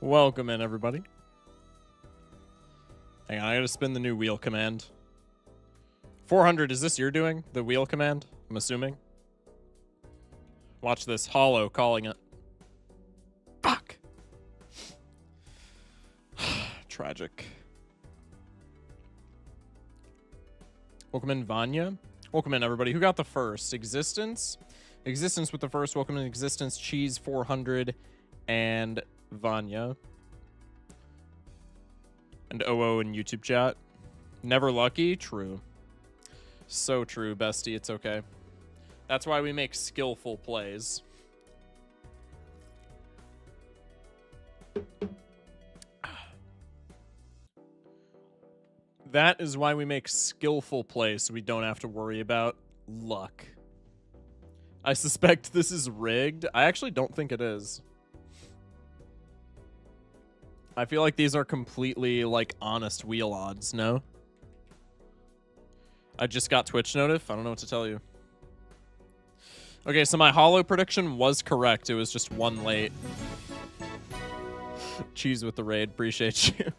Welcome in, everybody. Hang on, I gotta spin the new wheel command. 400, is this you're doing? The wheel command? I'm assuming. Watch this. Hollow calling it. Fuck. Tragic. Welcome in, Vanya. Welcome in, everybody. Who got the first? Existence? Existence with the first. Welcome in, Existence. Cheese 400 and Vanya. And OO in YouTube chat. Never lucky? True. So true, bestie. It's okay. That's why we make skillful plays. That is why we make skillful plays, so we don't have to worry about luck. I suspect this is rigged. I actually don't think it is. I feel like these are completely, like, honest wheel odds, no? I just got Twitch notif. I don't know what to tell you. Okay, so my hollow prediction was correct. It was just one late. Cheese with the raid. Appreciate you.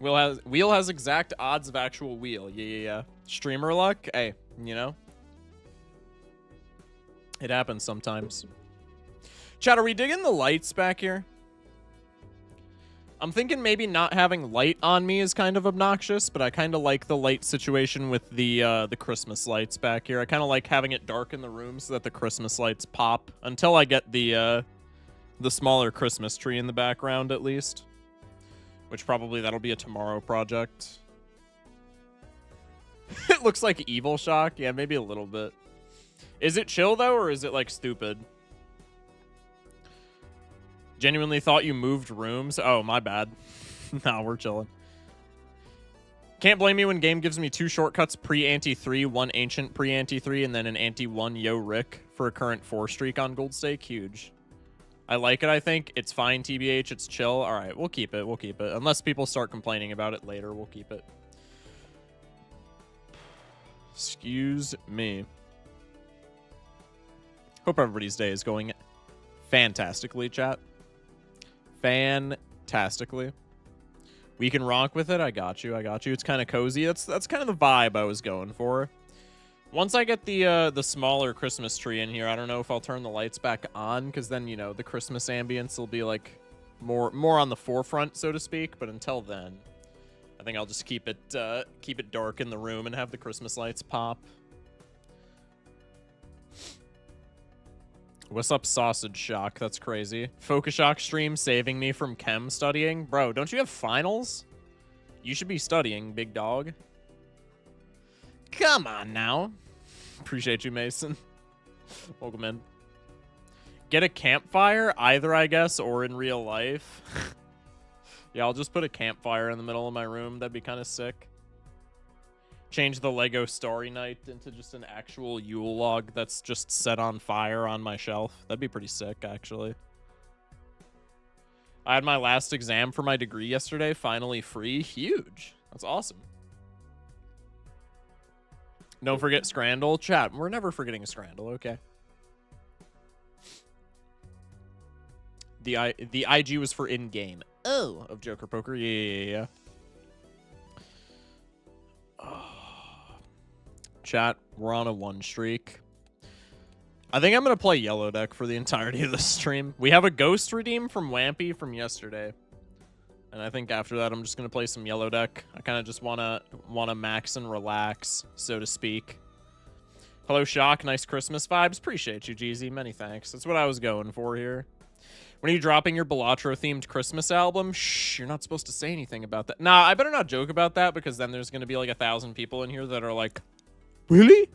Wheel has exact odds of actual wheel. Yeah. Streamer luck? Hey, you know? It happens sometimes. Chat, are we digging the lights back here? I'm thinking maybe not having light on me is kind of obnoxious, but I kind of like the light situation with the Christmas lights back here. I kind of like having it dark in the room so that the Christmas lights pop until I get the smaller Christmas tree in the background at least, which probably that'll be a tomorrow project. It looks like Evil Shock. Yeah, maybe a little bit. Is it chill though, or is it like stupid? Genuinely thought you moved rooms. Oh, my bad. Nah, we're chilling. Can't blame me when game gives me 2 shortcuts pre-ante 3, 1 ancient pre-ante 3, and then an ante 1 yo Rick for a current 4 streak on Gold Stake. Huge. I like it, I think. It's fine, TBH. It's chill. All right, we'll keep it. We'll keep it. Unless people start complaining about it later, we'll keep it. Excuse me. Hope everybody's day is going fantastically, chat. Fantastically. We can rock with it. I got you. I got you. It's kind of cozy. That's kind of the vibe I was going for. Once I get the smaller Christmas tree in here, I don't know if I'll turn the lights back on, because then, you know, the Christmas ambience will be like more on the forefront, so to speak. But until then, I think I'll just keep it dark in the room and have the Christmas lights pop. What's up, Sausage Shock? That's crazy. Focus Shock stream saving me from chem studying. Bro, don't you have finals? You should be studying, big dog. Come on now. Appreciate you, Mason. Welcome in. Get a campfire, either, I guess, or in real life. Yeah, I'll just put a campfire in the middle of my room. That'd be kind of sick. Change the Lego Starry Night into just an actual Yule log that's just set on fire on my shelf. That'd be pretty sick, actually. I had my last exam for my degree yesterday, finally free. Huge. That's awesome. Don't forget Scrandle. Chat, we're never forgetting a Scrandle, okay? The IG was for in-game. Oh, of Joker Poker. Yeah. Chat, we're on a 1 streak. I think I'm going to play Yellow Deck for the entirety of the stream. We have a Ghost redeem from Wampy from yesterday. And I think after that, I'm just going to play some Yellow Deck. I kind of just want to max and relax, so to speak. Hello, Shock. Nice Christmas vibes. Appreciate you, Jeezy. Many thanks. That's what I was going for here. When are you dropping your Balatro-themed Christmas album? Shh, you're not supposed to say anything about that. Nah, I better not joke about that, because then there's going to be like 1,000 people in here that are like, really?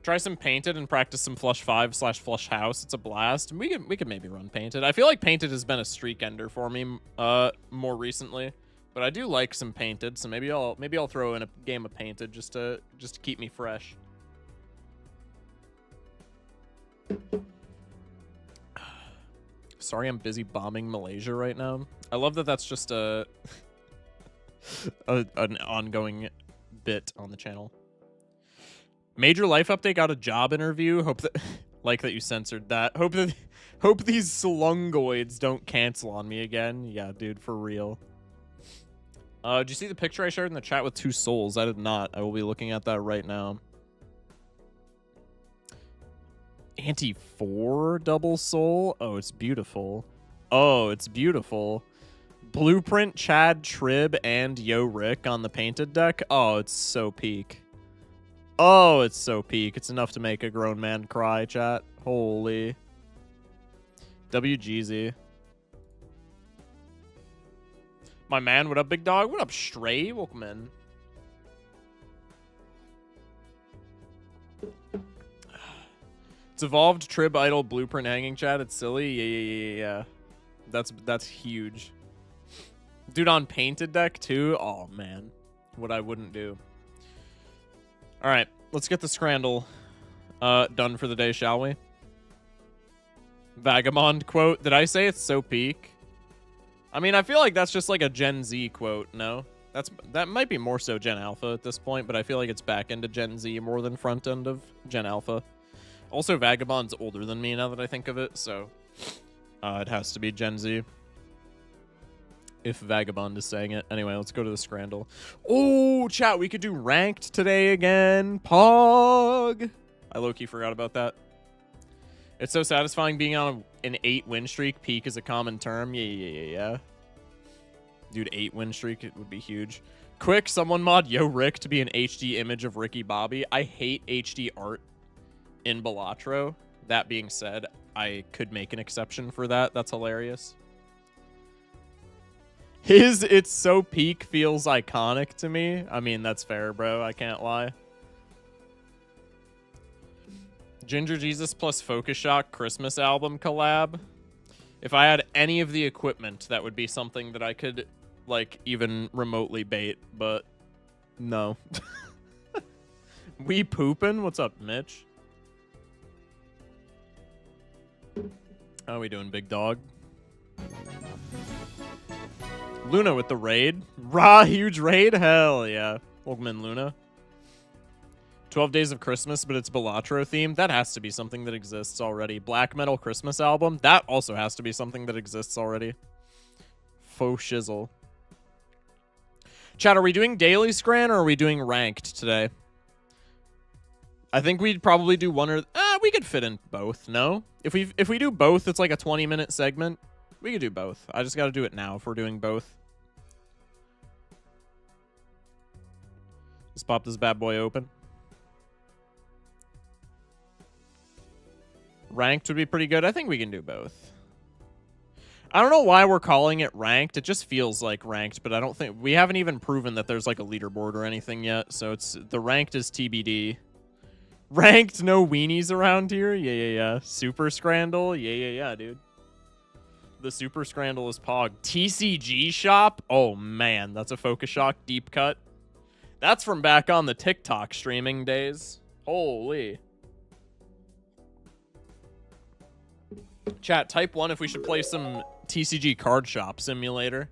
Try some Painted and practice some Flush 5/Flush House. It's a blast. We could maybe run Painted. I feel like Painted has been a streak ender for me more recently, but I do like some Painted, so maybe I'll throw in a game of Painted just to keep me fresh. Sorry, I'm busy bombing Malaysia right now. I love that that's just an ongoing bit on the channel. Major life update got a job interview. Hope that like that you censored that. Hope these slungoids don't cancel on me again. Yeah, dude, for real. Did you see the picture I shared in the chat with 2 souls? I did not. I will be looking at that right now. Anti-4 double soul? Oh, it's beautiful. Oh, it's beautiful. Blueprint, Chad, Trib, and Yo Rick on the painted deck. Oh, it's so peak. Oh, it's so peak. It's enough to make a grown man cry, chat. Holy. WGZ. My man, what up, big dog? What up, Stray? Welcome in. It's evolved, Trib, Idol, Blueprint, Hanging, chat. It's silly. Yeah. That's huge. Dude, on painted deck, too? Oh, man. What I wouldn't do. All right, let's get the Scrandle done for the day, shall we? Vagabond quote. Did I say it's so peak? I mean, I feel like that's just like a Gen Z quote, no? That might be more so Gen Alpha at this point, but I feel like it's back end of Gen Z more than front end of Gen Alpha. Also, Vagabond's older than me now that I think of it, so it has to be Gen Z. If Vagabond is saying it. Anyway, let's go to the Scrandle. Oh, chat, we could do ranked today again. Pog! I low-key forgot about that. It's so satisfying being on an 8-win streak. Peak is a common term. Yeah. Dude, 8-win streak, it would be huge. Quick, someone mod Yo Rick to be an HD image of Ricky Bobby. I hate HD art in Balatro. That being said, I could make an exception for that. That's hilarious. His It's So Peak feels iconic to me. I mean, that's fair, bro. I can't lie. Ginger Jesus plus Focus Shock Christmas album collab. If I had any of the equipment, that would be something that I could, like, even remotely bait, but no. We poopin'? What's up, Mitch? How are we doing, big dog? Luna with the raid. Raw, huge raid? Hell yeah. Welcome in, Luna. 12 Days of Christmas, but it's Balatro themed. That has to be something that exists already. Black Metal Christmas album. That also has to be something that exists already. Faux shizzle. Chat, are we doing daily Scran or are we doing ranked today? I think we'd probably do one or... we could fit in both, no? If we do both, it's like a 20-minute segment. We could do both. I just got to do it now if we're doing both. Let's pop this bad boy open. Ranked would be pretty good. I think we can do both. I don't know why we're calling it ranked. It just feels like ranked, but I don't think... We haven't even proven that there's like a leaderboard or anything yet, so it's... The ranked is TBD. Ranked, no weenies around here? Yeah. Super Scrandle? Yeah, dude. The Super Scrandle is Pog. TCG shop? Oh, man. That's a Focus Shock deep cut. That's from back on the TikTok streaming days. Holy. Chat, type 1 if we should play some TCG card shop simulator.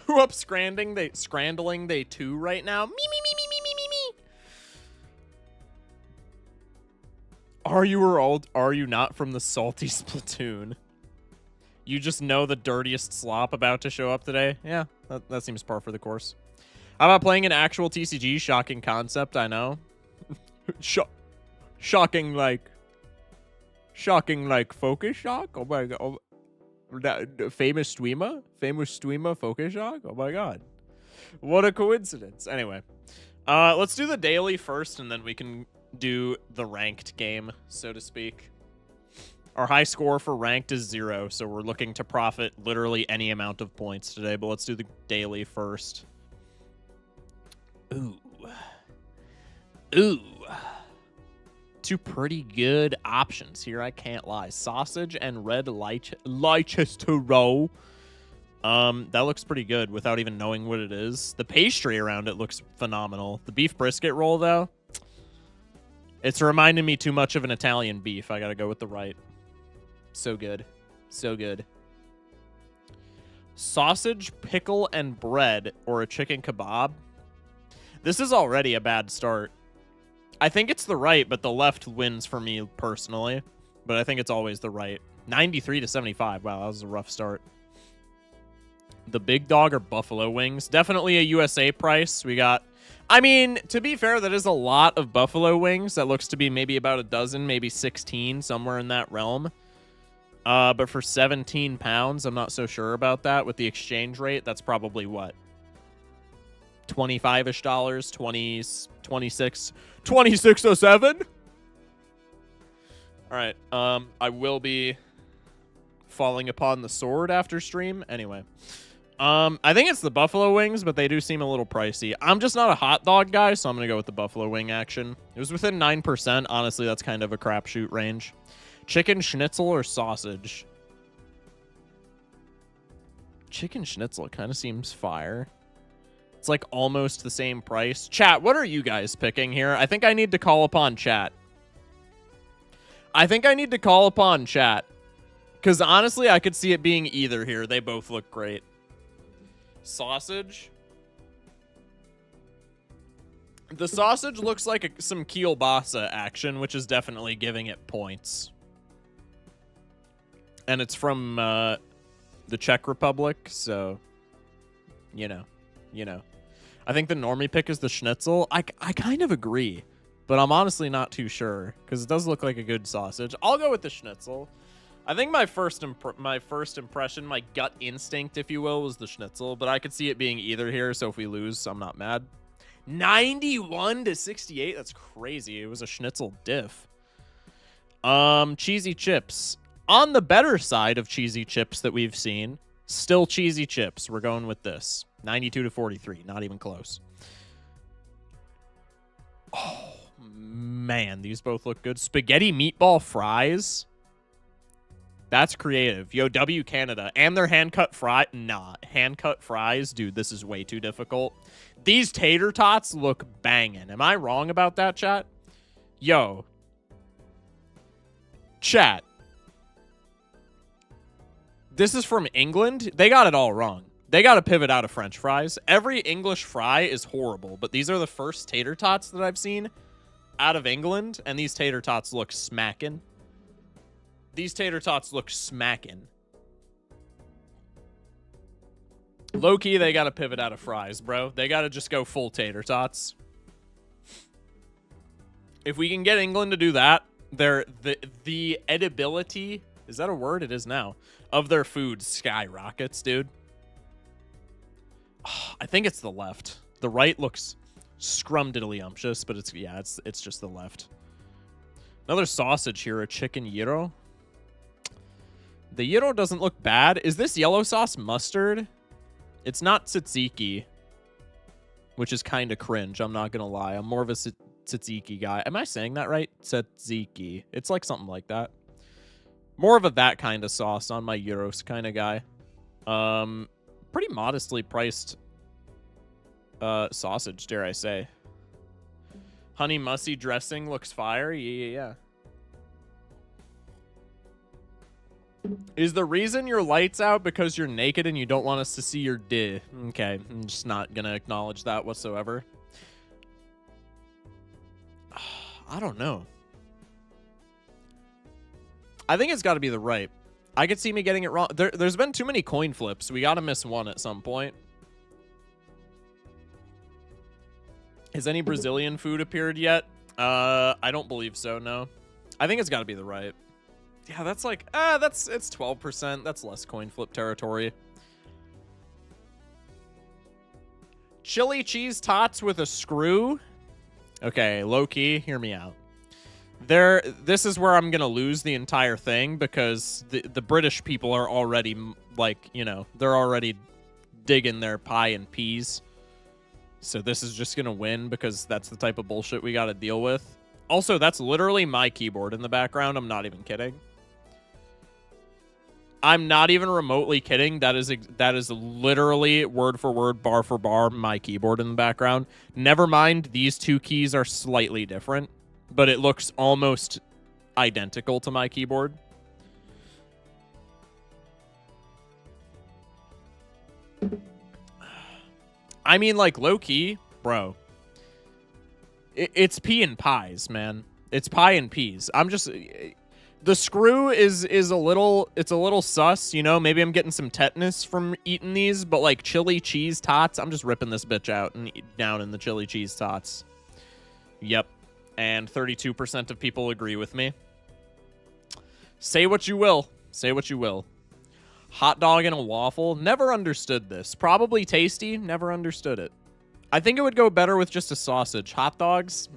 Who up scrandling they 2 right now? Me. Are you or old? Are you not from the salty Splatoon? You just know the dirtiest slop about to show up today? Yeah, that seems par for the course. How about playing an actual TCG? Shocking concept, I know. Shocking like Focus Shock? Oh my god. Oh, that famous streamer Focus Shock? Oh my god. What a coincidence. Anyway, let's do the daily first and then we can do the ranked game, so to speak. Our high score for ranked is 0, so we're looking to profit literally any amount of points today, but let's do the daily first. Ooh. 2 pretty good options here, I can't lie. Sausage and red Leicester roll. That looks pretty good without even knowing what it is. The pastry around it looks phenomenal. The beef brisket roll, though, it's reminding me too much of an Italian beef. I gotta go with the right. So good. So good. Sausage, pickle, and bread, or a chicken kebab. This is already a bad start. I think it's the right, but the left wins for me personally. But I think it's always the right. 93 to 75. Wow, that was a rough start. The big dog or buffalo wings? Definitely a USA price. We got... I mean, to be fair, that is a lot of buffalo wings. That looks to be maybe about a dozen, maybe 16, somewhere in that realm. But for 17 pounds, I'm not so sure about that. With the exchange rate, that's probably what? 25-ish dollars, 20, 26, 2607? All right, I will be falling upon the sword after stream. Anyway, I think it's the buffalo wings, but they do seem a little pricey. I'm just not a hot dog guy, so I'm going to go with the buffalo wing action. It was within 9%. Honestly, that's kind of a crapshoot range. Chicken schnitzel or sausage? Chicken schnitzel kind of seems fire. It's like almost the same price. Chat, what are you guys picking here? I think I need to call upon chat. Because honestly, I could see it being either here. They both look great. Sausage. The sausage looks like some kielbasa action, which is definitely giving it points. And it's from the Czech Republic, so, you know. I think the normie pick is the schnitzel. I kind of agree, but I'm honestly not too sure because it does look like a good sausage. I'll go with the schnitzel. I think my first impression, my gut instinct, if you will, was the schnitzel, but I could see it being either here, so if we lose, I'm not mad. 91 to 68? That's crazy. It was a schnitzel diff. Cheesy chips. On the better side of cheesy chips that we've seen, still cheesy chips. We're going with this. 92 to 43. Not even close. Oh, man. These both look good. Spaghetti meatball fries. That's creative. Yo, W Canada. And their hand-cut fry. Nah, hand-cut fries. Dude, this is way too difficult. These tater tots look banging. Am I wrong about that, chat? Yo. Chat. This is from England. They got it all wrong. They got to pivot out of French fries. Every English fry is horrible, but these are the first tater tots that I've seen out of England, and these tater tots look smacking. These tater tots look smacking. Low-key, they got to pivot out of fries, bro. They got to just go full tater tots. If we can get England to do that, the edibility, is that a word? It is now, of their food skyrockets, dude. I think it's the left. The right looks scrumdiddlyumptious, but it's just the left. Another sausage here, a chicken gyro. The gyro doesn't look bad. Is this yellow sauce mustard? It's not tzatziki, which is kind of cringe. I'm not going to lie. I'm more of a tzatziki guy. Am I saying that right? Tzatziki. It's like something like that. More of a that kind of sauce on my gyros kind of guy. Pretty modestly priced sausage, dare I say. Honey mussy dressing looks fire. Yeah. Is the reason your light's out because you're naked and you don't want us to see your dick? Okay, I'm just not gonna acknowledge that whatsoever. I don't know. I think it's got to be the right. I could see me getting it wrong. There's been too many coin flips. We got to miss one at some point. Has any Brazilian food appeared yet? I don't believe so, no. I think it's got to be the right. Yeah, that's like, it's 12%. That's less coin flip territory. Chili cheese tots with a screw. Okay, low-key, hear me out. This is where I'm going to lose the entire thing because the British people are already, like, you know, they're already digging their pie and peas. So this is just going to win because that's the type of bullshit we got to deal with. Also, that's literally my keyboard in the background. I'm not even kidding. I'm not even remotely kidding. That is literally word for word, bar for bar, my keyboard in the background. Never mind, these two keys are slightly different, but it looks almost identical to my keyboard. I mean, like, low-key, bro. It's pea and pies, man. It's pie and peas. I'm just... The screw is a little... It's a little sus, you know? Maybe I'm getting some tetanus from eating these, but like chili cheese tots, I'm just ripping this bitch out and down in the chili cheese tots. Yep. And 32% of people agree with me. Say what you will. Say what you will. Hot dog and a waffle. Never understood this. Probably tasty. Never understood it. I think it would go better with just a sausage. Hot dogs?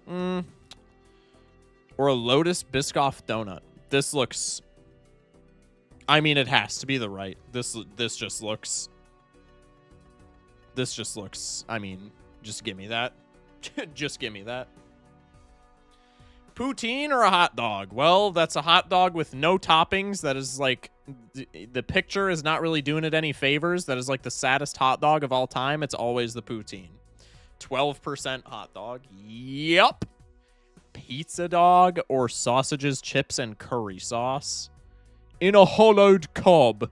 Or a Lotus Biscoff donut. This looks... I mean, it has to be the right. This just looks... This just looks... I mean, just give me that. Just give me that. Poutine or a hot dog? Well, that's a hot dog with no toppings. That is like... The picture is not really doing it any favors. That is like the saddest hot dog of all time. It's always the poutine. 12% hot dog. Yep. Pizza dog or sausages, chips, and curry sauce. In a hollowed cob.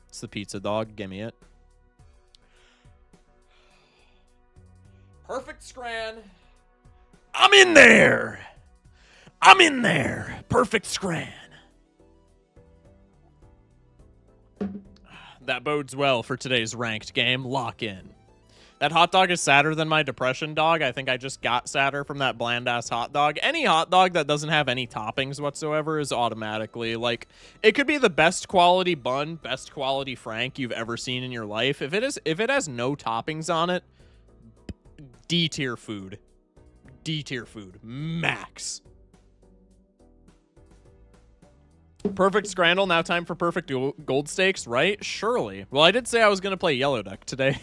It's the pizza dog. Give me it. Perfect scran. I'm in there. I'm in there. Perfect scran. That bodes well for today's ranked game. Lock in. That hot dog is sadder than my depression dog. I think I just got sadder from that bland-ass hot dog. Any hot dog that doesn't have any toppings whatsoever is automatically, like, it could be the best quality bun, best quality Frank you've ever seen in your life. If it has no toppings on it, D tier food. D tier food. Max. Perfect Scrandle, now time for perfect gold stakes, right? Surely. Well, I did say I was going to play Yellow Deck today,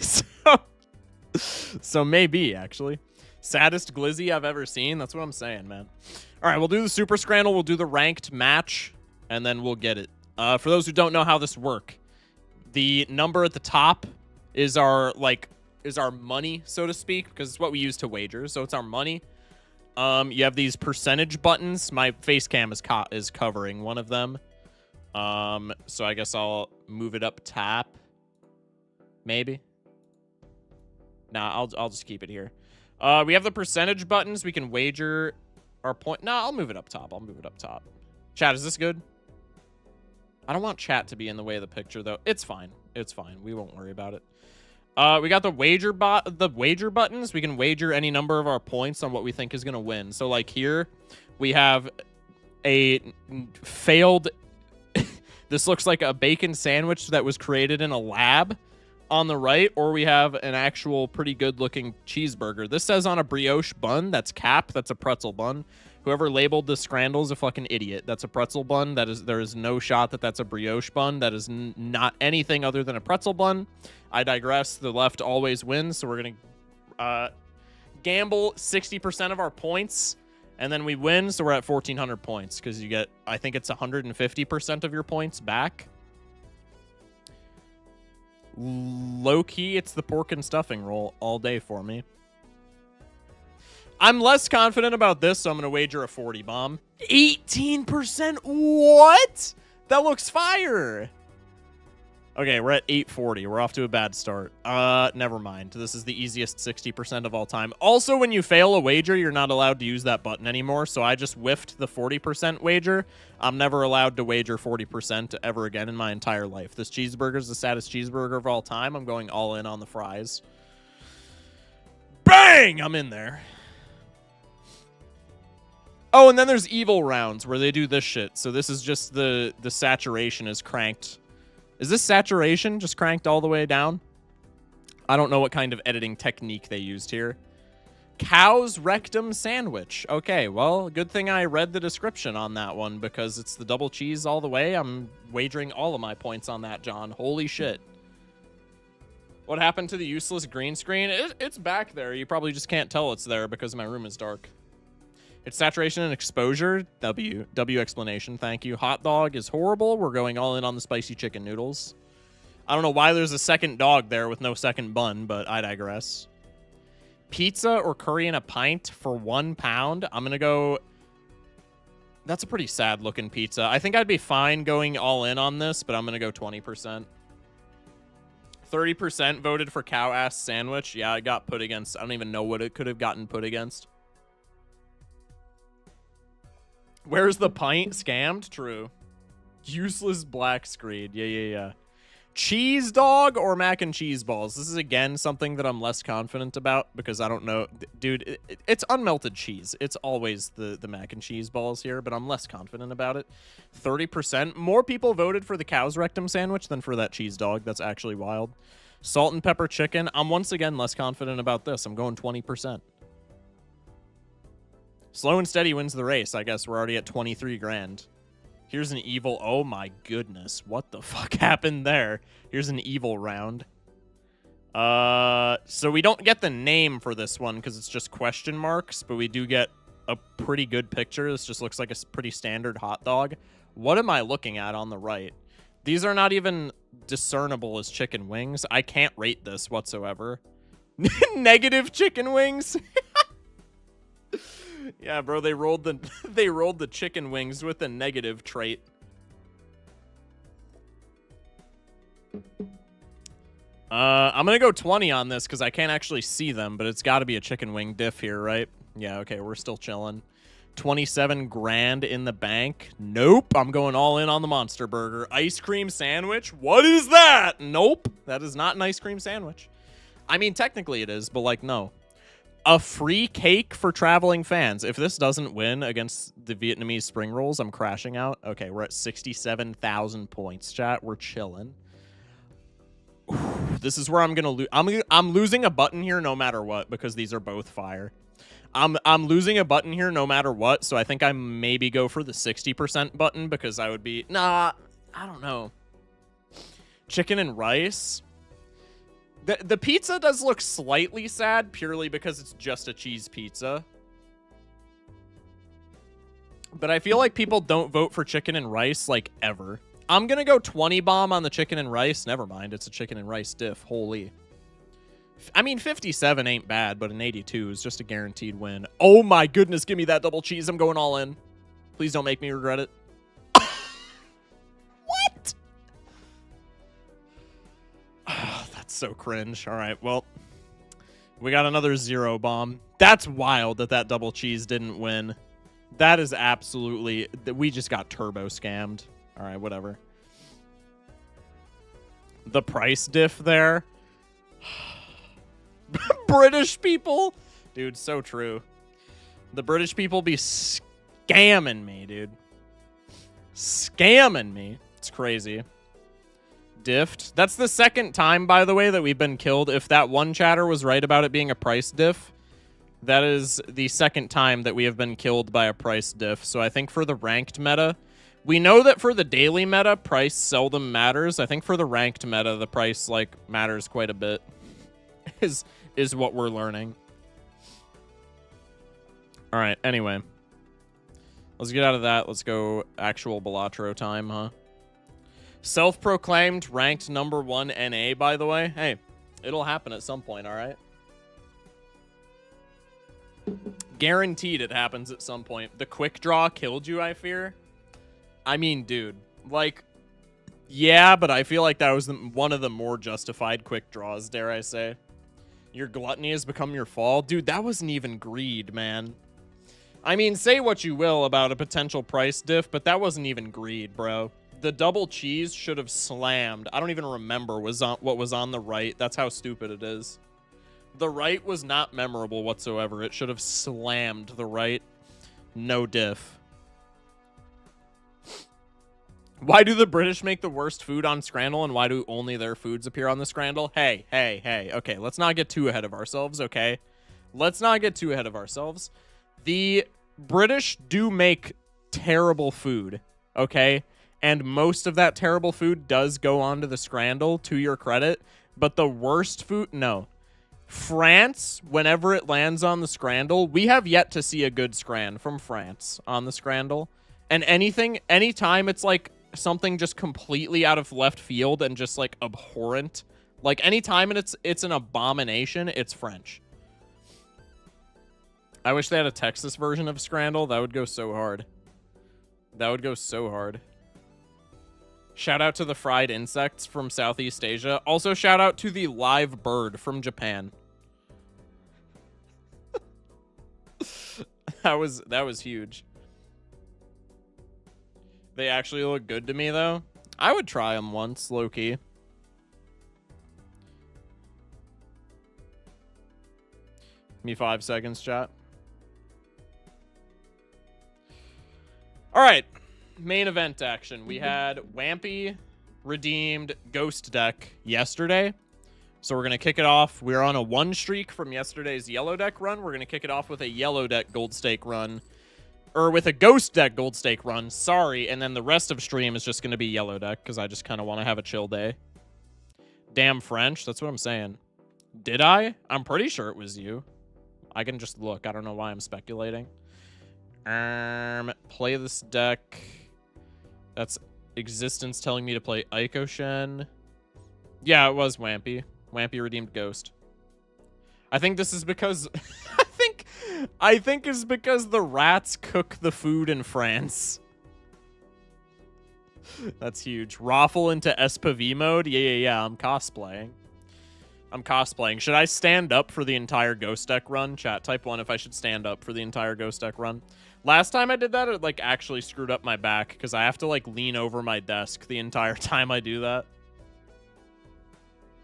so maybe, actually. Saddest glizzy I've ever seen, that's what I'm saying, man. All right, we'll do the Super Scrandle, we'll do the ranked match, and then we'll get it. For those who don't know how this works, the number at the top is our, money, so to speak, because it's what we use to wager, so it's our money. You have these percentage buttons. My face cam is covering one of them. So I guess I'll move it up top. Maybe. Nah, I'll just keep it here. We have the percentage buttons. We can wager our point. Nah, I'll move it up top. I'll move it up top. Chat, is this good? I don't want chat to be in the way of the picture, though. It's fine. It's fine. We won't worry about it. We got the wager buttons. We can wager any number of our points on what we think is going to win. So like here, we have a failed... This looks like a bacon sandwich that was created in a lab on the right, or we have an actual pretty good looking cheeseburger. This says on a brioche bun. That's cap. That's a pretzel bun. Whoever labeled the Scrandle is a fucking idiot. That's a pretzel bun. There is no shot that that's a brioche bun. That is not anything other than a pretzel bun. I digress. The left always wins, so we're going to gamble 60% of our points, and then we win, so we're at 1,400 points, because you get, I think it's 150% of your points back. Low-key, it's the pork and stuffing roll all day for me. I'm less confident about this, so I'm going to wager a 40 bomb. 18%? What? That looks fire. Okay, we're at 840. We're off to a bad start. Never mind. This is the easiest 60% of all time. Also, when you fail a wager, you're not allowed to use that button anymore, so I just whiffed the 40% wager. I'm never allowed to wager 40% ever again in my entire life. This cheeseburger is the saddest cheeseburger of all time. I'm going all in on the fries. Bang! I'm in there. Oh, and then there's evil rounds where they do this shit. So this is just the saturation is cranked. Is this saturation just cranked all the way down? I don't know what kind of editing technique they used here. Cow's rectum sandwich. Okay, well, good thing I read the description on that one because it's the double cheese all the way. I'm wagering all of my points on that, John. Holy shit. What happened to the useless green screen? It's back there. You probably just can't tell it's there because my room is dark. It's saturation and exposure. W explanation. Thank you. Hot dog is horrible. We're going all in on the spicy chicken noodles. I don't know why there's a second dog there with no second bun, but I digress. Pizza or curry in a pint for £1. I'm going to go... That's a pretty sad looking pizza. I think I'd be fine going all in on this, but I'm going to go 20%. 30% voted for cow ass sandwich. Yeah, it got put against. I don't even know what it could have gotten put against. Where's the pint? Scammed? True. Useless black screed. Yeah. Cheese dog or mac and cheese balls? This is, again, something that I'm less confident about because I don't know. Dude, it's unmelted cheese. It's always the mac and cheese balls here, but I'm less confident about it. 30%. More people voted for the cow's rectum sandwich than for that cheese dog. That's actually wild. Salt and pepper chicken. I'm once again less confident about this. I'm going 20%. Slow and steady wins the race. I guess we're already at 23 grand. Here's an evil... Oh, my goodness. What the fuck happened there? Here's an evil round. So we don't get the name for this one because it's just question marks, but we do get a pretty good picture. This just looks like a pretty standard hot dog. What am I looking at on the right? These are not even discernible as chicken wings. I can't rate this whatsoever. Negative chicken wings? Yeah, bro, they rolled the chicken wings with a negative trait. I'm gonna go 20 on this because I can't actually see them, but it's got to be a chicken wing diff here, right? Yeah, okay, we're still chilling. 27 grand in the bank. Nope, I'm going all in on the Monster Burger. Ice cream sandwich? What is that? Nope, that is not an ice cream sandwich. I mean, technically it is, but like, no. A free cake for traveling fans. If this doesn't win against the Vietnamese spring rolls, I'm crashing out. Okay, we're at 67,000 points, chat. We're chilling. This is where I'm gonna lose. I'm losing a button here no matter what because these are both fire. I'm losing a button here no matter what, so I think I maybe go for the 60% button because I would be... Nah, I don't know. Chicken and rice... The pizza does look slightly sad purely because it's just a cheese pizza. But I feel like people don't vote for chicken and rice, like, ever. I'm gonna go 20 bomb on the chicken and rice. Never mind, it's a chicken and rice diff. Holy. I mean, 57 ain't bad, but an 82 is just a guaranteed win. Oh my goodness, give me that double cheese. I'm going all in. Please don't make me regret it. What? That's so cringe. All right, well, we got another 0 bomb. That's wild that that double cheese didn't win. That is absolutely... We just got turbo scammed. All right, whatever. The price diff there. British people? Dude, so true. The British people be scamming me, dude. Scamming me. It's crazy. Diffed. That's the second time, by the way, that we've been killed. If that one chatter was right about it being a price diff, that is the second time that we have been killed by a price diff. So I think for the ranked meta, we know that for the daily meta, price seldom matters. I think for the ranked meta, the price, like, matters quite a bit. Is what we're learning. All right, anyway. Let's get out of that. Let's go actual Balatro time, huh? Self-proclaimed ranked #1 NA, by the way. Hey, it'll happen at some point, all right? Guaranteed it happens at some point. The quick draw killed you, I fear. I mean, dude, like, yeah, but I feel like that was one of the more justified quick draws, dare I say. Your gluttony has become your fall. Dude, that wasn't even greed, man. I mean, say what you will about a potential price diff, but that wasn't even greed, bro. The double cheese should have slammed. I don't even remember what was on the right. That's how stupid it is. The right was not memorable whatsoever. It should have slammed the right. No diff. Why do the British make the worst food on Scrandle, and why do only their foods appear on the Scrandle? Hey. Okay, let's not get too ahead of ourselves, okay? Let's not get too ahead of ourselves. The British do make terrible food, okay? And most of that terrible food does go onto the Scrandle, to your credit. But the worst food, no. France, whenever it lands on the Scrandle, we have yet to see a good Scran from France on the Scrandle. And anytime it's like something just completely out of left field and just like abhorrent, like anytime it's an abomination, it's French. I wish they had a Texas version of Scrandle. That would go so hard. That would go so hard. Shout out to the fried insects from Southeast Asia. Also, shout out to the live bird from Japan. That was huge. They actually look good to me, though. I would try them once, low-key. Give me 5 seconds, chat. All right. Main event action. We had Wampy redeemed Ghost deck yesterday. So we're going to kick it off. We're on a 1 streak from yesterday's yellow deck run. We're going to kick it off with a yellow deck gold stake run. Or with a Ghost deck gold stake run. Sorry. And then the rest of stream is just going to be yellow deck because I just kind of want to have a chill day. Damn French. That's what I'm saying. Did I? I'm pretty sure it was you. I can just look. I don't know why I'm speculating. Play this deck. That's Existence telling me to play Icoshen. Yeah, it was Wampy. Wampy redeemed Ghost. I think this is because I think it's because the rats cook the food in France. That's huge. Raffle into SPV mode? Yeah, I'm cosplaying. Should I stand up for the entire Ghost deck run? Chat, type 1 if I should stand up for the entire Ghost deck run. Last time I did that, it, like, actually screwed up my back, because I have to, like, lean over my desk the entire time I do that.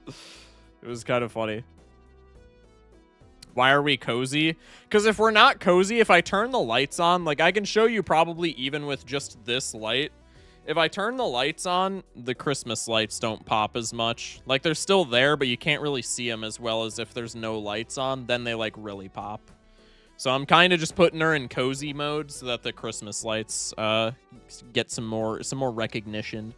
It was kind of funny. Why are we cozy? Because if we're not cozy, if I turn the lights on, like, I can show you probably even with just this light. If I turn the lights on, the Christmas lights don't pop as much. Like, they're still there, but you can't really see them as well as if there's no lights on. Then they, like, really pop. So I'm kind of just putting her in cozy mode so that the Christmas lights get some more recognition.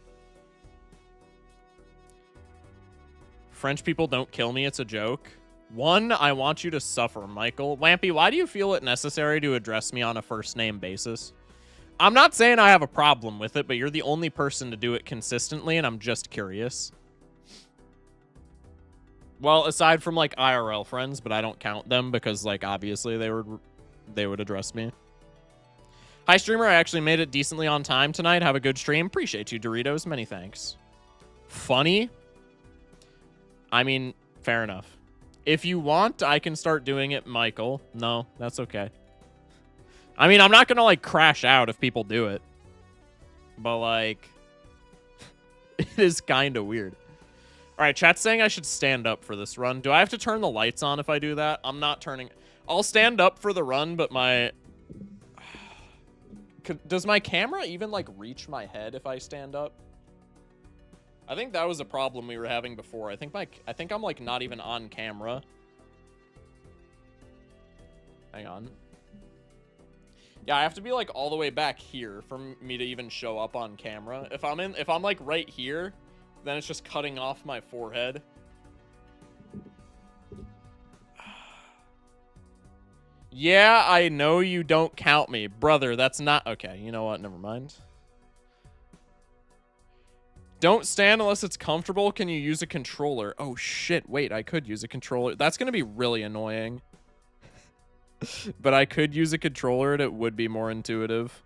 French people don't kill me, it's a joke. 1, I want you to suffer, Michael. Wampy, why do you feel it necessary to address me on a first name basis? I'm not saying I have a problem with it, but you're the only person to do it consistently, and I'm just curious. Well, aside from, like, IRL friends, but I don't count them because, like, obviously they would address me. Hi, streamer. I actually made it decently on time tonight. Have a good stream. Appreciate you, Doritos. Many thanks. Funny? I mean, fair enough. If you want, I can start doing it, Michael. No, that's okay. I mean, I'm not going to, like, crash out if people do it. But, like, it is kind of weird. All right, chat's saying I should stand up for this run. Do I have to turn the lights on if I do that? I'm not turning... I'll stand up for the run, but my... Does my camera even, like, reach my head if I stand up? I think that was a problem we were having before. I think I'm, like, not even on camera. Hang on. Yeah, I have to be, like, all the way back here for me to even show up on camera. If I'm like, right here... Then it's just cutting off my forehead. Yeah, I know you don't count me. Brother, that's not... Okay, you know what? Never mind. Don't stand unless it's comfortable. Can you use a controller? Oh, shit. Wait, I could use a controller. That's going to be really annoying. But I could use a controller and it would be more intuitive.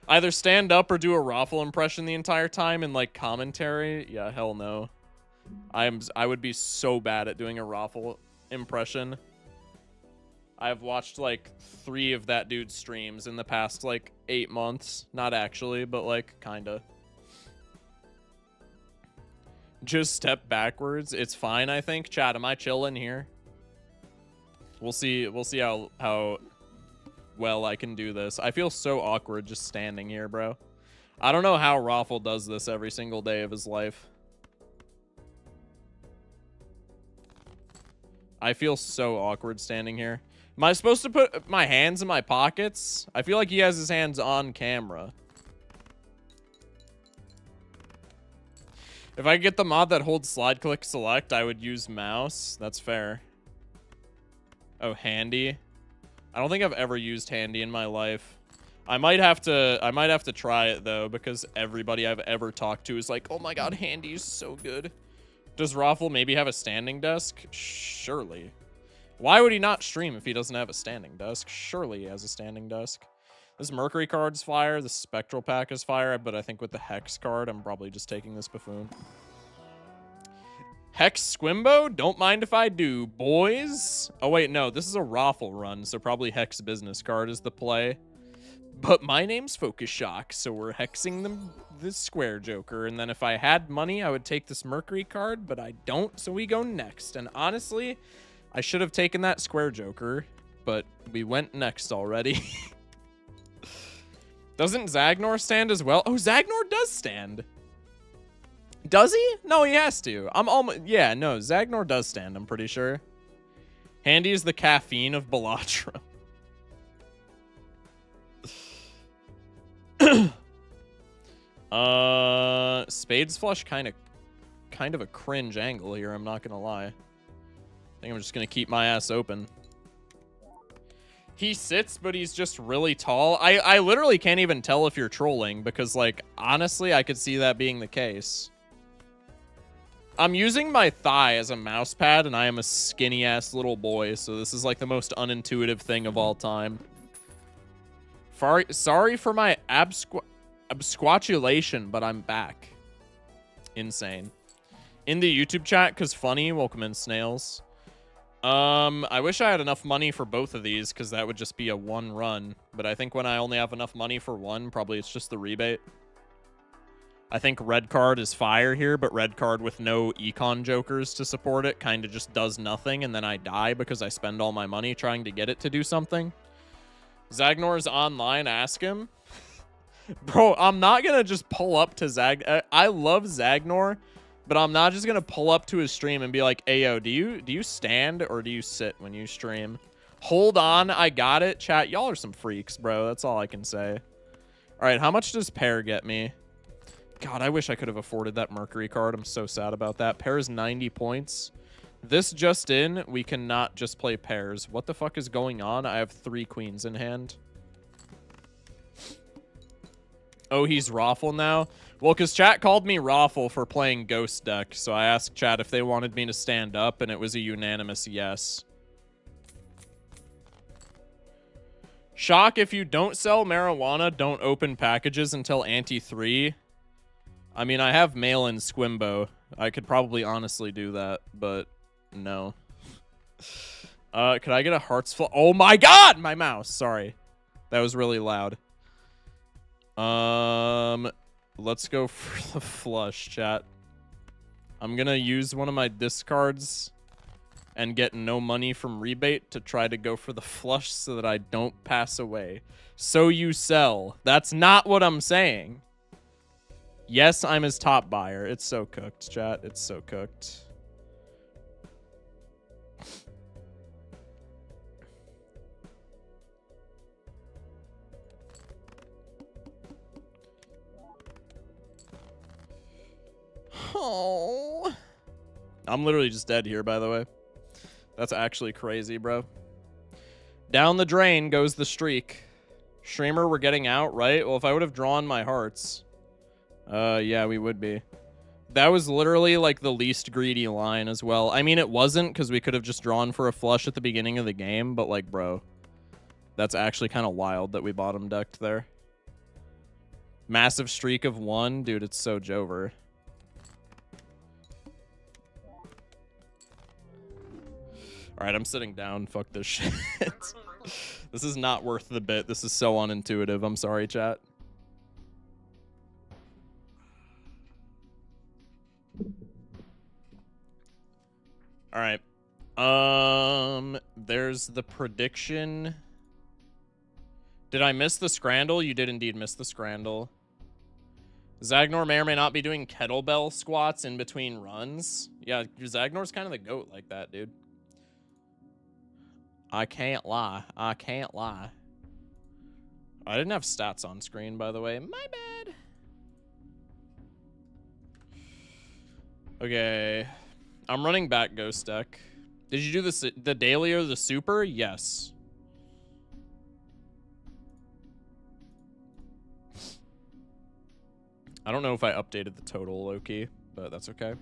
Either stand up or do a Raffle impression the entire time in, like, commentary. Yeah, hell no. I would be so bad at doing a Raffle impression. I've watched, like, 3 of that dude's streams in the past, like, 8 months. Not actually, but, like, kinda. Just step backwards. It's fine, I think. Chat, am I chilling here? We'll see how well I can do this. I feel so awkward just standing here, bro. I don't know how Raffle does this every single day of his life. I feel so awkward standing here. Am I supposed to put my hands in my pockets? I feel like he has his hands on camera. If I get the mod that holds slide click select, I would use mouse. That's fair. Oh, handy. I don't think I've ever used handy in my life. I might have to try it though, because everybody I've ever talked to is like, "Oh my god, handy is so good." Does Raffle maybe have a standing desk? Surely. Why would he not stream if he doesn't have a standing desk? Surely he has a standing desk. This Mercury card's fire. The Spectral pack is fire, but I think with the Hex card, I'm probably just taking this Buffoon. Hex Squimbo? Don't mind if I do, boys. Oh, wait, no. This is a Raffle run, so probably Hex Business card is the play. But my name's Focus Shock, so we're hexing the Square Joker. And then if I had money, I would take this Mercury card, but I don't, so we go next. And honestly, I should have taken that Square Joker, but we went next already. Doesn't Zagnor stand as well? Oh, Zagnor does stand. Does he? No, he has to. I'm almost... Yeah, no, Zagnor does stand, I'm pretty sure. Handy is the caffeine of Balatro. Spades flush kind of a cringe angle here, I'm not gonna lie. I think I'm just gonna keep my ass open. He sits, but he's just really tall. I literally can't even tell if you're trolling because, like, honestly, I could see that being the case. I'm using my thigh as a mouse pad, and I am a skinny-ass little boy, so this is, like, the most unintuitive thing of all time. Sorry for my absquatulation, but I'm back. Insane. In the YouTube chat, because funny, welcome in, Snails. I wish I had enough money for both of these, because that would just be a one run. But I think when I only have enough money for one, probably it's just the rebate. I think red card is fire here, but red card with no econ jokers to support it kind of just does nothing, and then I die because I spend all my money trying to get it to do something. Zagnor's online, ask him. Bro, I'm not going to just pull up to I love Zagnor, but I'm not just going to pull up to his stream and be like, "Ayo, do you stand or do you sit when you stream?" Hold on, I got it. Chat, y'all are some freaks, bro. That's all I can say. All right, how much does Pear get me? God, I wish I could have afforded that Mercury card. I'm so sad about that. Pear is 90 points. This just in, we cannot just play pairs. What the fuck is going on? I have 3 queens in hand. Oh, he's Raffle now? Well, because chat called me Raffle for playing Ghost deck, so I asked chat if they wanted me to stand up, and it was a unanimous yes. Shock, if you don't sell marijuana, don't open packages until Ante 3. I mean, I have mail-in Squimbo. I could probably honestly do that, but no. Could I get a Hearts full? Oh my god! My mouse. Sorry. That was really loud. Let's go for the flush, chat. I'm gonna use one of my discards and get no money from rebate to try to go for the flush so that I don't pass away. So you sell. That's not what I'm saying. Yes, I'm his top buyer. It's so cooked, chat. It's so cooked. Oh. I'm literally just dead here, by the way. That's actually crazy, bro. Down the drain goes the streak. Streamer, we're getting out, right? Well, if I would have drawn my hearts... yeah, we would be. That was literally, like, the least greedy line as well. I mean, it wasn't, because we could have just drawn for a flush at the beginning of the game, but, like, bro. That's actually kind of wild that we bottom decked there. Massive streak of 1. Dude, it's so Jover. Alright, I'm sitting down. Fuck this shit. This is not worth the bit. This is so unintuitive. I'm sorry, chat. Alright. There's the prediction. Did I miss the Scrandle? You did indeed miss the Scrandle. Zagnor may or may not be doing kettlebell squats in between runs. Yeah, Zagnor's kind of the GOAT like that, dude. I can't lie. I can't lie. I didn't have stats on screen, by the way. My bad. Okay. I'm running back Ghost deck. Did you do the daily or the super? Yes. I don't know if I updated the total, low-key, but that's okay.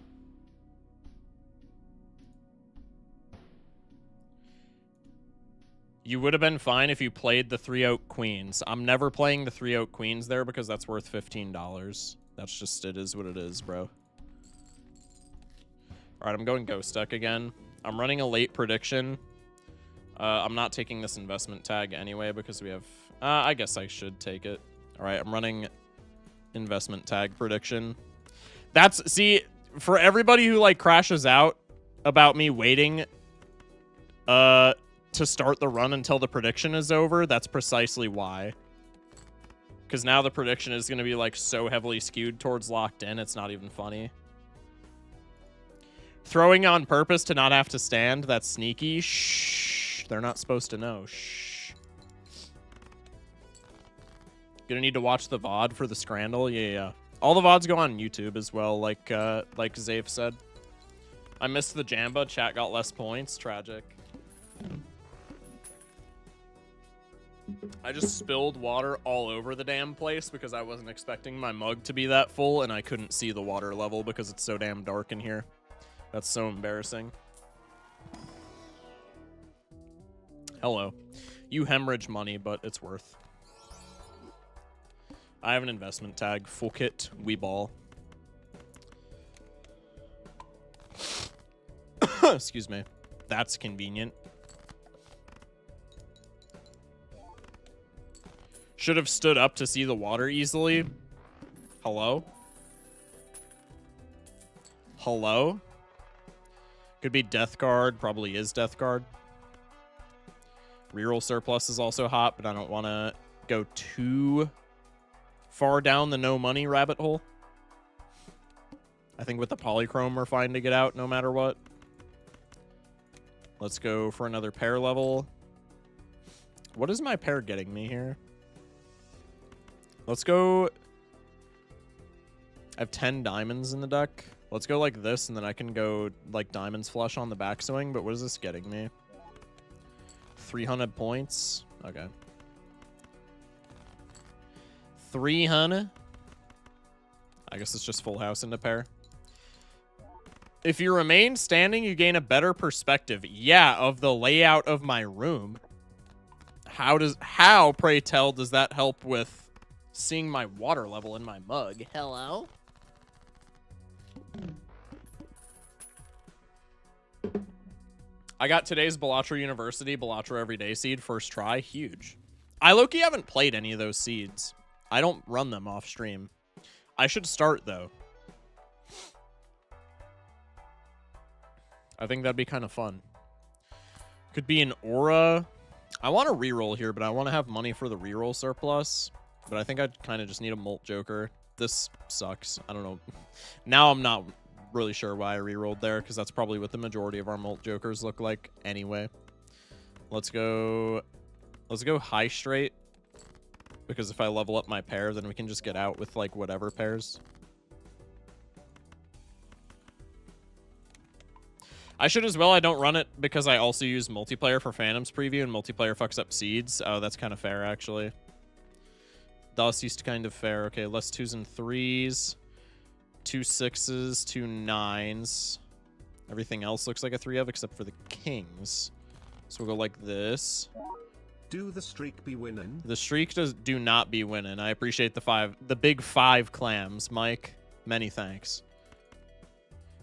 You would have been fine if you played the 3 Oak Queens. I'm never playing the 3 Oak Queens there because that's worth $15. That's just, it is what it is, bro. All right, I'm going Ghost Deck again. I'm running a late prediction. I'm not taking this investment tag anyway because we have... I guess I should take it. All right, I'm running investment tag prediction. That's... See, for everybody who, like, crashes out about me waiting to start the run until the prediction is over, that's precisely why. Because now the prediction is going to be, like, so heavily skewed towards locked in, it's not even funny. Throwing on purpose to not have to stand, that's sneaky. Shh. They're not supposed to know. Shh. Gonna need to watch the VOD for the Scrandle. Yeah. All the VODs go on YouTube as well, like Zafe said. I missed the Jamba. Chat got less points. Tragic. I just spilled water all over the damn place because I wasn't expecting my mug to be that full, and I couldn't see the water level because it's so damn dark in here. That's so embarrassing. Hello. You hemorrhage money, but it's worth. I have an investment tag. Fuck it. We ball. Excuse me. That's convenient. Should have stood up to see the water easily. Hello? Hello? Could be Death Guard. Probably is Death Guard. Reroll surplus is also hot, but I don't want to go too far down the no money rabbit hole. I think with the polychrome we're fine to get out no matter what. Let's go for another pair level. What is my pair getting me here? Let's go. I have 10 diamonds in the deck. Let's go like this, and then I can go like diamonds flush on the backswing. But what is this getting me? 300 points. Okay. 300. I guess it's just full house into pair. If you remain standing, you gain a better perspective. Yeah, of the layout of my room. How, pray tell, does that help with seeing my water level in my mug? Hello? I got today's Balatro University, Balatro Everyday Seed, first try. Huge. I low-key haven't played any of those seeds. I don't run them off stream. I should start, though. I think that'd be kind of fun. Could be an aura. I want to reroll here, but I want to have money for the reroll surplus. But I think I kind of just need a Molt Joker. This sucks. I don't know. Now I'm not really sure why I rerolled there, because that's probably what the majority of our Molt Jokers look like anyway. Let's go high straight, because if I level up my pair, then we can just get out with like whatever pairs. I should as well. I don't run it because I also use multiplayer for Phantom's preview, and multiplayer fucks up seeds. Oh, that's kind of fair, actually. DOS used to kind of fair. Okay, less 2s and 3s. 2 6s, 2 9s. Everything else looks like a 3 of except for the kings. So we'll go like this. Do the streak be winning? The streak do not be winning. I appreciate the big 5 clams, Mike. Many thanks.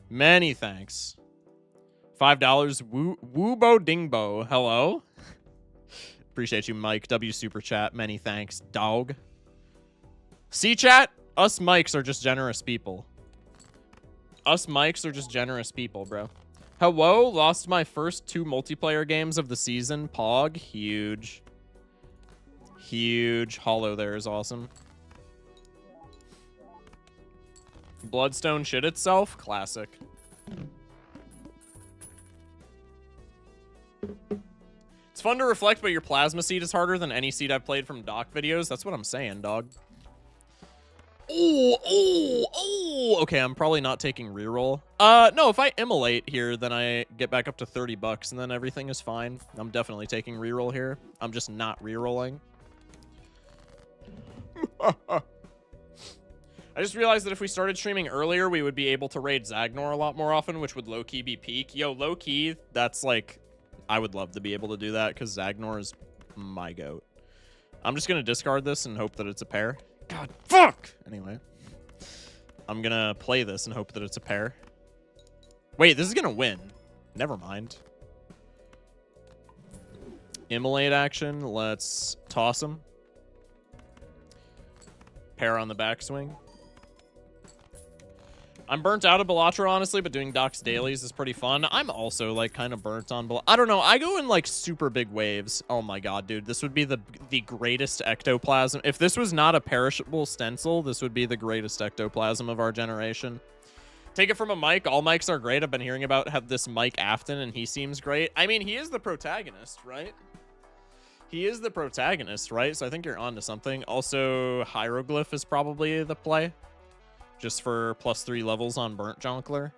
Many thanks. $5. Woobo Dingbo. Hello. Appreciate you, Mike. W Super Chat. Many thanks, dog. See, chat? Us Mikes are just generous people. Us Mikes are just generous people, bro. Hello. Lost my first 2 multiplayer games of the season. Pog. Huge. Huge. Hollow there is awesome. Bloodstone shit itself. Classic. It's fun to reflect, but your plasma seed is harder than any seed I've played from Doc videos. That's what I'm saying, dog. Oh. Okay, I'm probably not taking reroll. No, if I immolate here, then I get back up to 30 bucks, and then everything is fine. I'm definitely taking reroll here. I'm just not rerolling. I just realized that if we started streaming earlier, we would be able to raid Zagnor a lot more often, which would low-key be peak. Yo, low-key, that's like I would love to be able to do that because Zagnor is my goat. I'm just going to discard this and hope that it's a pair. God, fuck! Anyway. I'm going to play this and hope that it's a pair. Wait, this is going to win. Never mind. Immolate action. Let's toss him. Pair on the backswing. I'm burnt out of Bellatra, honestly, but doing Doc's dailies is pretty fun. I'm also, like, kind of burnt on I don't know. I go in, like, super big waves. Oh, my God, dude. This would be the greatest ectoplasm. If this was not a perishable stencil, this would be the greatest ectoplasm of our generation. Take it from a Mike. All Mikes are great. I've been hearing about this Mike Afton, and he seems great. I mean, he is the protagonist, right? He is the protagonist, right? So I think you're onto something. Also, Hieroglyph is probably the play. Just for +3 levels on Burnt Jonkler.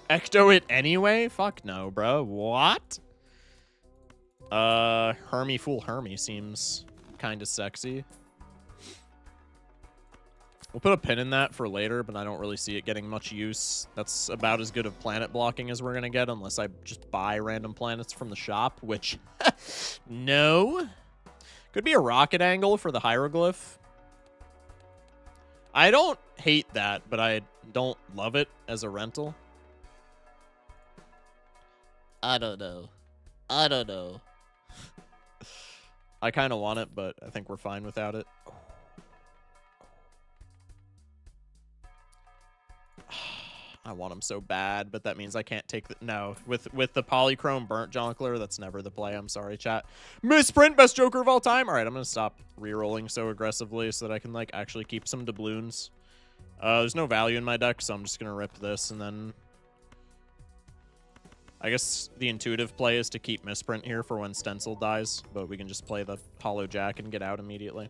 Ecto it anyway? Fuck no, bro. What? Hermie Fool Hermie seems kind of sexy. We'll put a pin in that for later, but I don't really see it getting much use. That's about as good of planet blocking as we're going to get, unless I just buy random planets from the shop, which... no. Could be a rocket angle for the Hieroglyph. I don't hate that, but I don't love it as a rental. I don't know. I don't know. I kind of want it, but I think we're fine without it. I want him so bad, but that means I can't take the... No, with the Polychrome Burnt Jonkler, that's never the play. I'm sorry, chat. Misprint, best Joker of all time. All right, I'm going to stop rerolling so aggressively so that I can, like, actually keep some doubloons. There's no value in my deck, so I'm just going to rip this, and then... I guess the intuitive play is to keep Misprint here for when Stencil dies, but we can just play the Hollow Jack and get out immediately.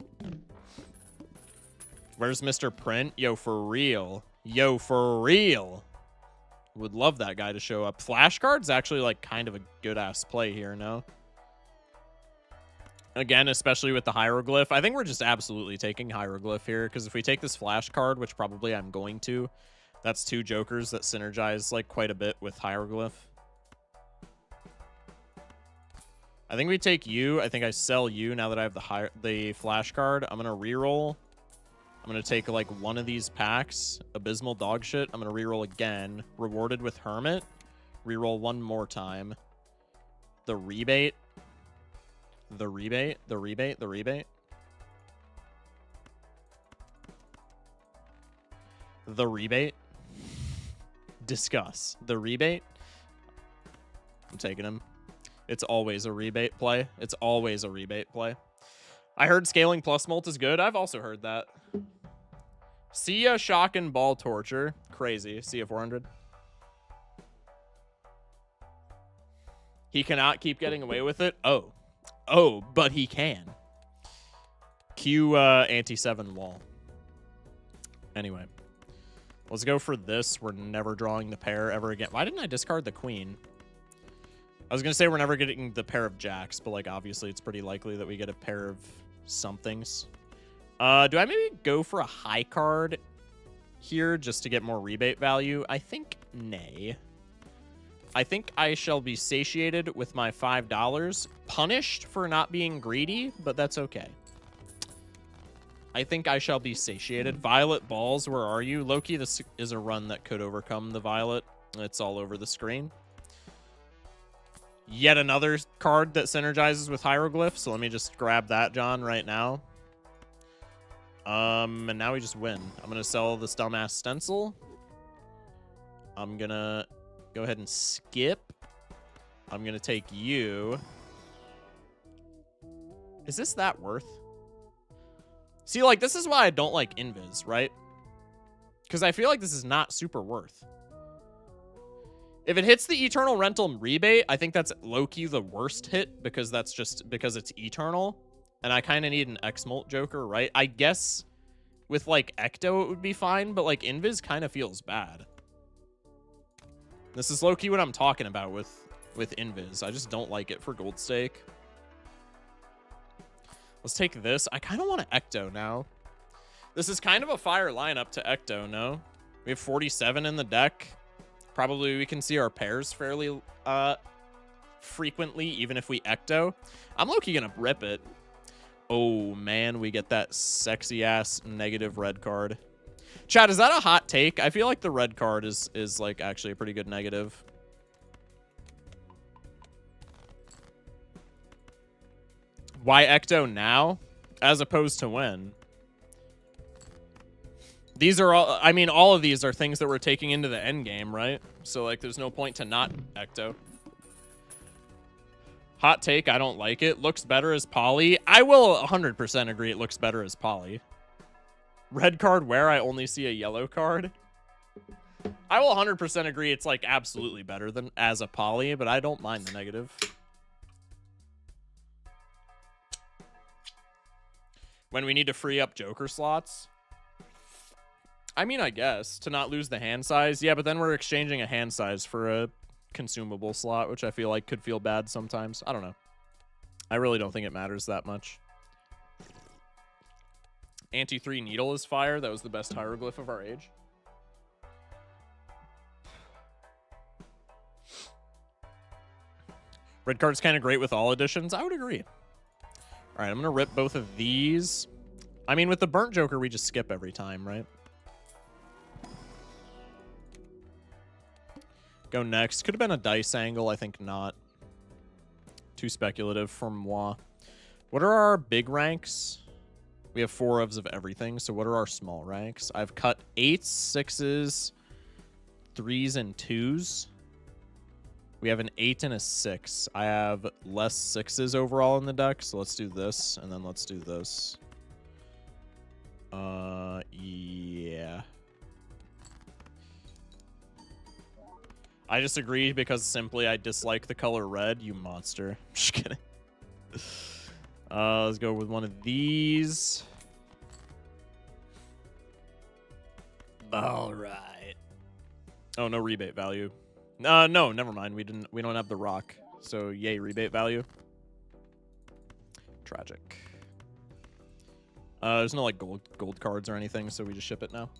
Where's Mr. Print? Yo, for real. Yo, for real. Would love that guy to show up. Flashcard's actually, like, kind of a good-ass play here, no? Again, especially with the Hieroglyph. I think we're just absolutely taking Hieroglyph here, because if we take this Flashcard, which probably I'm going to, that's 2 Jokers that synergize, like, quite a bit with Hieroglyph. I think we take you. I think I sell you now that I have the Flashcard. I'm going to reroll. I'm going to take, like, one of these packs. Abysmal Dogshit. I'm going to reroll again. Rewarded with Hermit. Reroll one more time. The Rebate. The Rebate. The Rebate. The Rebate. The Rebate. Discuss. The Rebate. I'm taking him. It's always a rebate play. It's always a rebate play. I heard scaling plus molt is good. I've also heard that. See ya, shock and ball torture. Crazy. See ya, 400. He cannot keep getting away with it. Oh. Oh, but he can. Q anti-7 wall. Anyway. Let's go for this. We're never drawing the pair ever again. Why didn't I discard the queen? I was going to say we're never getting the pair of jacks, but, like, obviously it's pretty likely that we get a pair of somethings. Do I maybe go for a high card here just to get more rebate value? I think nay. I think I shall be satiated with my $5. Punished for not being greedy, but that's okay. I think I shall be satiated. Violet Balls, where are you? Loki, this is a run that could overcome the Violet. It's all over the screen. Yet another card that synergizes with Hieroglyph, so let me just grab that, John, right now. And now we just win. I'm going to sell this dumbass stencil. I'm going to go ahead and skip. I'm going to take you. Is this that worth? See, like, this is why I don't like Invis, right? Because I feel like this is not super worth. If it hits the Eternal Rental rebate, I think that's low-key the worst hit because that's just because it's Eternal. And I kind of need an X-Molt Joker, right? I guess with, like, Ecto it would be fine, but, like, Invis kind of feels bad. This is low-key what I'm talking about with Invis. I just don't like it for Gold Stake. Let's take this. I kind of want an Ecto now. This is kind of a fire lineup to Ecto, no? We have 47 in the deck. Probably we can see our pairs fairly frequently, even if we ecto. I'm low-key gonna rip it. Oh, man, we get that sexy-ass negative red card. Chat, is that a hot take? I feel like the red card is like, actually a pretty good negative. Why ecto now, as opposed to when? These are all, I mean, all of these are things that we're taking into the end game, right? So, like, there's no point to not ecto. Hot take, I don't like it. Looks better as poly. I will 100% agree it looks better as poly. Red card where I only see a yellow card. I will 100% agree it's, like, absolutely better than as a poly, but I don't mind the negative. When we need to free up Joker slots. I mean, I guess, to not lose the hand size. Yeah, but then we're exchanging a hand size for a consumable slot, which I feel like could feel bad sometimes. I don't know. I really don't think it matters that much. Anti-3 needle is fire. That was the best hieroglyph of our age. Red card's kind of great with all editions. I would agree. All right, I'm going to rip both of these. I mean, with the burnt Joker, we just skip every time, right? Go next. Could have been a dice angle. I think not. Too speculative for moi. What are our big ranks? We have 4 ofs of everything. So what are our small ranks? I've cut 8s, 6s, 3s, and 2s. We have an 8 and a 6. I have less 6s overall in the deck. So let's do this. And then let's do this. Yeah. I disagree because simply I dislike the color red, you monster. Just kidding. Let's go with one of these. All right. Oh, no rebate value. No, never mind. We don't have the rock. So yay, rebate value. Tragic. There's no like gold cards or anything, so we just ship it now.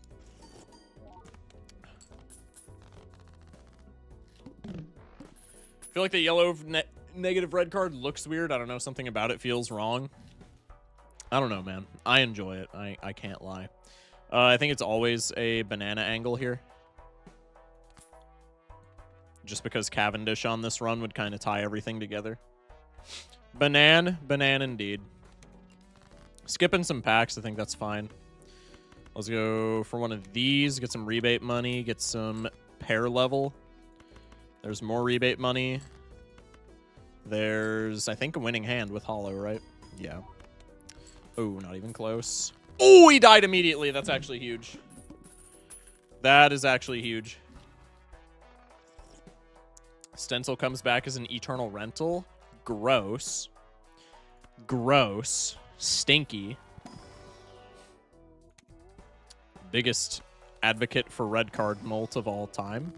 I feel like the yellow negative red card looks weird. I don't know. Something about it feels wrong. I don't know, man. I enjoy it. I can't lie. I think it's always a banana angle here. Just because Cavendish on this run would kind of tie everything together. Banana indeed. Skipping some packs. I think that's fine. Let's go for one of these. Get some rebate money. Get some pair level. There's more rebate money. There's, I think, a winning hand with Hollow, right? Yeah. Oh, not even close. Oh, he died immediately. That's actually huge. That is actually huge. Stencil comes back as an eternal rental. Gross. Gross. Stinky. Biggest advocate for red card molt of all time.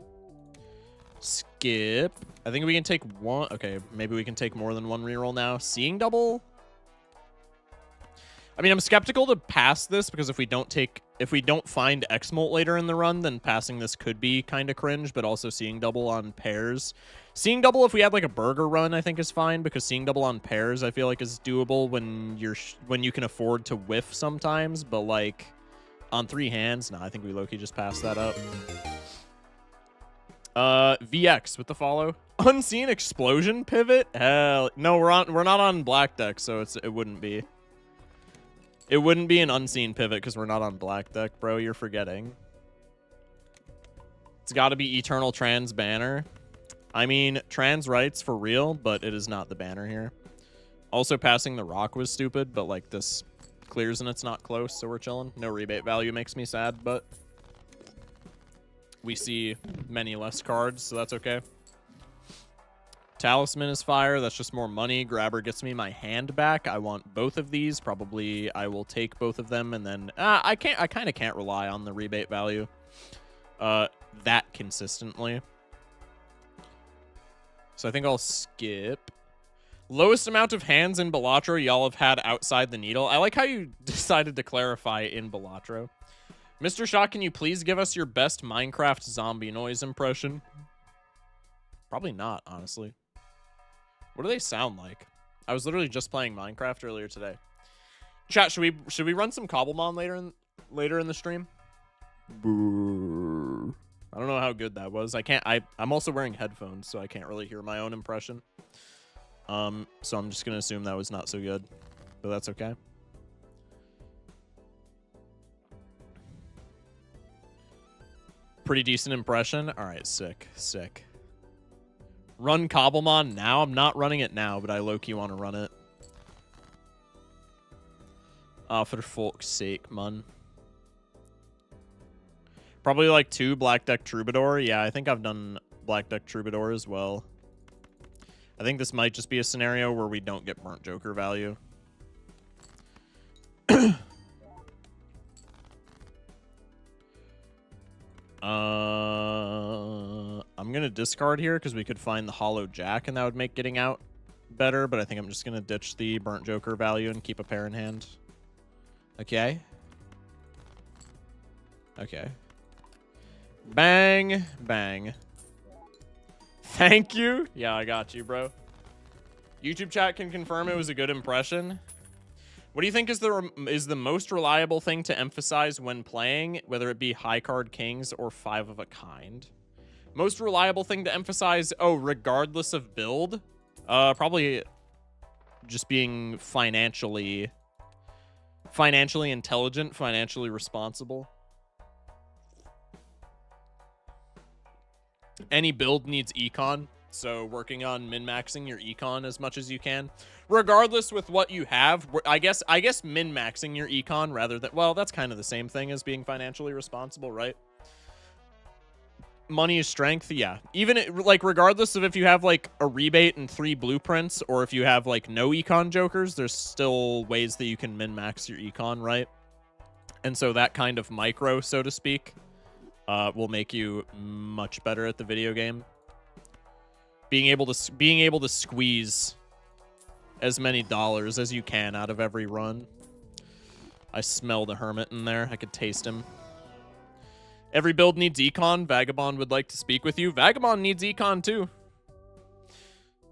Skip. I think we can take one. Okay, maybe we can take more than one reroll now. Seeing double. I mean, I'm skeptical to pass this because if we don't find X-Molt later in the run, then passing this could be kind of cringe, but also seeing double on pairs. Seeing double if we had like a burger run, I think is fine because seeing double on pairs, I feel like is doable when you can afford to whiff sometimes, but like on 3 hands, nah, I think we low-key just passed that up. VX with the follow. Unseen explosion pivot? Hell, no, we're not on black deck, so it wouldn't be. It wouldn't be an unseen pivot because we're not on black deck, bro. You're forgetting. It's got to be Eternal Trans banner. I mean, trans rights for real, but it is not the banner here. Also, passing the rock was stupid, but like this clears and it's not close, so we're chilling. No rebate value makes me sad, but we see many less cards, so that's okay. Talisman is fire. That's just more money. Grabber gets me my hand back. I want both of these. Probably I will take both of them, and then I kind of can't rely on the rebate value that consistently. So I think I'll skip. Lowest amount of hands in Balatro y'all have had outside the needle. I like how you decided to clarify in Balatro. Mr. Shot, can you please give us your best Minecraft zombie noise impression? Probably not, honestly. What do they sound like? I was literally just playing Minecraft earlier today. Chat, should we run some Cobblemon later in the stream? Brrr. I don't know how good that was. I'm also wearing headphones, so I can't really hear my own impression. So I'm just gonna assume that was not so good, but that's okay. Pretty decent impression. All right, sick. Run Cobblemon now. I'm not running it now, but I low-key want to run it. Oh, for fuck's sake, man. Probably like 2 Black Deck Troubadour. Yeah, I think I've done Black Deck Troubadour as well. I think this might just be a scenario where we don't get burnt Joker value. I'm going to discard here because we could find the Hollow Jack, and that would make getting out better, but I think I'm just going to ditch the burnt Joker value and keep a pair in hand. Okay. Bang, bang. Thank you. Yeah, I got you, bro. YouTube chat can confirm it was a good impression. What do you think is the most reliable thing to emphasize when playing, whether it be high card kings or 5 of a kind? Most reliable thing to emphasize, regardless of build? Probably just being financially intelligent, financially responsible. Any build needs econ, so working on min-maxing your econ as much as you can. Regardless with what you have, I guess min-maxing your econ rather than... Well, that's kind of the same thing as being financially responsible, right? Money is strength, yeah. Even, like, regardless of if you have, like, a rebate and 3 blueprints, or if you have, like, no econ jokers, there's still ways that you can min-max your econ, right? And so that kind of micro, so to speak, will make you much better at the video game. Being able to squeeze as many dollars as you can out of every run. I smell the hermit in there. I could taste him. Every build needs econ. Vagabond would like to speak with you. Vagabond needs econ too.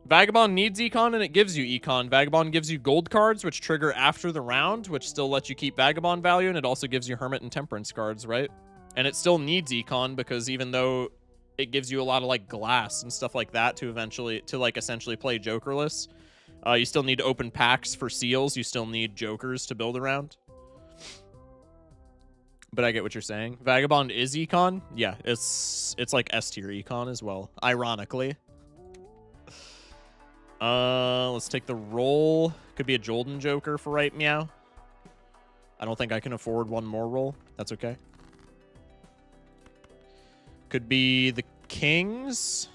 Vagabond needs econ and it gives you econ. Vagabond gives you gold cards, which trigger after the round, which still lets you keep Vagabond value, and it also gives you Hermit and Temperance cards, right? And it still needs econ because even though it gives you a lot of like glass and stuff like that to essentially play Jokerless, you still need to open packs for seals. You still need Jokers to build around. But I get what you're saying. Vagabond is econ. Yeah, it's like S tier econ as well, ironically. Let's take the roll. Could be a Jolden Joker for right meow. I don't think I can afford one more roll. That's okay. Could be the Kings.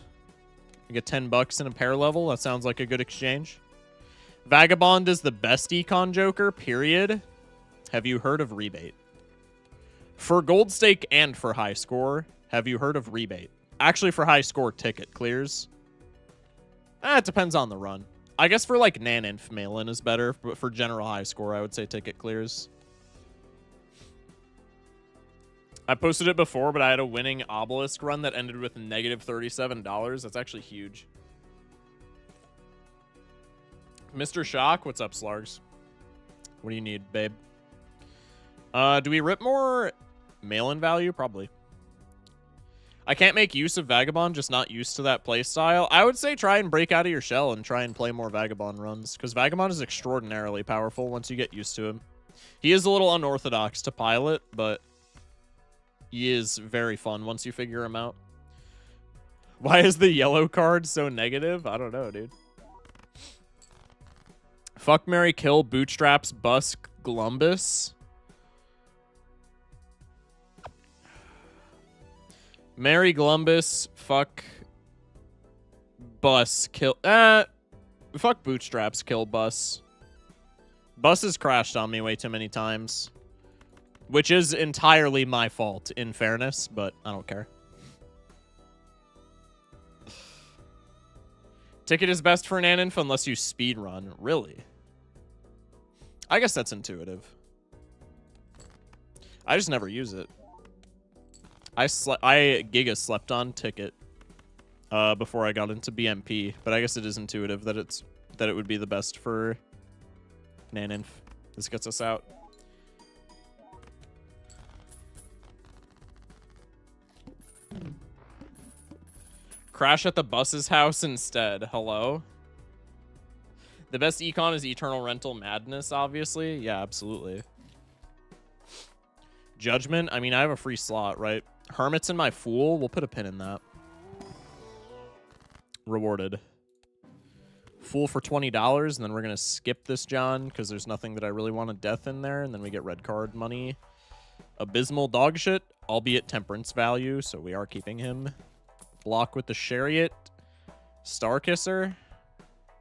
You get 10 bucks in a pair level. That sounds like a good exchange. Vagabond is the best econ Joker, period. Have you heard of Rebate? For gold stake and for high score, have you heard of Rebate? Actually, for high score, Ticket clears. It depends on the run. I guess for like Naninf, mail-in is better, but for general high score, I would say Ticket clears. I posted it before, but I had a winning obelisk run that ended with negative $37. That's actually huge. Mr. Shock, what's up, Slargs? What do you need, babe? Do we rip more mail-in value? Probably. I can't make use of Vagabond, just not used to that playstyle. I would say try and break out of your shell and try and play more Vagabond runs, because Vagabond is extraordinarily powerful once you get used to him. He is a little unorthodox to pilot, but he is very fun once you figure him out. Why is the yellow card so negative? I don't know, dude. Fuck, marry, kill, Bootstraps, Busk, Glumbus. Marry Glumbus, fuck Bus, kill... fuck Bootstraps, kill Bus. Bus has crashed on me way too many times. Which is entirely my fault, in fairness, but I don't care. Ticket is best for Naninf unless you speedrun. Really? I guess that's intuitive. I just never use it. I Giga slept on ticket before I got into BMP, but I guess it is intuitive that it would be the best for Naninf. This gets us out. Crash at the bus's house instead. Hello? The best econ is Eternal Rental Madness, obviously. Yeah, absolutely. Judgment? I mean, I have a free slot, right? Hermit's in my Fool? We'll put a pin in that. Rewarded. Fool for $20, and then we're going to skip this John, because there's nothing that I really want a death in there, and then we get red card money. Abysmal Dogshit, albeit temperance value, so we are keeping him. Block with the Chariot. Starkisser.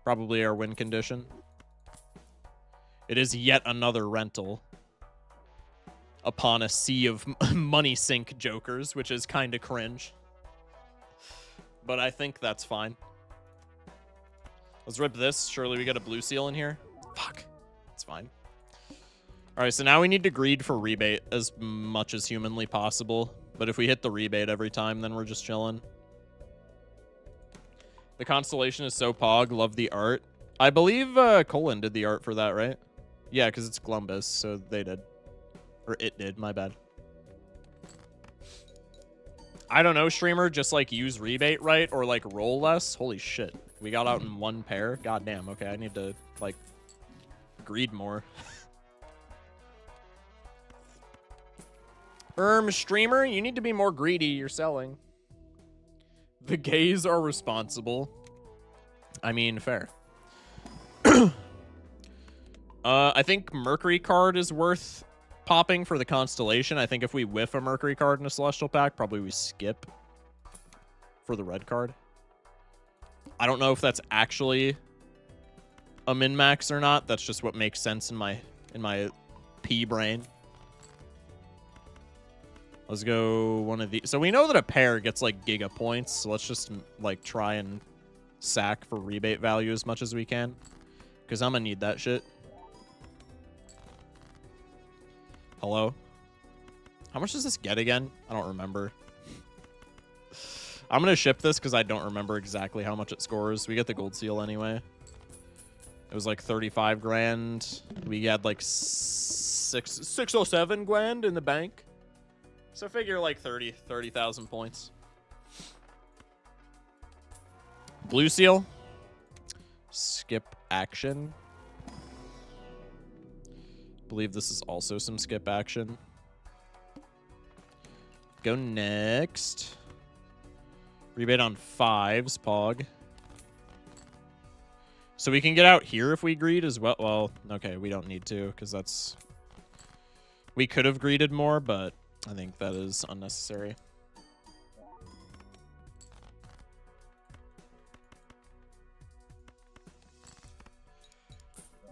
Probably our win condition. It is yet another rental. Upon a sea of money sink jokers, which is kind of cringe. But I think that's fine. Let's rip this. Surely we get a blue seal in here. Fuck. It's fine. Alright, so now we need to greed for rebate as much as humanly possible. But if we hit the rebate every time, then we're just chilling. The constellation is so pog. Love the art. I believe Colin did the art for that, right? Yeah, because it's Columbus, so they did. Or it did, my bad. I don't know, streamer. Just, like, use rebate right or, like, roll less. Holy shit. We got out in one pair. God damn. Okay, I need to, like, greed more. Streamer, you need to be more greedy. You're selling. The gays are responsible. I mean, fair. I think Mercury card is worth popping for the constellation. I think if we whiff a Mercury card in a Celestial pack, probably we skip for the red card. I don't know if that's actually a min-max or not. That's just what makes sense in my P brain. Let's go one of these. So we know that a pair gets like giga points. So let's just like try and sack for rebate value as much as we can. Because I'm going to need that shit. Hello? How much does this get again? I don't remember. I'm going to ship this because I don't remember exactly how much it scores. We get the gold seal anyway. It was like 35 grand. We had like 607 grand in the bank. So figure like 30,000 points. Blue seal. Skip action. Believe this is also some skip action. Go next. Rebate on 5s, Pog. So we can get out here if we greed as well. Well, okay, we don't need to because that's... We could have greeded more, but I think that is unnecessary.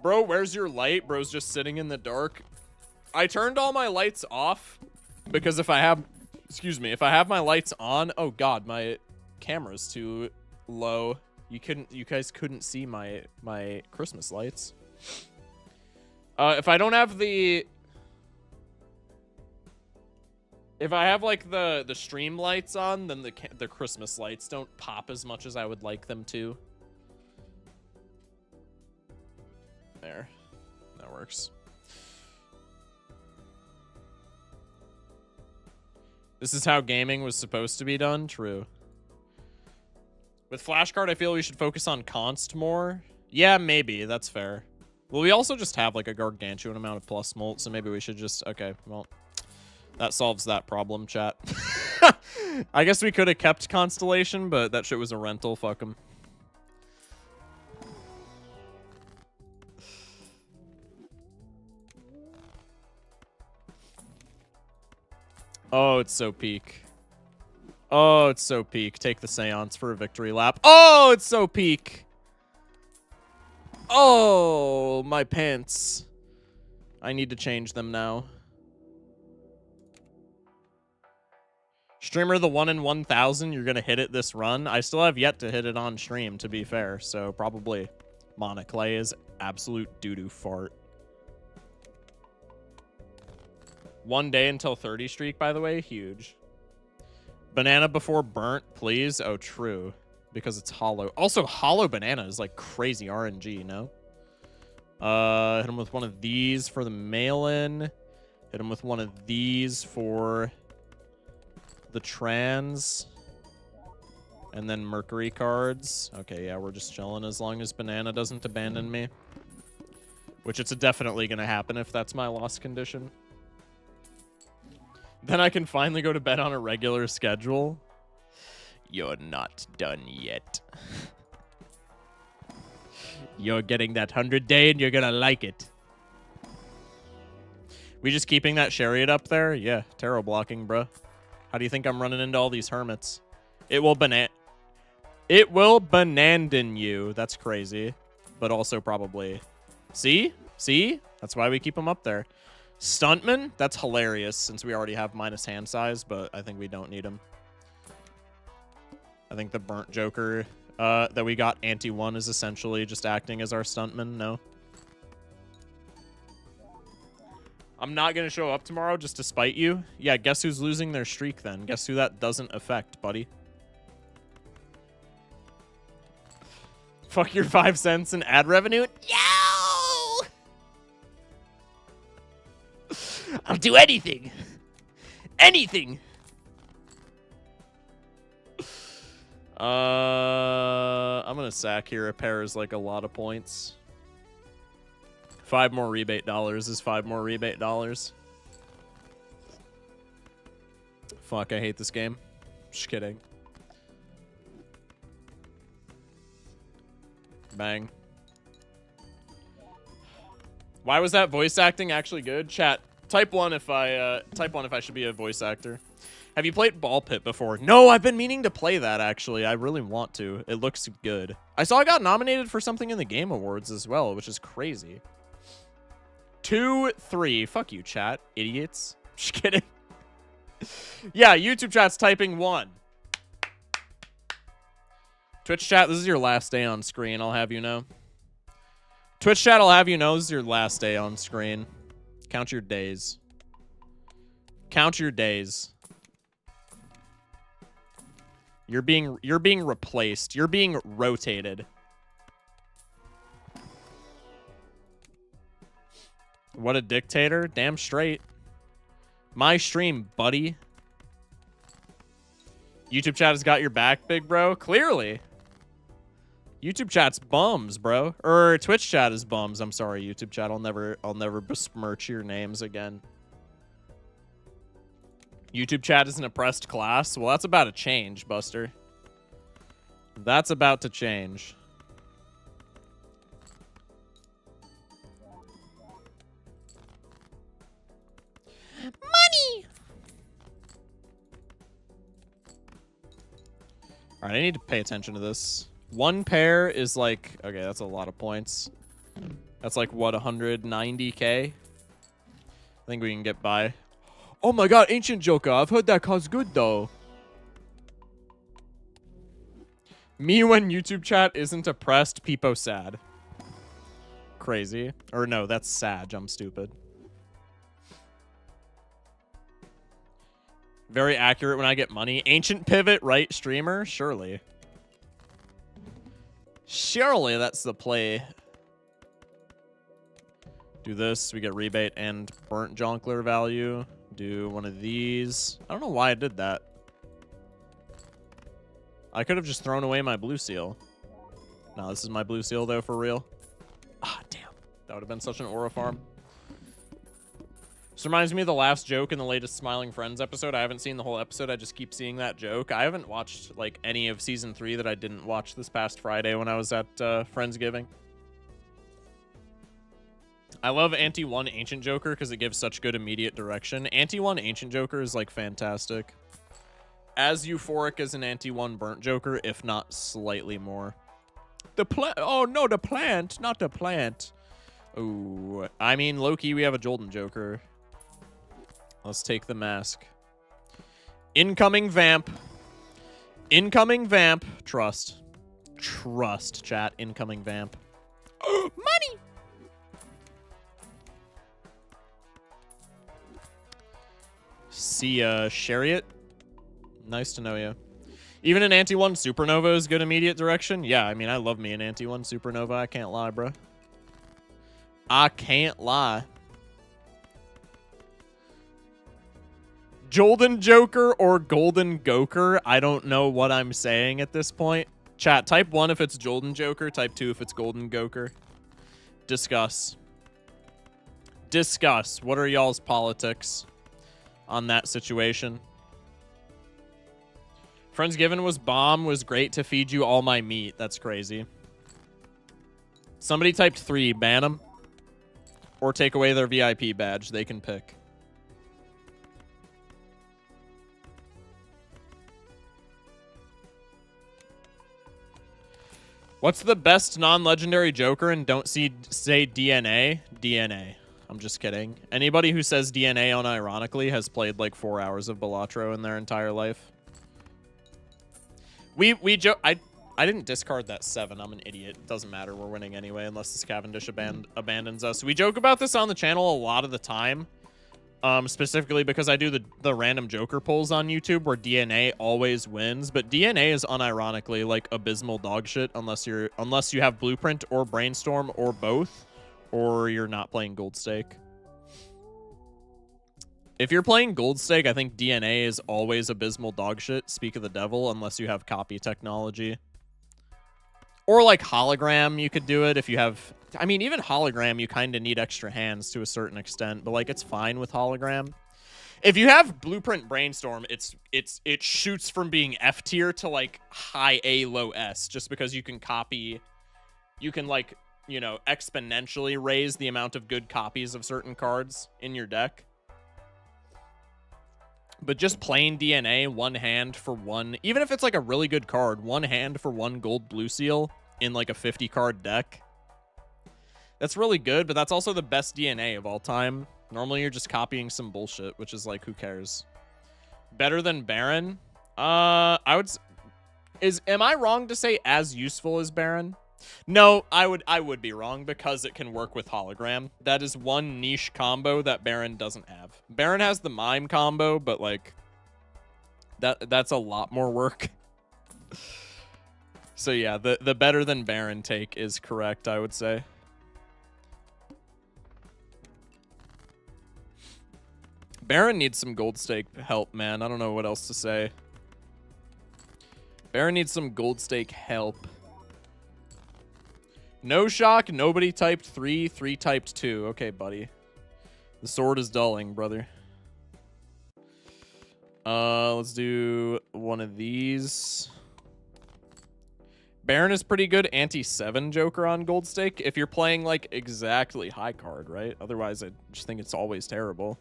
Bro, where's your light? Bro's just sitting in the dark. I turned all my lights off because if I have... Excuse me. If I have my lights on... Oh, God. My camera's too low. You guys couldn't see my Christmas lights. If I don't have the... If I have, like, the stream lights on, then the Christmas lights don't pop as much as I would like them to. There. That works. This is how gaming was supposed to be done? True. With flashcard, I feel we should focus on const more. Yeah, maybe. That's fair. Well, we also just have, like, a gargantuan amount of plus molt, so maybe we should just... Okay, well... That solves that problem, chat. I guess we could have kept Constellation, but that shit was a rental. Fuck him. Oh, it's so peak. Oh, it's so peak. Take the Seance for a victory lap. Oh, it's so peak. Oh, my pants. I need to change them now. Streamer, the 1 in 1,000, you're going to hit it this run. I still have yet to hit it on stream, to be fair. So probably Monoclay is absolute doo-doo fart. 1 day until 30 streak, by the way. Huge. Banana before burnt, please. Oh, true. Because it's hollow. Also, hollow banana is like crazy RNG, no? Hit him with one of these for the mail-in. Hit him with one of these for the trans. And then Mercury cards. Okay, yeah, we're just chilling as long as Banana doesn't abandon me. Which it's definitely going to happen if that's my lost condition. Then I can finally go to bed on a regular schedule. You're not done yet. You're getting that 100-day and you're going to like it. We just keeping that chariot up there? Yeah, tarot blocking, bruh. How do you think I'm running into all these hermits? It will banandon you. That's crazy. But also probably... See? See? That's why we keep them up there. Stuntman? That's hilarious since we already have minus hand size, but I think we don't need him. I think the burnt Joker that we got anti-1 is essentially just acting as our stuntman. No. I'm not going to show up tomorrow just to spite you. Yeah, guess who's losing their streak then? Guess who that doesn't affect, buddy? Fuck your 5 cents in ad revenue? Yo! I'll do anything. Anything. I'm gonna sack here. A pair is like a lot of points. 5 more rebate dollars is 5 more rebate dollars. Fuck, I hate this game. Just kidding. Bang. Why was that voice acting actually good? Chat, type 1 if I should be a voice actor. Have you played Ball Pit before? No, I've been meaning to play that actually. I really want to. It looks good. I saw I got nominated for something in the Game Awards as well, which is crazy. 2, 3. Fuck you, chat. Idiots. Just kidding. Yeah, YouTube chat's typing 1. Twitch chat, this is your last day on screen, I'll have you know. Twitch chat, I'll have you know, this is your last day on screen. Count your days. Count your days. You're being replaced. You're being rotated. What a dictator. Damn straight. My stream, buddy. YouTube chat has got your back, big bro. Clearly. YouTube chat's bums, bro. Or Twitch chat is bums. I'm sorry, YouTube chat. I'll never besmirch your names again. YouTube chat is an oppressed class. Well, that's about to change, Buster. That's about to change. Money! Alright, I need to pay attention to this. 1 pair is like... Okay, that's a lot of points. That's like, what, 190k? I think we can get by. Oh my god, Ancient Joker. I've heard that card's good, though. Me when YouTube chat isn't oppressed, Peepo sad. Crazy. Or no, that's Sag. I'm stupid. Very accurate when I get money. Ancient Pivot, right, streamer? Surely. Surely that's the play. Do this. We get rebate and burnt Jonkler value. Do one of these. I don't know why I did that. I could have just thrown away my blue seal. No, this is my blue seal, though, for real. Ah, damn. That would have been such an aura farm. This reminds me of the last joke in the latest Smiling Friends episode. I haven't seen the whole episode. I just keep seeing that joke. I haven't watched, like, any of Season 3 that I didn't watch this past Friday when I was at Friendsgiving. I love Anti-1 Ancient Joker because it gives such good immediate direction. Anti-1 Ancient Joker is, like, fantastic. As euphoric as an Anti-1 Burnt Joker, if not slightly more. The plant. Oh, no, the plant. Not the plant. Ooh. I mean, low-key, we have a Jolden Joker. Let's take the mask. Incoming vamp. Incoming vamp. Trust. Trust, chat. Incoming vamp. Money! See, chariot? Nice to know you. Even an anti-1 Supernova is good immediate direction? Yeah, I mean, I love me an anti-1 Supernova. I can't lie, bro. I can't lie. Jolden Joker or Golden Goker? I don't know what I'm saying at this point. Chat, type 1 if it's Jolden Joker. Type 2 if it's Golden Goker. Discuss. Discuss. What are y'all's politics on that situation? Friendsgiving was bomb, was great to feed you all my meat. That's crazy. Somebody typed 3, ban them. Or take away their VIP badge. They can pick. What's the best non-legendary Joker and don't say DNA? DNA. I'm just kidding. Anybody who says DNA unironically has played like 4 hours of Balatro in their entire life. I didn't discard that 7. I'm an idiot. It doesn't matter. We're winning anyway unless this Cavendish abandons us. We joke about this on the channel a lot of the time. Specifically because I do the random Joker polls on YouTube where DNA always wins, but DNA is unironically like abysmal dog shit unless you have Blueprint or Brainstorm or both, or you're not playing Gold Stake. If you're playing Gold Stake, I think DNA is always abysmal dog shit. Speak of the devil, unless you have copy technology. Or like hologram, you could do it if you have... I mean, even hologram, you kind of need extra hands to a certain extent, but like it's fine with hologram. If you have Blueprint Brainstorm, it shoots from being F tier to like high A, low S, just because you can copy... You can like, you know, exponentially raise the amount of good copies of certain cards in your deck. But just plain DNA, one hand for one, even if it's like a really good card, one hand for one gold blue seal in like a 50 card deck. That's really good, but that's also the best DNA of all time. Normally you're just copying some bullshit, which is like, who cares? Better than Baron? Am I wrong to say as useful as Baron? No, I would be wrong because it can work with hologram. That is one niche combo that Baron doesn't have. Baron has the mime combo, but like that's a lot more work. So yeah, the better than Baron take is correct, I would say. Baron needs some Gold Stake help, man. I don't know what else to say. Baron needs some Gold Stake help. No shock, nobody typed 3, 3 typed 2. Okay, buddy. The sword is dulling, brother. Let's do one of these. Baron is pretty good anti-7 Joker on Gold Stake if you're playing like exactly high card, right? Otherwise, I just think it's always terrible.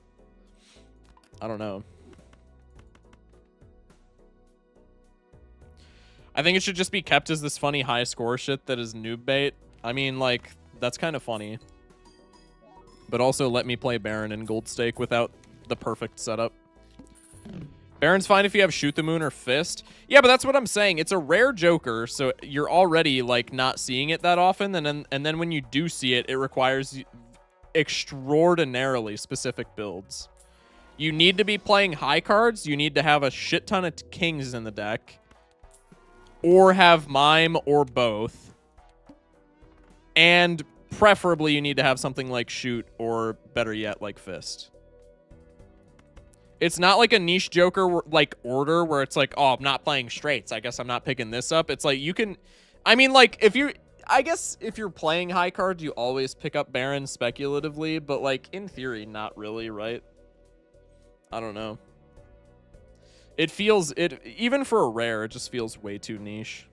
I don't know. I think it should just be kept as this funny high score shit that is noob bait. I mean, like, that's kind of funny. But also let me play Baron in Gold Stake without the perfect setup. Baron's fine if you have Shoot the Moon or Fist. Yeah, but that's what I'm saying. It's a rare Joker, so you're already, like, not seeing it that often. And then when you do see it, it requires extraordinarily specific builds. You need to be playing high cards. You need to have a shit ton of kings in the deck. Or have Mime or both. And preferably you need to have something like Shoot or better yet like Fist. It's not like a niche Joker like order where it's like, oh, I'm not playing straights. I guess I'm not picking this up. It's like you can, I mean, like I guess if you're playing high cards, you always pick up Baron speculatively, but like in theory, not really, right? I don't know. It feels, even for a rare, it just feels way too niche.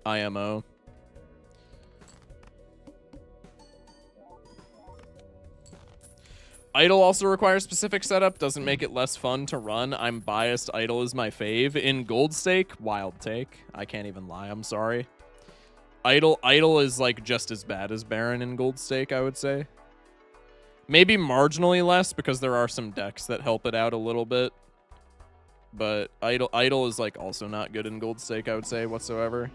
IMO. Idol also requires specific setup, doesn't make it less fun to run. I'm biased, Idol is my fave. In Gold Stake, wild take. I can't even lie, I'm sorry. Idol is like just as bad as Baron in Gold Stake, I would say. Maybe marginally less because there are some decks that help it out a little bit. But Idol is like also not good in Gold Stake, I would say, whatsoever.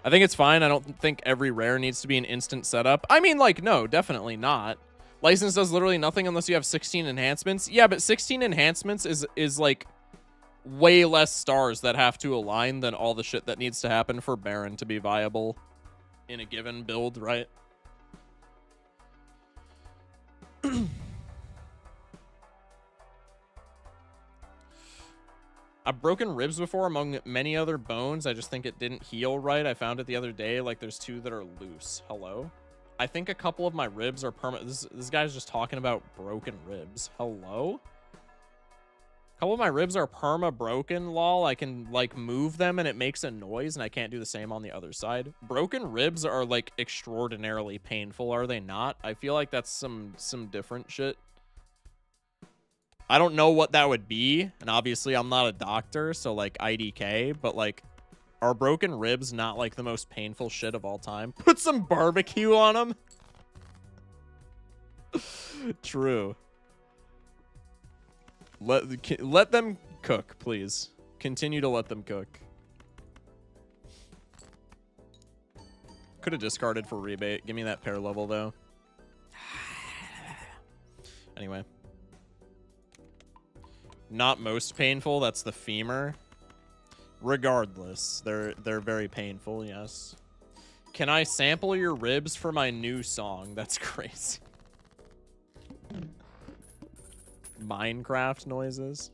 I think it's fine. I don't think every rare needs to be an instant setup. I mean, like, no, definitely not. License does literally nothing unless you have 16 enhancements. Yeah, but 16 enhancements is like way less stars that have to align than all the shit that needs to happen for Baron to be viable in a given build, right? I've broken ribs before among many other bones. I just think it didn't heal right. I found it the other day. Like, there's 2 that are loose. Hello? I think a couple of my ribs are permanent. This guy's just talking about broken ribs. Hello? A couple of my ribs are perma broken, lol. I can, like, move them and it makes a noise, and I can't do the same on the other side. Broken ribs are, like, extraordinarily painful, are they not? I feel like that's some different shit. I don't know what that would be, and obviously I'm not a doctor, so, like, IDK, but, like, are broken ribs not, like, the most painful shit of all time? Put some barbecue on them. True. Let them cook, please. Continue to let them cook. Could have discarded for rebate. Give me that pair level, though. Anyway. Not most painful. That's the femur. Regardless, they're very painful, yes. Can I sample your ribs for my new song? That's crazy. Minecraft noises.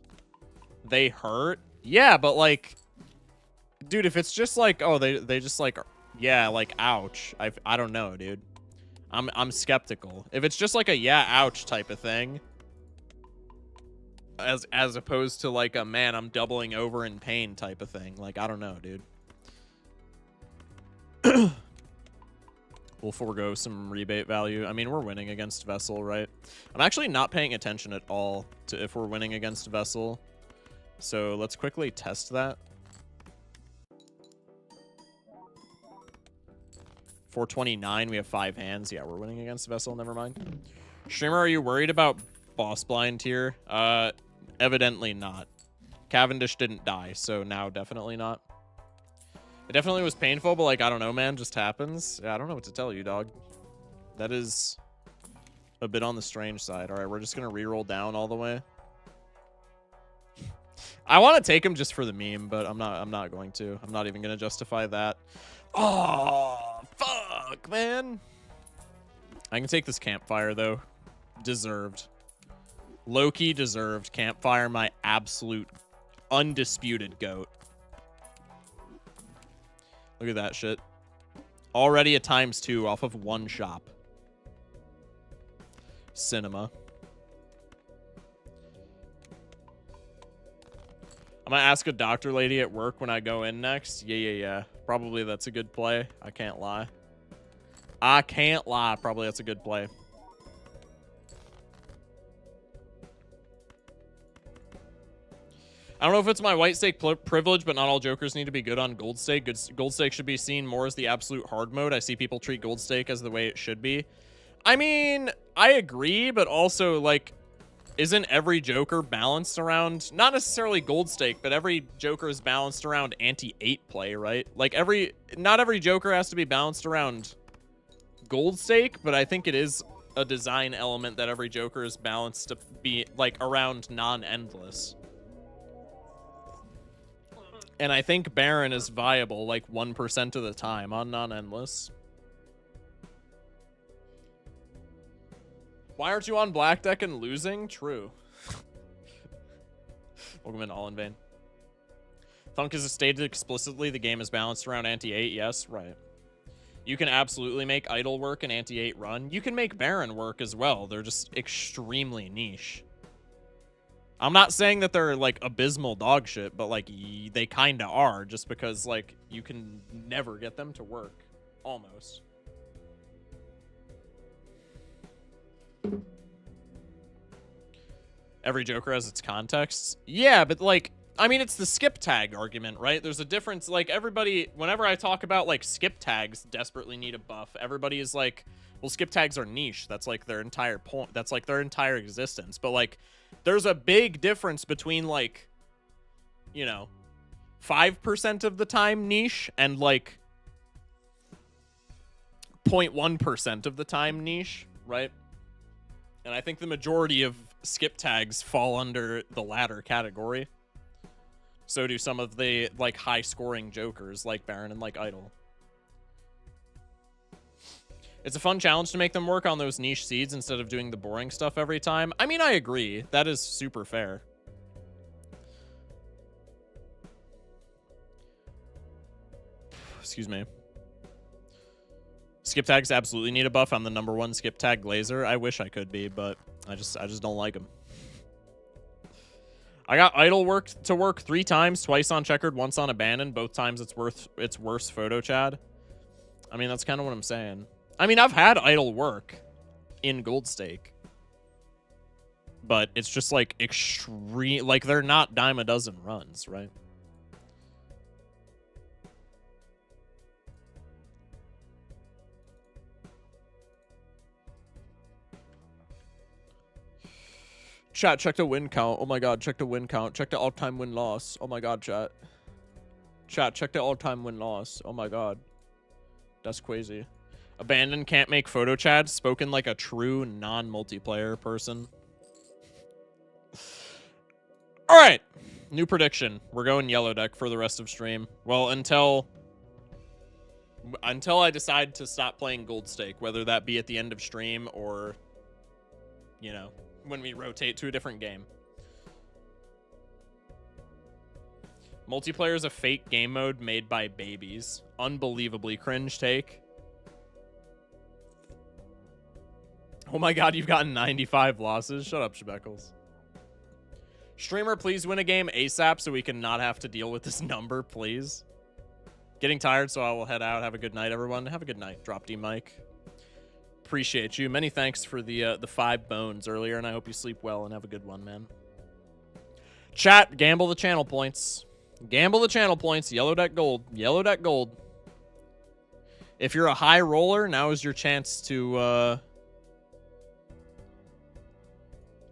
They hurt? Yeah, but like, dude, if it's just like, oh, they just like, yeah, like, ouch. I don't know, dude. I'm skeptical. If it's just like a yeah, ouch type of thing, as opposed to like a man, I'm doubling over in pain type of thing. Like, I don't know, dude. We'll forego some rebate value. I mean, we're winning against Vessel, right? I'm actually not paying attention at all to if we're winning against Vessel. So let's quickly test that. 429, we have 5 hands. Yeah, we're winning against Vessel, never mind. Streamer, are you worried about boss blind here? Evidently not. Cavendish didn't die, so now definitely not. It definitely was painful, but like, I don't know, man, just happens. Yeah, I don't know what to tell you, dog. That is a bit on the strange side. All right, we're just gonna reroll down all the way. I want to take him just for the meme, but I'm not going to. I'm not even gonna justify that. Oh, fuck, man. I can take this campfire though. Deserved. Low-key deserved. Campfire, my absolute undisputed GOAT. Look at that shit. Already a ×2 off of 1 shop. Cinema. I'm gonna ask a doctor lady at work when I go in next. Yeah. Probably that's a good play. I can't lie. I can't lie. Probably that's a good play. I don't know if it's my white stake privilege, but not all jokers need to be good on gold stake. Gold stake should be seen more as the absolute hard mode. I see people treat gold stake as the way it should be. I mean, I agree, but also, like, isn't every joker balanced around, not necessarily gold stake, but every joker is balanced around anti-8 play, right? Like, not every joker has to be balanced around gold stake, but I think it is a design element that every joker is balanced to be, like, around non-endless. And I think Baron is viable like 1% of the time on non-endless. Why aren't you on black deck and losing? True. Welcome in all in vain. Thunk is stated explicitly the game is balanced around anti-8. Yes, right. You can absolutely make idle work and anti-8 run. You can make Baron work as well. They're just extremely niche. I'm not saying that they're, like, abysmal dog shit, but, like, they kind of are, just because, like, you can never get them to work. Almost. Every joker has its contexts. Yeah, but, like, I mean, it's the skip tag argument, right? There's a difference. Like, everybody, whenever I talk about, like, skip tags desperately need a buff, everybody is like, well, skip tags are niche. That's, like, their entire point. That's, like, their entire existence. But, like, there's a big difference between, like, you know, 5% of the time niche and, like, 0.1% of the time niche, right? And I think the majority of skip tags fall under the latter category. So do some of the, like, high-scoring jokers, like Baron and like Idol. It's a fun challenge to make them work on those niche seeds instead of doing the boring stuff every time. I mean, I agree. That is super fair. Excuse me. Skip tags absolutely need a buff. I'm the #1 skip tag glazer. I wish I could be, but I just don't like them. I got idle work 3 times, twice on checkered, once on abandoned. Both times it's worse photo chad. I mean, that's kind of what I'm saying. I mean, I've had idle work in Gold Stake, but it's just like extreme. Like, they're not dime a dozen runs, right? Chat, check the win count. Oh my god, check the win count. Check the all-time win-loss. Oh my god, chat. Chat, check the all-time win-loss. Oh my god. That's crazy. Abandon can't make photo chats. Spoken like a true non-multiplayer person. Alright. New prediction. We're going yellow deck for the rest of stream. Well, until I decide to stop playing Gold Stake, whether that be at the end of stream or, you know, when we rotate to a different game. Multiplayer is a fake game mode made by babies. Unbelievably cringe take. Oh my god, you've gotten 95 losses. Shut up, Shebeckles. Streamer, please win a game ASAP so we can not have to deal with this number, please. Getting tired, so I will head out. Have a good night, everyone. Have a good night. Drop D Mike. Appreciate you. Many thanks for the 5 bones earlier, and I hope you sleep well and have a good one, man. Chat, gamble the channel points. Gamble the channel points. Yellow deck gold. Yellow deck gold. If you're a high roller, now is your chance to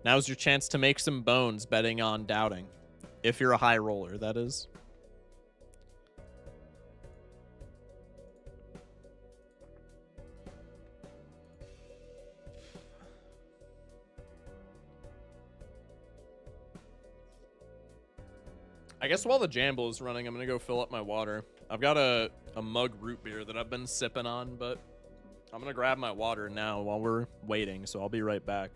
now's your chance to make some bones betting on doubting. If you're a high roller, that is. I guess while the Jamble is running, I'm going to go fill up my water. I've got a mug root beer that I've been sipping on, but I'm going to grab my water now while we're waiting, so I'll be right back.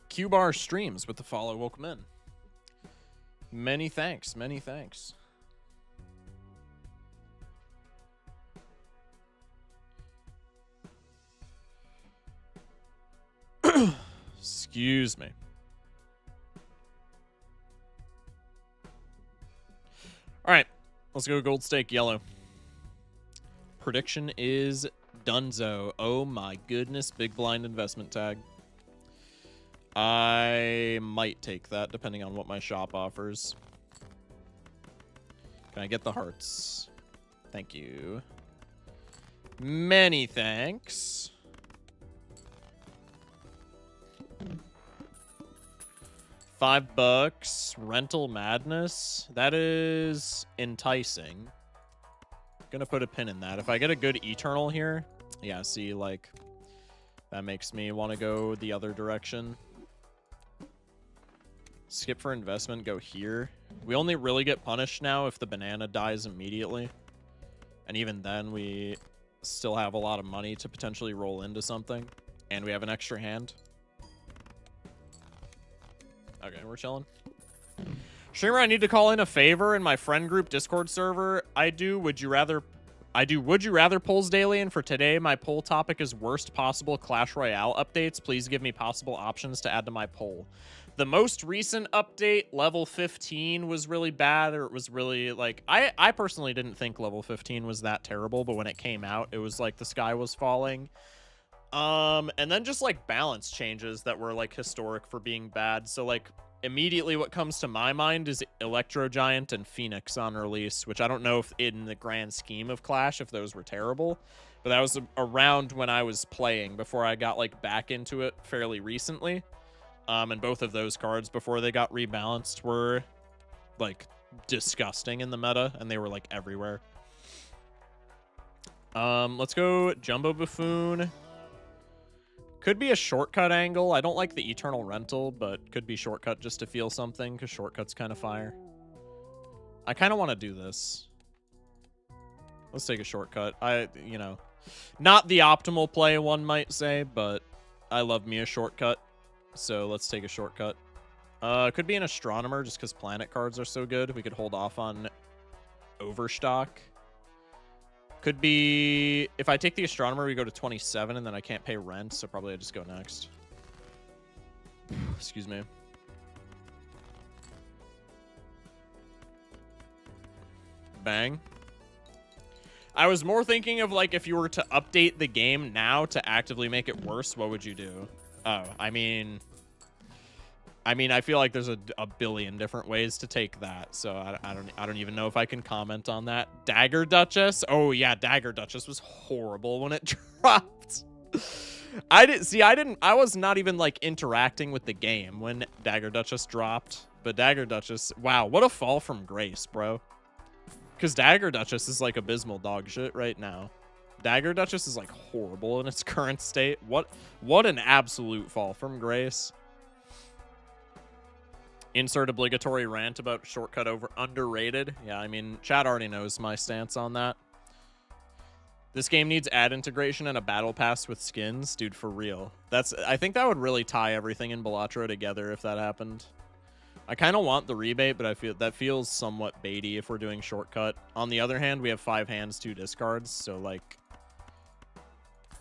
Q-Bar streams with the follow. Welcome in. Many thanks. Many thanks. Excuse me. All right, let's go Gold Stake yellow. Prediction is Dunzo. Oh my goodness, big blind investment tag. I might take that depending on what my shop offers. Can I get the hearts? Thank you. Many thanks. $5. Rental Madness. That is enticing. Gonna put a pin in that. If I get a good Eternal here, yeah, see, like, that makes me want to go the other direction. Skip for investment, go here. We only really get punished now if the banana dies immediately. And even then, we still have a lot of money to potentially roll into something. And we have an extra hand. Okay, we're chilling. Streamer, I need to call in a favor in my friend group Discord server. I do Would You Rather polls daily, and for today, my poll topic is worst possible Clash Royale updates. Please give me possible options to add to my poll. The most recent update, level 15, was really bad, or it was really, like, I personally didn't think level 15 was that terrible, but when it came out, it was like the sky was falling. And then just, like, balance changes that were, like, historic for being bad. So, like, immediately what comes to my mind is Electro Giant and Phoenix on release, which I don't know if in the grand scheme of Clash, if those were terrible. But that was around when I was playing, before I got, like, back into it fairly recently. And both of those cards, before they got rebalanced, were, like, disgusting in the meta, and they were, like, everywhere. Let's go Jumbo Buffoon. Could be a shortcut angle. I don't like the Eternal Rental, but could be shortcut just to feel something, because shortcut's kind of fire. I kind of want to do this. Let's take a shortcut. You know, not the optimal play, one might say, but I love me a shortcut. So let's take a shortcut. Could be an Astronomer, just because planet cards are so good. We could hold off on Overstock. Could be, if I take the Astronomer, we go to 27, and then I can't pay rent, so probably I just go next. Excuse me. Bang. I was more thinking of, like, if you were to update the game now to actively make it worse, what would you do? Oh, I mean, I feel like there's a billion different ways to take that, so I don't even know if I can comment on that. Dagger Duchess? Oh yeah, Dagger Duchess was horrible when it dropped. I was not even, like, interacting with the game when Dagger Duchess dropped, but Dagger Duchess, wow, what a fall from grace, bro. Because Dagger Duchess is, like, abysmal dog shit right now. Dagger Duchess is, like, horrible in its current state. What an absolute fall from grace. Insert obligatory rant about shortcut over underrated. Yeah, I mean, chat already knows my stance on that. This game needs ad integration and a battle pass with skins. Dude, for real. I think that would really tie everything in Balatro together if that happened. I kind of want the rebate, but I feel that feels somewhat baity if we're doing shortcut. On the other hand, we have 5 hands, 2 discards, so, like,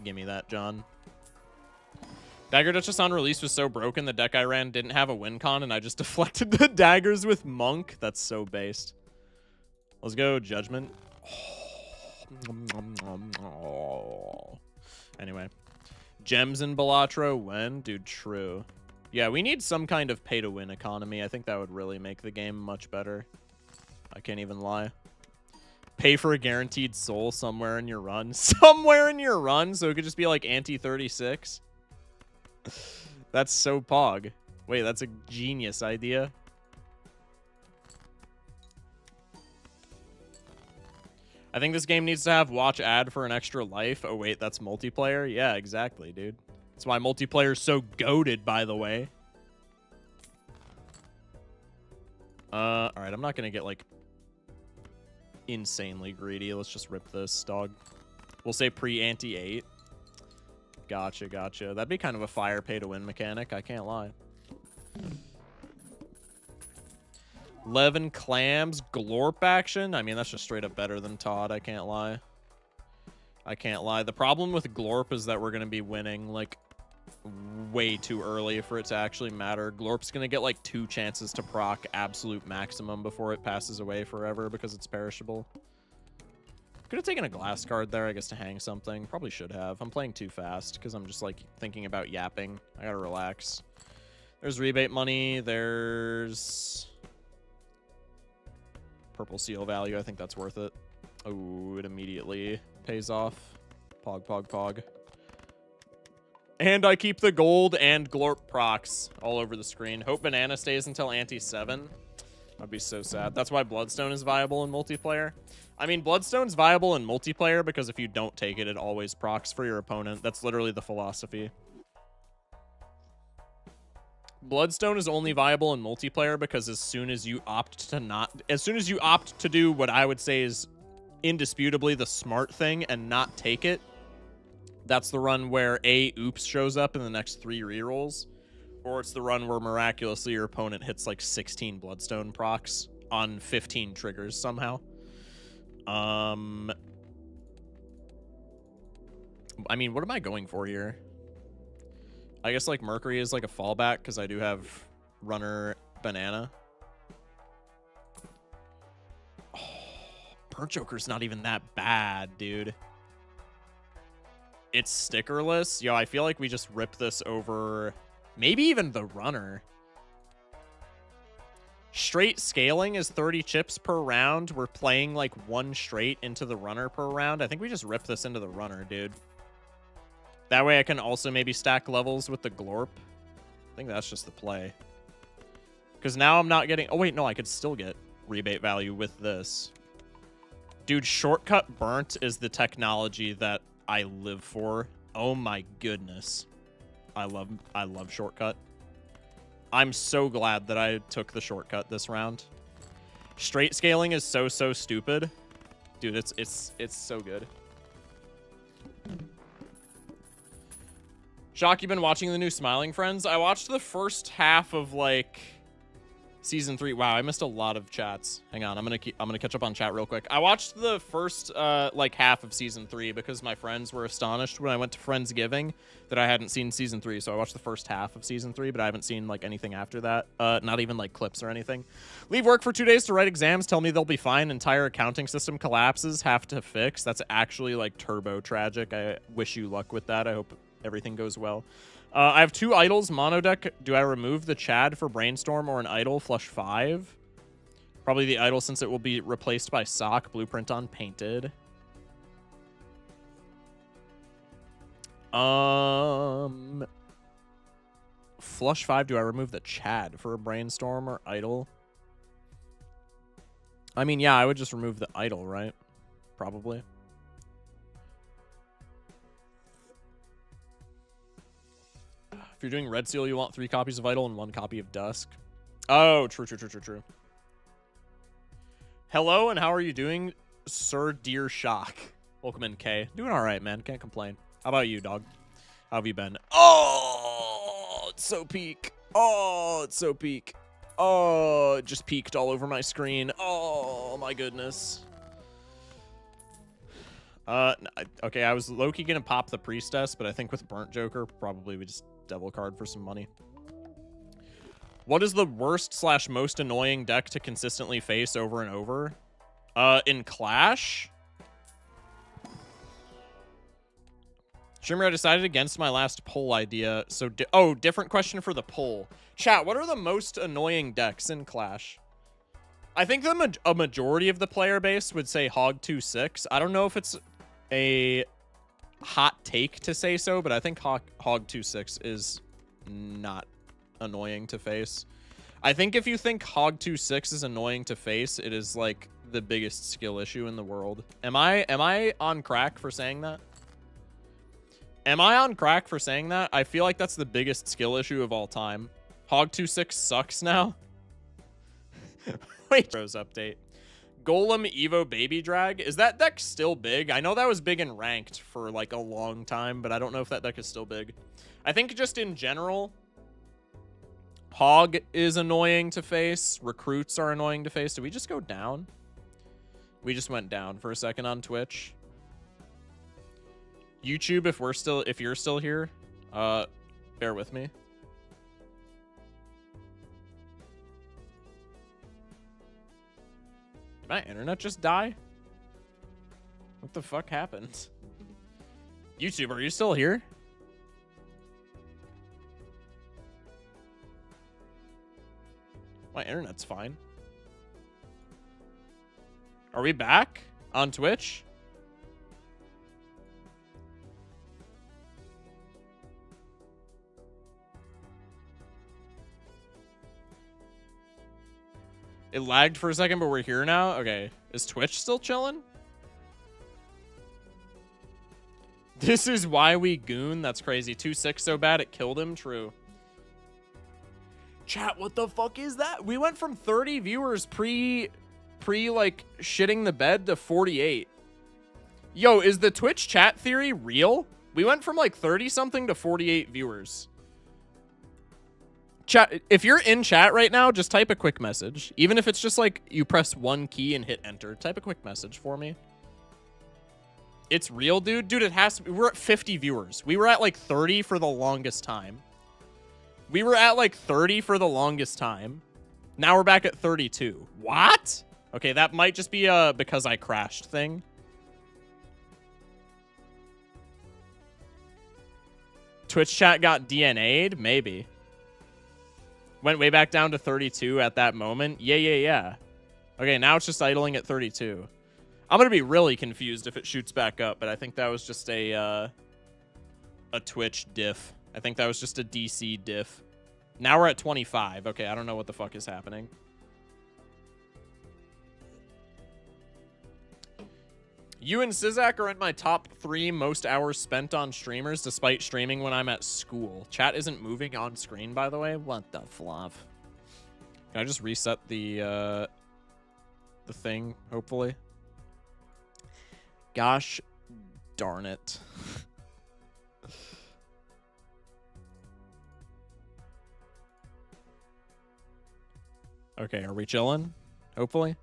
give me that, John. Dagger Duchess on release was so broken, the deck I ran didn't have a win con, and I just deflected the daggers with Monk. That's so based. Let's go Judgment. Anyway. Gems in Balatro when? Dude, true. Yeah, we need some kind of pay-to-win economy. I think that would really make the game much better. I can't even lie. Pay for a guaranteed soul somewhere in your run. Somewhere in your run, so it could just be like anti-36. That's so pog. Wait, that's a genius idea. I think this game needs to have watch ad for an extra life. Oh, wait, that's multiplayer? Yeah, exactly, dude. That's why multiplayer is so goated, by the way. Alright, I'm not gonna get, like, insanely greedy. Let's just rip this, dog. We'll say pre-anti-8. Gotcha, gotcha. That'd be kind of a fire pay-to-win mechanic, I can't lie. 11 clams, glorp action? I mean, that's just straight up better than Todd, I can't lie. I can't lie. The problem with glorp is that we're going to be winning, like, way too early for it to actually matter. Glorp's going to get, like, 2 chances to proc absolute maximum before it passes away forever because it's perishable. Could have taken a glass card there, I guess, to hang something. Probably should have. I'm playing too fast because I'm just, like, thinking about yapping. I gotta relax. There's rebate money. There's purple seal value. I think that's worth it. Oh, it immediately pays off. Pog, pog, pog. And I keep the gold and glorp procs all over the screen. Hope banana stays until anti-7. That'd be so sad. That's why Bloodstone is viable in multiplayer. I mean, Bloodstone's viable in multiplayer because if you don't take it, it always procs for your opponent. That's literally the philosophy. Bloodstone is only viable in multiplayer because as soon as you opt to do what I would say is indisputably the smart thing and not take it. That's the run where oops shows up in the next 3 rerolls, or it's the run where miraculously your opponent hits like 16 Bloodstone procs on 15 triggers somehow. I mean, what am I going for here? I guess like Mercury is like a fallback because I do have runner banana. Oh, Burnt Joker's not even that bad, dude. It's stickerless. Yo, I feel like we just rip this over maybe even the runner. Straight scaling is 30 chips per round. We're playing like 1 straight into the runner per round. I think we just rip this into the runner, dude. That way I can also maybe stack levels with the Glorp. I think that's just the play. Because now I'm not getting... Oh, wait, no, I could still get rebate value with this. Dude, Shortcut Burnt is the technology that I live for. Oh, my goodness. I love Shortcut. I'm so glad that I took the shortcut this round. Straight scaling is so stupid. Dude, it's so good. Shock, you been watching the new Smiling Friends? I watched the first half of like season 3. Wow, I missed a lot of chats. Hang on, I'm gonna catch up on chat real quick. I watched the first like half of season 3 because my friends were astonished when I went to Friendsgiving that I hadn't seen season 3. So I watched the first half of season 3, but I haven't seen like anything after that. Not even like clips or anything. Leave work for 2 days to write exams. Tell me they'll be fine. Entire accounting system collapses. Have to fix. That's actually like turbo tragic. I wish you luck with that. I hope everything goes well. I have 2 idols, mono deck. Do I remove the Chad for Brainstorm or an idol, flush 5? Probably the idol since it will be replaced by Sock, blueprint on painted. Flush 5, do I remove the Chad for a Brainstorm or idol? I mean, yeah, I would just remove the idol, right? Probably. If you're doing Red Seal, you want 3 copies of Idol and 1 copy of Dusk. Oh, true. Hello, and how are you doing, Sir Dear Shock? Welcome in, K. Doing all right, man. Can't complain. How about you, dog? How have you been? Oh, it's so peak. Oh, it's so peak. Oh, it just peaked all over my screen. Oh, my goodness. Okay, I was low-key gonna pop the Priestess, but I think with Burnt Joker, probably we just Devil card for some money. What is the worst / most annoying deck to consistently face over and over? In Clash? Shimmer, I decided against my last poll idea, so... Oh, different question for the poll. Chat, what are the most annoying decks in Clash? I think a majority of the player base would say Hog 2-6. I don't know if it's a hot take to say so, but I think Hog 2-6 is not annoying to face. I think if you think Hog 2-6 is annoying to face, it is like the biggest skill issue in the world. Am I on crack for saying that? Am I on crack for saying that? I feel like that's the biggest skill issue of all time. Hog 2-6 sucks now. Wait, Rose update. Golem Evo Baby Drag. Is that deck still big? I know that was big and ranked for like a long time, but I don't know if that deck is still big. I think just in general, Hog is annoying to face. Recruits are annoying to face. Did we just go down? We just went down for a second on Twitch. YouTube, if you're still here, bear with me. Did my internet just die? What the fuck happened? YouTube, are you still here? My internet's fine. Are we back on Twitch? It lagged for a second, but we're here now. Okay. Is Twitch still chilling? This is why we goon. That's crazy. 2-6 so bad it killed him. True. Chat, what the fuck is that? We went from 30 viewers pre like shitting the bed to 48. Yo, is the Twitch chat theory real? We went from like 30 something to 48 viewers. Chat, if you're in chat right now, just type a quick message. Even if it's just like you press one key and hit enter, type a quick message for me. It's real, dude. Dude, it has to be. We're at 50 viewers. We were at like 30 for the longest time. We were at like 30 for the longest time. Now we're back at 32. What? Okay, that might just be a because I crashed thing. Twitch chat got DNA'd? Maybe. Went way back down to 32 at that moment. Yeah. Okay, now it's just idling at 32. I'm going to be really confused if it shoots back up, but I think that was just a Twitch diff. I think that was just a DC diff. Now we're at 25. Okay, I don't know what the fuck is happening. You and Sizak are in my top 3 most hours spent on streamers despite streaming when I'm at school. Chat isn't moving on screen, by the way. What the fluff? Can I just reset the thing, hopefully? Gosh darn it. Okay, are we chilling? Hopefully.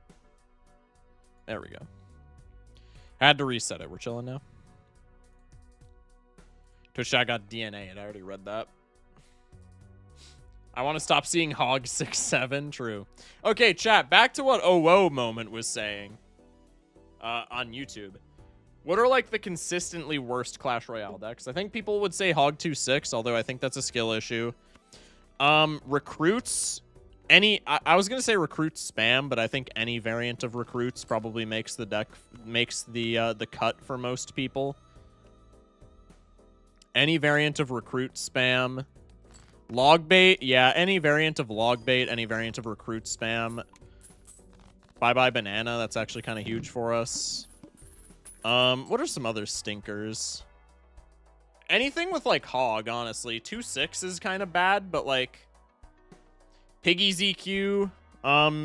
There we go. Had to reset it. We're chilling now. Twitch chat got DNA'd. I already read that. I want to stop seeing Hog 6-7. True. Okay, chat. Back to what OO Moment was saying on YouTube. What are like the consistently worst Clash Royale decks? I think people would say Hog 2-6, although I think that's a skill issue. Recruits. I was gonna say recruits spam, but I think any variant of recruits probably makes the deck the cut for most people. Any variant of recruit spam, log bait, yeah. Any variant of log bait, any variant of recruit spam. Bye banana. That's actually kind of huge for us. What are some other stinkers? Anything with like Hog, honestly. 2-6 is kind of bad, but like. Piggy ZQ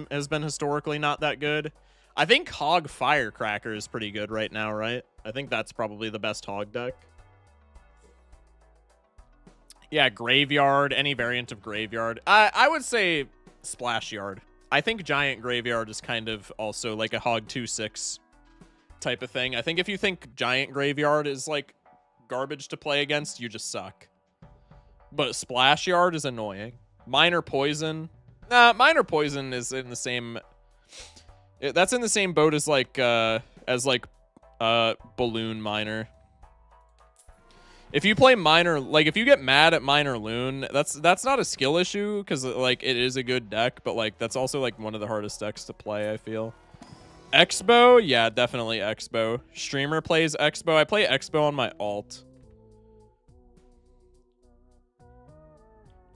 has been historically not that good. I think Hog Firecracker is pretty good right now, right? I think that's probably the best Hog deck. Yeah, Graveyard, any variant of Graveyard. I would say Splash Yard. I think Giant Graveyard is kind of also like a Hog 2-6 type of thing. I think if you think Giant Graveyard is like garbage to play against, you just suck. But Splash Yard is annoying. Minor Poison. Minor Poison is in the same. That's in the same boat as like Balloon Miner. If you play Minor, like if you get mad at Minor Loon, that's not a skill issue because like it is a good deck, but like that's also like one of the hardest decks to play. I feel. Expo, yeah, definitely Expo. Streamer plays Expo. I play Expo on my alt.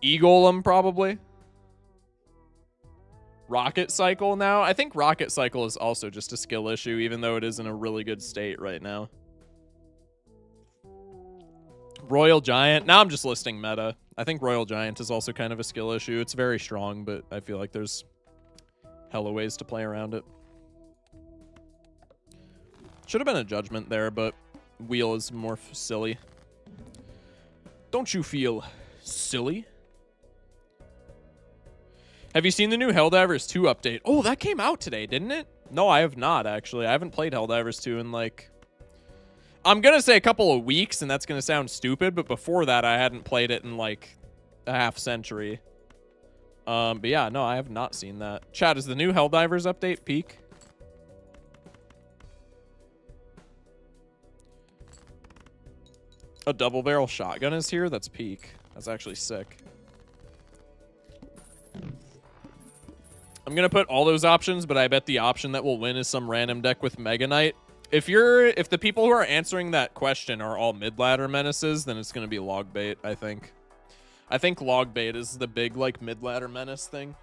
E-Golem, probably. Rocket Cycle now. I think Rocket Cycle is also just a skill issue, even though it is in a really good state right now. Royal Giant. Now I'm just listing meta. I think Royal Giant is also kind of a skill issue. It's very strong, but I feel like there's hella ways to play around it. Should have been a judgment there, but Wheel is more silly. Don't you feel silly? Have you seen the new Helldivers 2 update? Oh, that came out today, didn't it? No, I have not, actually. I haven't played Helldivers 2 in, like... I'm going to say a couple of weeks, and that's going to sound stupid, but before that, I hadn't played it in, like, a half century. But yeah, no, I have not seen that. Chat, is the new Helldivers update peak? A double barrel shotgun is here? That's peak. That's actually sick. I'm gonna put all those options, but I bet the option that will win is some random deck with Mega Knight. If the people who are answering that question are all mid-ladder menaces, then it's gonna be log bait, I think. I think log bait is the big like mid-ladder menace thing.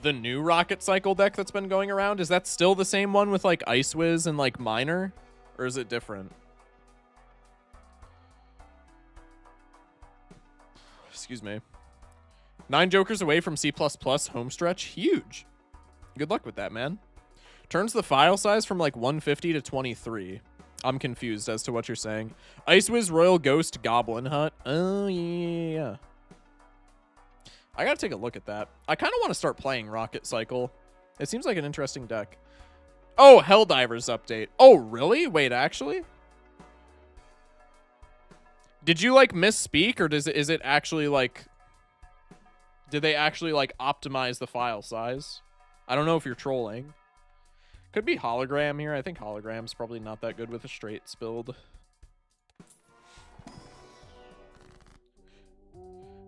The new Rocket Cycle deck that's been going around, is that still the same one with like Ice Wiz and like Miner? Or is it different? Excuse me. 9 jokers away from C++ home stretch. Huge. Good luck with that, man. Turns the file size from like 150 to 23. I'm confused as to what you're saying. Ice Wiz Royal Ghost Goblin Hut. Oh, yeah. I gotta take a look at that. I kind of want to start playing Rocket Cycle. It seems like an interesting deck. Oh, Helldivers update. Oh, really? Wait, actually? Did you, like, misspeak, or is it actually, like... Did they actually, like, optimize the file size? I don't know if you're trolling. Could be hologram here. I think hologram's probably not that good with a straight build.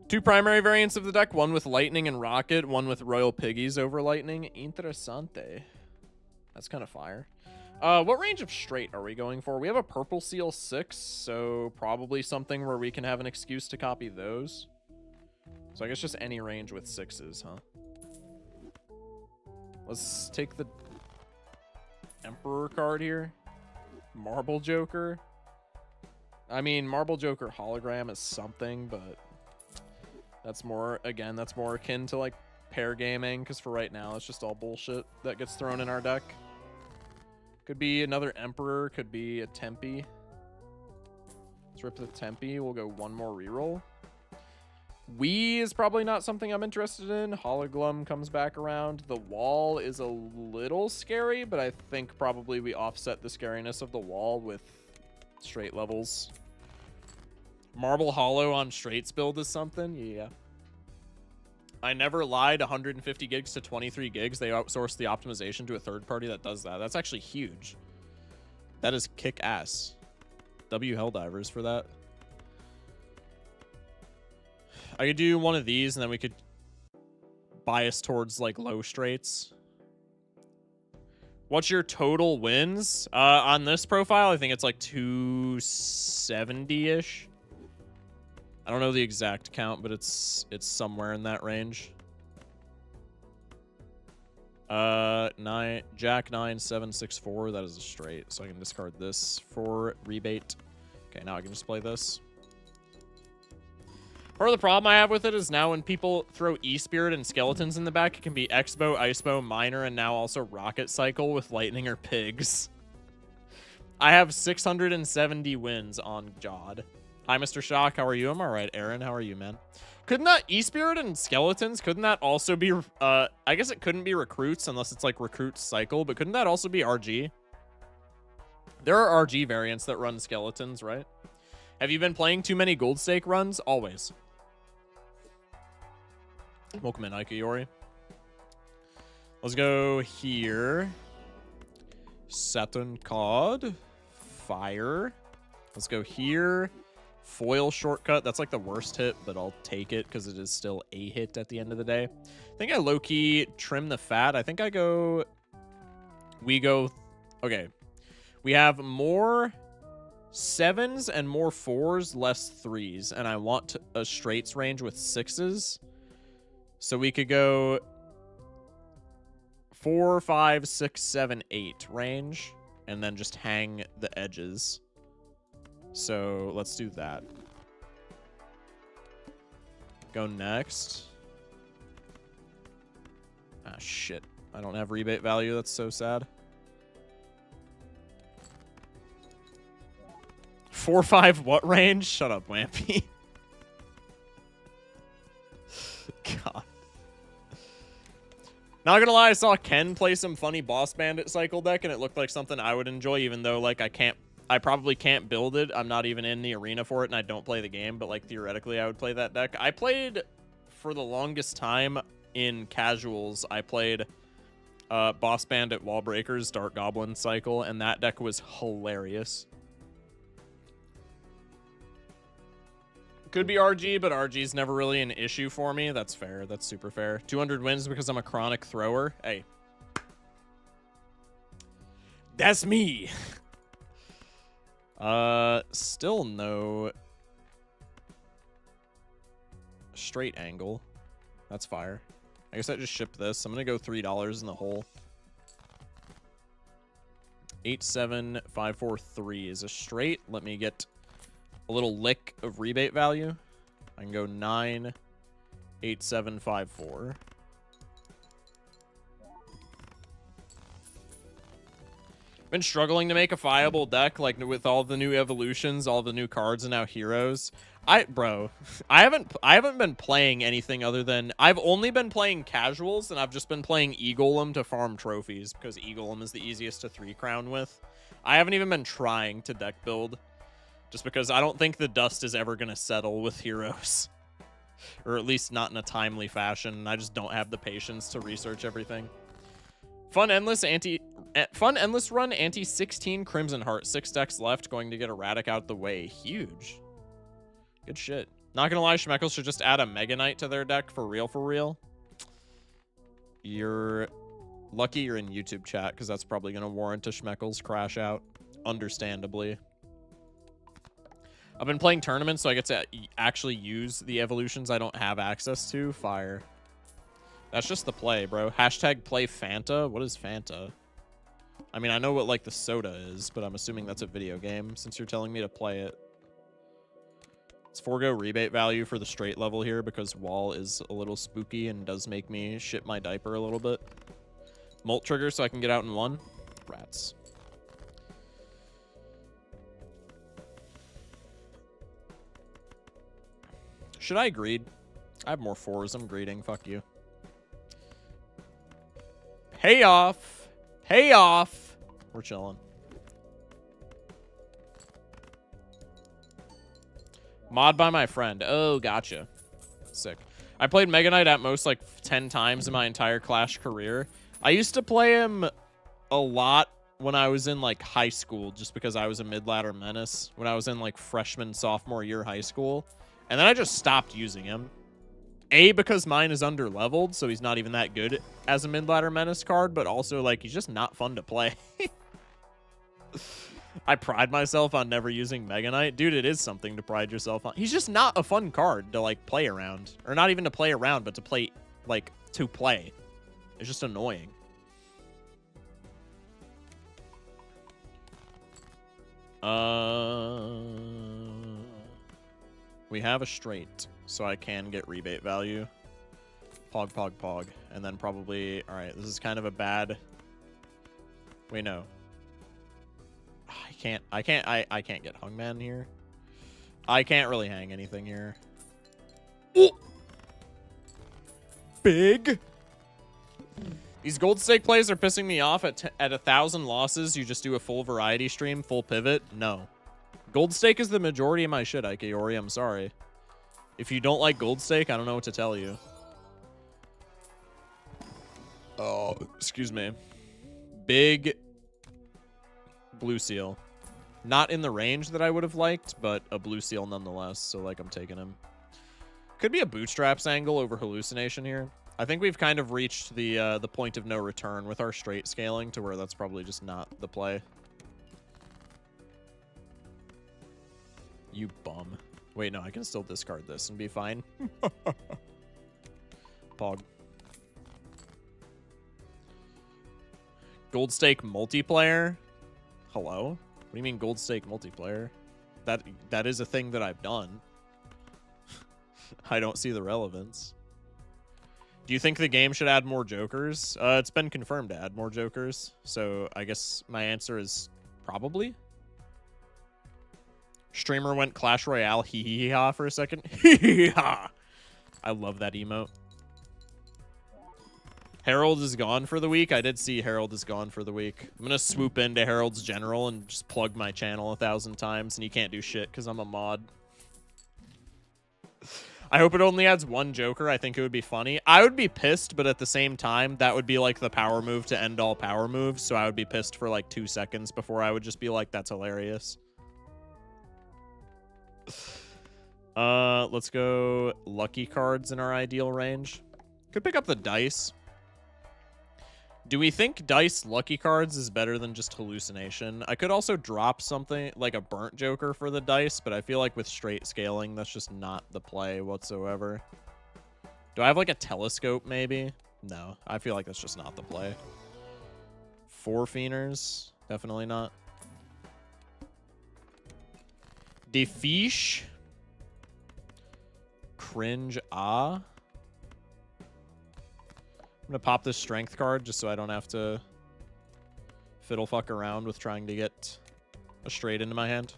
Two primary variants of the deck, one with Lightning and Rocket, one with Royal Piggies over Lightning. Interessante. That's kind of fire. What range of straight are we going for? We have a Purple Seal 6, so probably something where we can have an excuse to copy those. So I guess just any range with 6s, huh? Let's take the Emperor card here. Marble Joker. I mean, Marble Joker hologram is something, but that's more, again, that's more akin to like pair gaming, because for right now, it's just all bullshit that gets thrown in our deck. Could be another Emperor, could be a Tempe. Let's rip the Tempe. We'll go one more reroll. Wii is probably not something I'm interested in. Hologlum comes back around. The wall is a little scary, but I think probably we offset the scariness of the wall with straight levels. Marble Hollow on straights build is something. Yeah. I never lied. 150 gigs to 23 gigs. They outsourced the optimization to a third party that does that. That's actually huge. That is kick ass. W Helldivers for that. I could do one of these, and then we could bias towards, like, low straights. What's your total wins? On this profile, I think it's, like, 270-ish. I don't know the exact count, but it's somewhere in that range. Jack 9 7 6 4. That is a straight, so I can discard this for rebate. Okay, now I can just play this. Part of the problem I have with it is now when people throw E-Spirit and Skeletons in the back, it can be X-Bow, Ice-Bow, Miner, and now also Rocket Cycle with Lightning or Pigs. I have 670 wins on Jod. Hi, Mr. Shock. How are you? I'm all right. Aaron, how are you, man? Couldn't that E-Spirit and Skeletons, couldn't that also be... I guess it couldn't be Recruits unless it's like Recruits Cycle, but couldn't that also be RG? There are RG variants that run Skeletons, right? Have you been playing too many Gold Stake runs? Always. Welcome in, Ike Yori. Let's go here. Saturn card. Fire. Let's go here. Foil shortcut. That's like the worst hit, but I'll take it because it is still a hit at the end of the day. I think I low-key trim the fat. I think I go... We go... Okay. We have more 7s and more 4s, less 3s. And I want a straights range with 6s. So we could go 4, 5, 6, 7, 8 range, and then just hang the edges. So let's do that. Go next. Ah, shit. I don't have rebate value. That's so sad. 4, 5, what range? Shut up, Wampy. God. Not gonna lie, I saw Ken play some funny Boss Bandit cycle deck, and it looked like something I would enjoy, even though, like, I probably can't build it. I'm not even in the arena for it, and I don't play the game, but, like, theoretically, I would play that deck. I played, for the longest time, in casuals, I played Boss Bandit Wallbreakers Dark Goblin cycle, and that deck was hilarious. Could be RG, but RG's never really an issue for me. That's fair. That's super fair. 200 wins because I'm a chronic thrower. Hey. That's me. Still no straight angle. That's fire. I guess I just shipped this. I'm going to go $3 in the hole. 87543 is a straight. Let me get a little lick of rebate value. I can go 98754. Been struggling to make a viable deck, like with all the new evolutions, all the new cards, and now heroes. Bro, I haven't been playing anything other than I've only been playing casuals, and I've just been playing Eagleum to farm trophies because Eagleum is the easiest to 3-crown with. I haven't even been trying to deck build, just because I don't think the dust is ever gonna settle with heroes, or at least not in a timely fashion. I just don't have the patience to research everything. Fun endless run anti 16 Crimson Heart, 6 decks left, going to get Erratic out the way. Huge. Good shit. Not gonna lie, Schmeckles should just add a Mega Knight to their deck for real, for real. You're lucky you're in YouTube chat, because that's probably gonna warrant a Schmeckles crash out, understandably. I've been playing tournaments, so I get to actually use the evolutions I don't have access to. Fire. That's just the play, bro. Hashtag play Fanta. What is Fanta? I mean, I know what, like, the soda is, but I'm assuming that's a video game, since you're telling me to play it. Let's forego rebate value for the straight level here, because wall is a little spooky and does make me shit my diaper a little bit. Molt trigger so I can get out in 1. Rats. Should I greed? I have more 4s. I'm greeding. Fuck you. Pay off. Pay off. We're chilling. Mod by my friend. Oh, gotcha. Sick. I played Mega Knight at most like 10 times in my entire Clash career. I used to play him a lot when I was in like high school, just because I was a mid-ladder menace when I was in like freshman, sophomore year high school. And then I just stopped using him. A, because mine is under-leveled, so he's not even that good as a mid-ladder menace card, but also, like, he's just not fun to play. I pride myself on never using Mega Knight. Dude, it is something to pride yourself on. He's just not a fun card to, like, play around. Or not even to play around, but to play, like, to play. It's just annoying. We have a straight, so I can get rebate value. Pog, pog, pog. And then probably... Alright, this is kind of a bad... Wait, no. I can't get Hungman here. I can't really hang anything here. Ooh. Big! These gold stake plays are pissing me off. At 1,000 losses, you just do a full variety stream, full pivot. No. Gold stake is the majority of my shit, Ikeori. I'm sorry. If you don't like gold stake, I don't know what to tell you. Oh, excuse me. Big blue seal. Not in the range that I would have liked, but a blue seal nonetheless. So, like, I'm taking him. Could be a bootstraps angle over hallucination here. I think we've kind of reached the point of no return with our straight scaling to where that's probably just not the play. You bum. Wait, no, I can still discard this and be fine. Pog. Gold stake multiplayer? Hello? What do you mean gold stake multiplayer? That is a thing that I've done. I don't see the relevance. Do you think the game should add more jokers? It's been confirmed to add more jokers, so I guess my answer is probably. Streamer went Clash Royale hee hee ha for a second. Hee hee ha. I love that emote. Herald is gone for the week. I did see Herald is gone for the week. I'm gonna swoop into Herald's general and just plug my channel 1,000 times, and you can't do shit because I'm a mod. I hope it only adds 1 Joker. I think it would be funny. I would be pissed, but at the same time, that would be like the power move to end all power moves, so I would be pissed for like 2 seconds before I would just be like, that's hilarious. Let's go lucky cards in our ideal range. Could pick up the dice. Do we think dice lucky cards is better than just hallucination? I could also drop something like a burnt joker for the dice, but I feel like with straight scaling, that's just not the play whatsoever. Do I have like a telescope maybe? No, I feel like that's just not the play. 4 Fienders? Definitely not. Defiche. Cringe. I'm gonna pop this strength card just so I don't have to fiddle fuck around with trying to get a straight into my hand.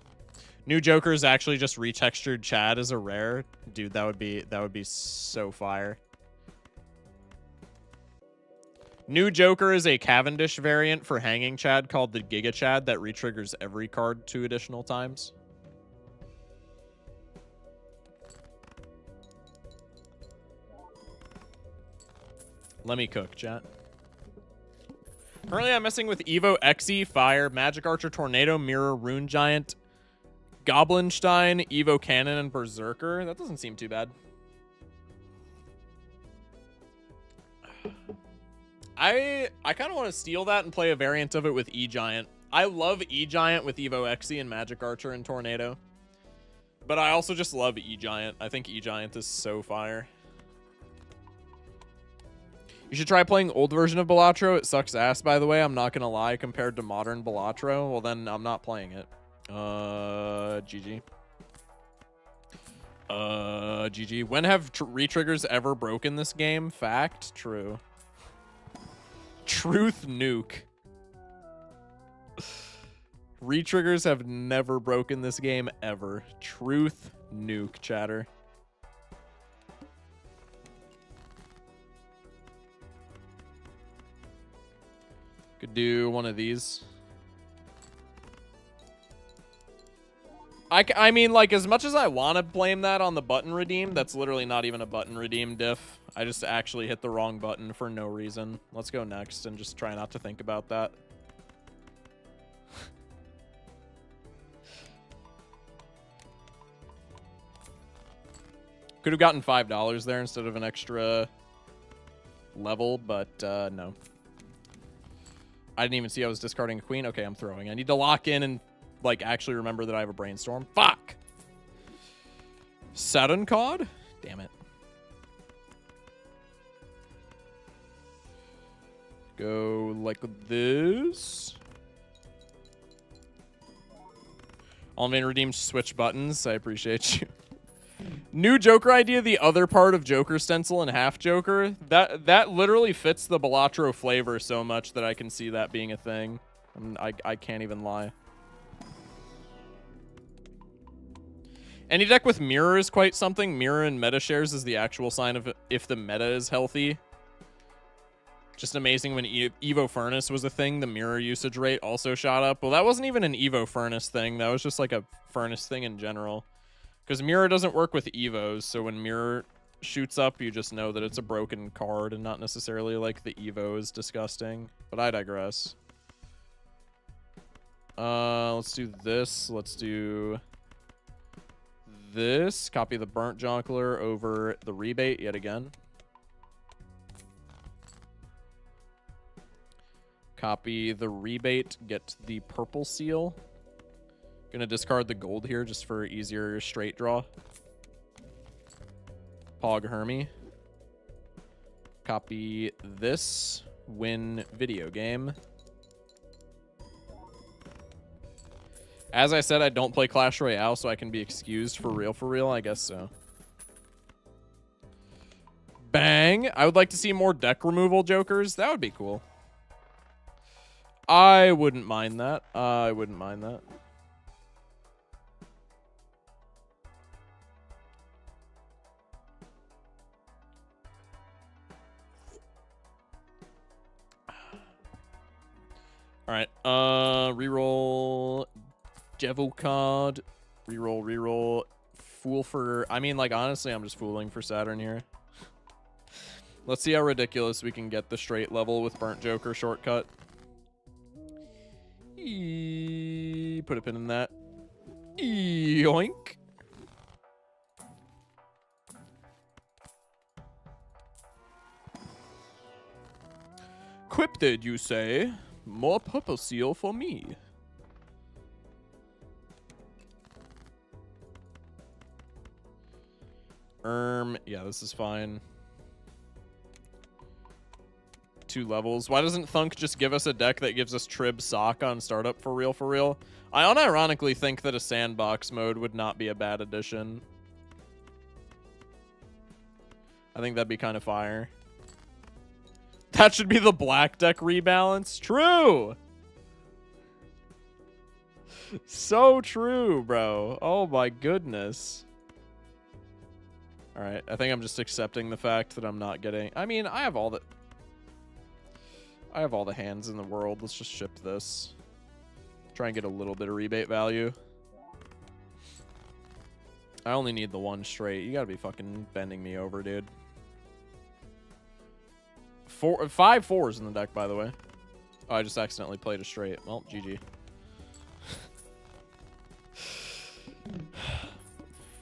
New Joker is actually just retextured Chad as a rare. Dude, that would be so fire. New Joker is a Cavendish variant for hanging Chad called the Giga Chad that retriggers every card 2 additional times. Let me cook, chat. Currently, I'm messing with Evo Xe, Fire, Magic Archer, Tornado, Mirror, Rune Giant, Goblinstein, Evo Cannon, and Berserker. That doesn't seem too bad. I kind of want to steal that and play a variant of it with E-Giant. I love E-Giant with Evo Xe and Magic Archer and Tornado. But I also just love E-Giant. I think E-Giant is so fire. You should try playing old version of Balatro. It sucks ass, by the way. I'm not going to lie. Compared to modern Balatro, well, then I'm not playing it. GG. GG. When have retriggers ever broken this game? Fact. True. Truth nuke. Retriggers have never broken this game ever. Truth nuke, chatter. Could do one of these. I mean, like, as much as I want to blame that on the button redeem, that's literally not even a button redeem diff. I just actually hit the wrong button for no reason. Let's go next and just try not to think about that. Could have gotten $5 there instead of an extra level, but no. I didn't even see I was discarding a queen. Okay, I'm throwing. I need to lock in and, like, actually remember that I have a brainstorm. Fuck! Saturn card? Damn it. Go like this. All main redeemed switch buttons. I appreciate you. New Joker idea, the other part of Joker stencil and half Joker. That literally fits the Balatro flavor so much that I can see that being a thing. I can't even lie. Any deck with Mirror is quite something. Mirror and meta shares is the actual sign of if the meta is healthy. Just amazing when Evo Furnace was a thing, the Mirror usage rate also shot up. Well, that wasn't even an Evo Furnace thing. That was just like a Furnace thing in general. Because Mirror doesn't work with Evos, so when Mirror shoots up, you just know that it's a broken card and not necessarily like the Evo is disgusting. But I digress. Let's do this. Let's do this. Copy the Burnt Jonkler over the Rebate yet again. Copy the Rebate, get the Purple Seal. Gonna discard the gold here just for easier straight draw. Pog Hermie. Copy this. Win video game. As I said, I don't play Clash Royale, so I can be excused for real, I guess so. Bang! I would like to see more deck removal Jokers. That would be cool. I wouldn't mind that. I wouldn't mind that. Alright, reroll Devil card. Reroll. Fool for... I mean, like, honestly, I'm just fooling for Saturn here. Let's see how ridiculous we can get the straight level with Burnt Joker shortcut. Put a pin in that. Yoink. Cryptid, you say? More Purple Seal for me. Yeah, this is fine. 2 levels. Why doesn't Thunk just give us a deck that gives us Trib Sock on startup for real? I unironically think that a sandbox mode would not be a bad addition. I think that'd be kind of fire. That should be the black deck rebalance. True! So true, bro. Oh my goodness. All right, I think I'm just accepting the fact that I'm not getting... I mean, I have all the hands in the world. Let's just ship this. Try and get a little bit of rebate value. I only need the one straight. You gotta be fucking bending me over, dude. 5 4s in the deck, by the way. Oh, I just accidentally played a straight. Well, GG.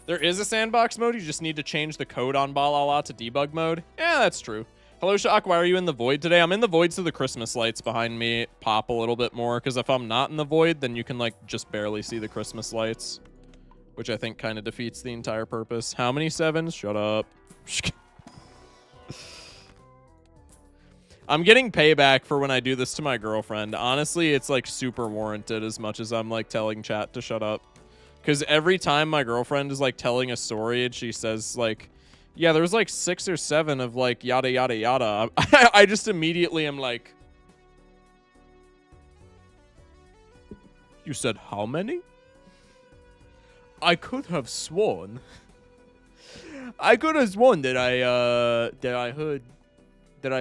There is a sandbox mode. You just need to change the code on Balala to debug mode. Yeah, that's true. Hello, Shock. Why are you in the void today? I'm in the void so the Christmas lights behind me pop a little bit more. Because if I'm not in the void, then you can, like, just barely see the Christmas lights. Which I think kind of defeats the entire purpose. How many 7s? Shut up. I'm getting payback for when I do this to my girlfriend. Honestly, it's, like, super warranted as much as I'm, like, telling chat to shut up. Because every time my girlfriend is, like, telling a story and she says, like, yeah, there's, like, 6 or 7 of, like, yada, yada, yada. I just immediately am like, you said how many? I could have sworn. I could have sworn that I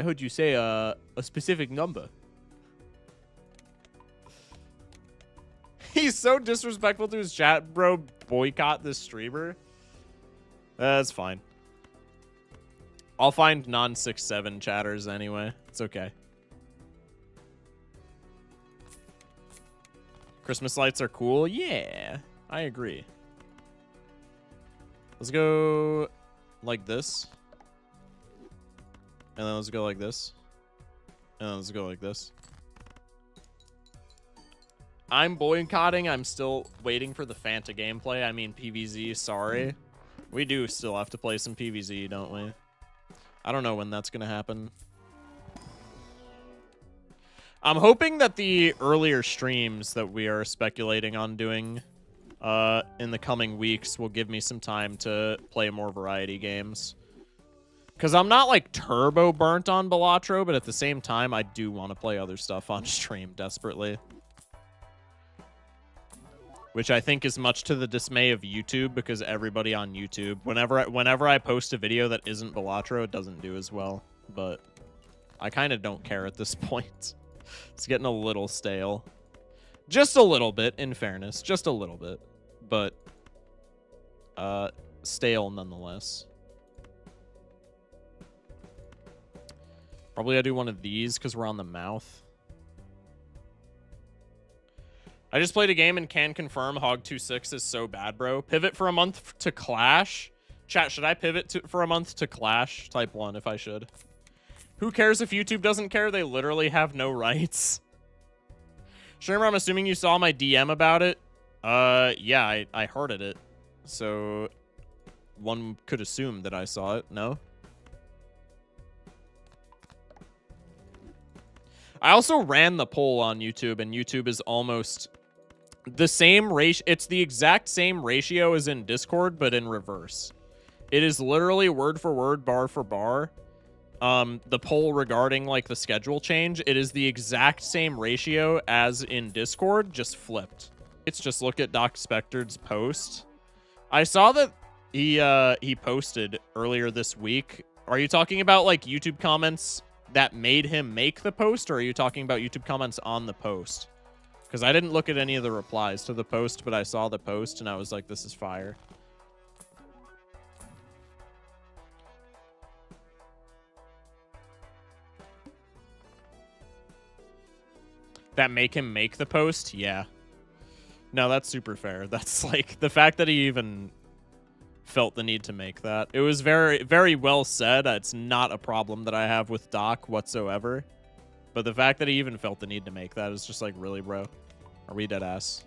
heard you say a specific number. He's so disrespectful to his chat, bro. Boycott this streamer. That's fine. I'll find non-6-7 chatters anyway. It's okay. Christmas lights are cool. Yeah, I agree. Let's go like this. And then let's go like this. And then let's go like this. I'm boycotting. I'm still waiting for the Fanta gameplay. I mean, PvZ, sorry. We do still have to play some PvZ, don't we? I don't know when that's going to happen. I'm hoping that the earlier streams that we are speculating on doing in the coming weeks will give me some time to play more variety games. Because I'm not, like, turbo burnt on Balatro, but at the same time, I do want to play other stuff on stream desperately. Which I think is much to the dismay of YouTube, because everybody on YouTube, whenever I post a video that isn't Balatro, it doesn't do as well. But I kind of don't care at this point. It's getting a little stale. Just a little bit, in fairness. Just a little bit. But stale nonetheless. Probably I do one of these because we're on the mouth. I just played a game and can confirm Hog26 is so bad, bro. Pivot for a month to Clash. Chat, should I pivot for a month to Clash? Type 1 if I should. Who cares if YouTube doesn't care? They literally have no rights. Streamer, I'm assuming you saw my DM about it. Yeah, I heard it. So one could assume that I saw it. No? I also ran the poll on YouTube, and YouTube is almost the same ratio. It's the exact same ratio as in Discord, but in reverse. It is literally word for word, bar for bar. The poll regarding, like, the schedule change, it is the exact same ratio as in Discord, just flipped. It's just look at Doc Spectred's post. I saw that he posted earlier this week. Are you talking about, like, YouTube comments that made him make the post, or are you talking about YouTube comments on the post? Because I didn't look at any of the replies to the post, but I saw the post and I was like, this is fire. That make him make the post? Yeah. No, that's super fair. That's like the fact that he even felt the need to make that. It was very, very well said. It's not a problem that I have with Doc whatsoever. But the fact that he even felt the need to make that is just like, really, bro? Are we dead ass?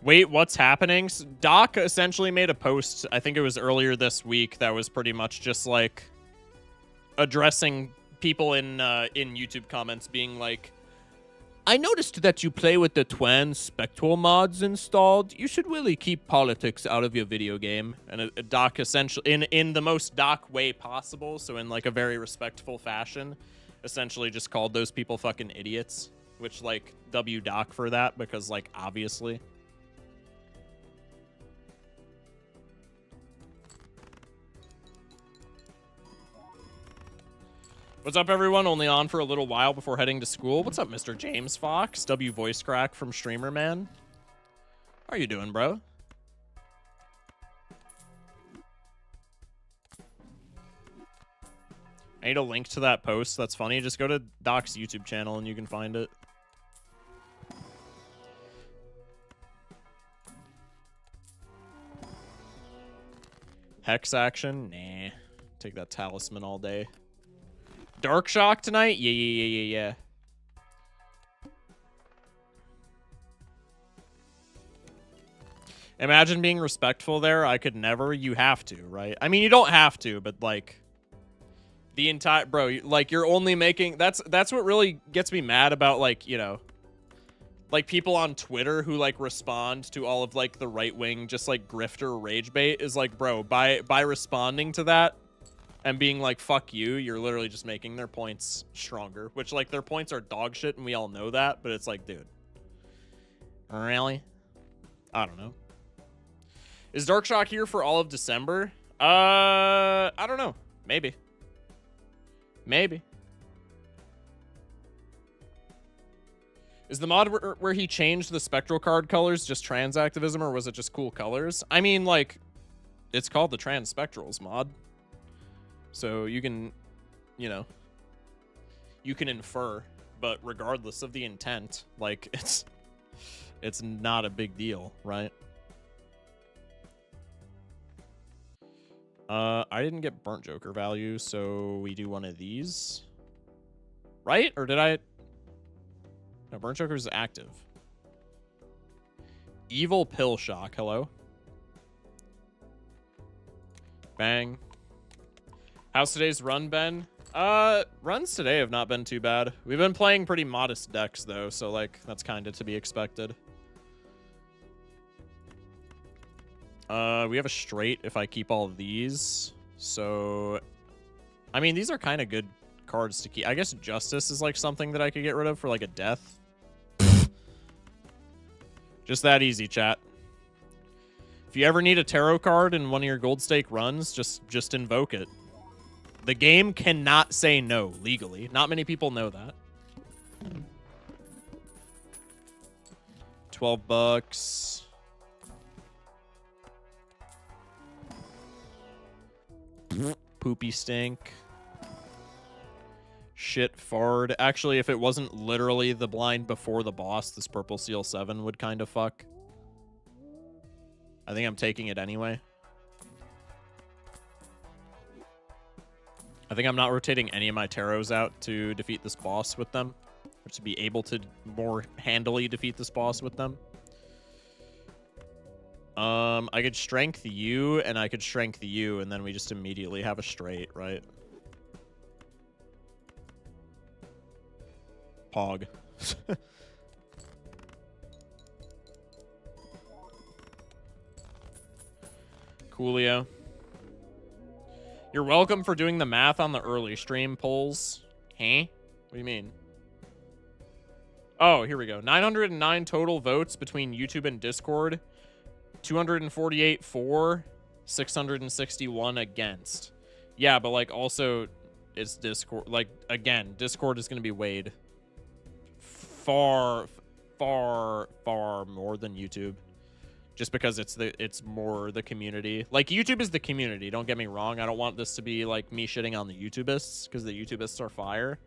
Wait, what's happening? Doc essentially made a post, I think it was earlier this week, that was pretty much just like addressing people in YouTube comments being like, I noticed that you play with the Twan Spectral mods installed. You should really keep politics out of your video game. And Doc essentially, in the most Doc way possible, so in like a very respectful fashion, essentially just called those people fucking idiots. Which, like, W Doc for that, because, like, obviously. What's up, everyone? Only on for a little while before heading to school. What's up, Mr. James Fox? W voice crack from Streamer Man. How are you doing, bro? I need a link to that post. That's funny. Just go to Doc's YouTube channel and you can find it. Hex action? Nah. Take that talisman all day. Dark Shock tonight? Yeah. Imagine being respectful there. I could never. You have to, right? I mean, you don't have to, but like the entire like you're only making that's what really gets me mad about, like, you know, like people on Twitter who like respond to all of like the right wing just like grifter rage bait is like, bro, by responding to that and being like, fuck you, you're literally just making their points stronger, which, like, their points are dog shit, and we all know that, but it's like, dude. Really? I don't know. Is Dark Shock here for all of December? I don't know. Maybe. Maybe. Is the mod where he changed the spectral card colors just trans activism, or was it just cool colors? I mean, like, it's called the Trans Spectrals mod. So you can, you know, you can infer, but regardless of the intent, like, it's not a big deal, right? I didn't get Burnt Joker value, so we do one of these. Right? Or did I? No, Burnt Joker is active. Evil Pill Shock, hello. Bang. How's today's run been? Runs today have not been too bad. We've been playing pretty modest decks, though, so, like, that's kind of to be expected. We have a straight if I keep all of these. So, I mean, these are kind of good cards to keep. I guess Justice is, like, something that I could get rid of for, like, a death. Just that easy, chat. If you ever need a tarot card in one of your gold stake runs, just invoke it. The game cannot say no legally. Not many people know that. $12. Poopy stink. Shit fard. Actually, if it wasn't literally the blind before the boss, this purple seal 7 would kind of fuck. I think I'm taking it anyway. I think I'm not rotating any of my tarots out to defeat this boss with them. Or to be able to more handily defeat this boss with them. I could strength you, and I could strength you, and then we just immediately have a straight, right? Pog. Coolio. You're welcome for doing the math on the early stream polls. Huh? What do you mean? Oh, here we go. 909 total votes between YouTube and Discord. 248 for, 661 against. Yeah, but, like, also, it's Discord. Like, again, Discord is going to be weighed far more than YouTube. Just because it's more the community. Like, YouTube is the community, don't get me wrong. I don't want this to be, like, me shitting on the YouTubists, because the YouTubists are fire.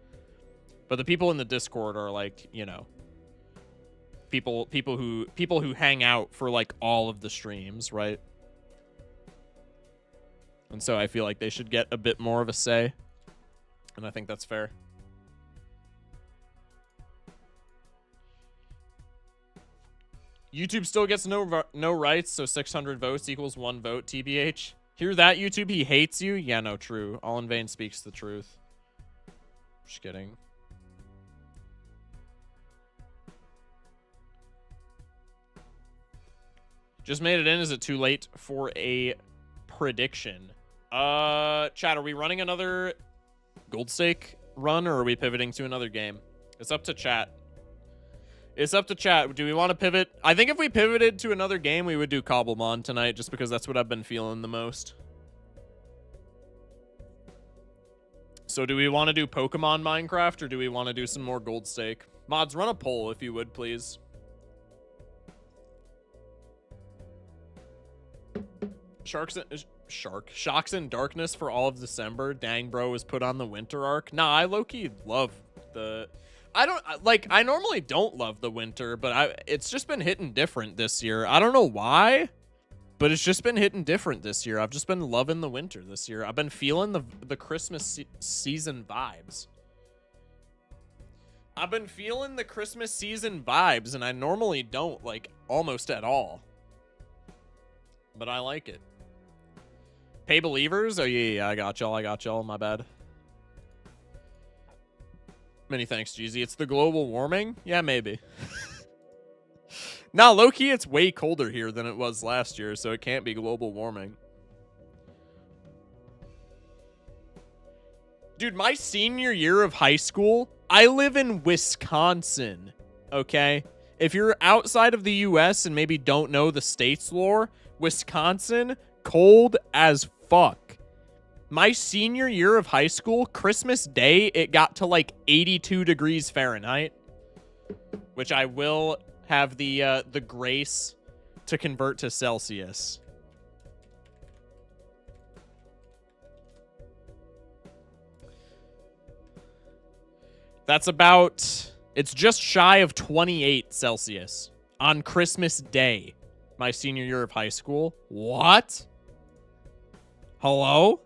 But the people in the Discord are, like, you know, people who hang out for, like, all of the streams, right? And so I feel like they should get a bit more of a say. And I think that's fair. YouTube still gets no rights, so 600 votes equals 1 vote, TBH. Hear that, YouTube? He hates you? Yeah, no, true. All in vain speaks the truth. Just kidding. Just made it in. Is it too late for a prediction? Chat, are we running another gold stake run, or are we pivoting to another game? It's up to chat. It's up to chat. Do we want to pivot? I think if we pivoted to another game, we would do Cobblemon tonight, just because that's what I've been feeling the most. So do we want to do Pokemon Minecraft, or do we want to do some more gold stake? Mods, run a poll if you would, please. Shocks in Darkness for all of December. Dang, bro, was put on the winter arc. Nah, I low-key love the... I normally don't love the winter, but it's just been hitting different this year. I don't know why, but it's just been hitting different this year. I've just been loving the winter this year. I've been feeling the Christmas season vibes. I've been feeling the Christmas season vibes, and I normally don't, like, almost at all. But I like it. Pay believers? Oh, yeah, I got y'all. My bad. Many thanks, Jeezy. It's the global warming? Yeah, maybe. Nah, low-key, it's way colder here than it was last year, so it can't be global warming. Dude, my senior year of high school, I live in Wisconsin, okay? If you're outside of the U.S. and maybe don't know the state's lore, Wisconsin, cold as fuck. My senior year of high school, Christmas Day, it got to like 82 degrees Fahrenheit, which I will have the grace to convert to Celsius. That's about, it's just shy of 28 Celsius on Christmas Day, my senior year of high school. What? Hello?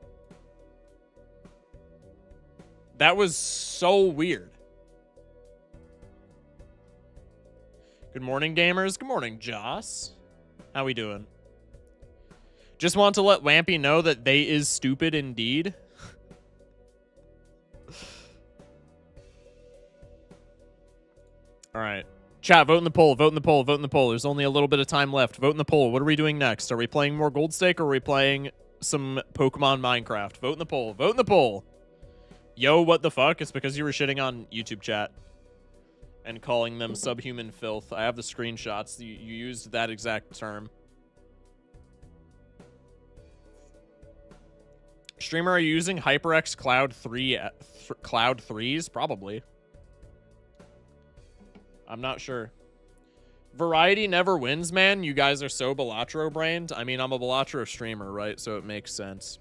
That was so weird. Good morning, gamers. Good morning, Joss. How we doing? Just want to let Wampy know that they is stupid indeed. All right. Chat, vote in the poll. Vote in the poll. Vote in the poll. There's only a little bit of time left. Vote in the poll. What are we doing next? Are we playing more Gold Stake, or are we playing some Pokemon Minecraft? Vote in the poll. Vote in the poll. Yo, what the fuck? It's because you were shitting on YouTube chat and calling them subhuman filth. I have the screenshots. You used that exact term. Streamer, are you using HyperX Cloud 3 Cloud 3s? Probably. I'm not sure. Variety never wins, man. You guys are so Balatro brained. I mean, I'm a Balatro streamer, right? So it makes sense.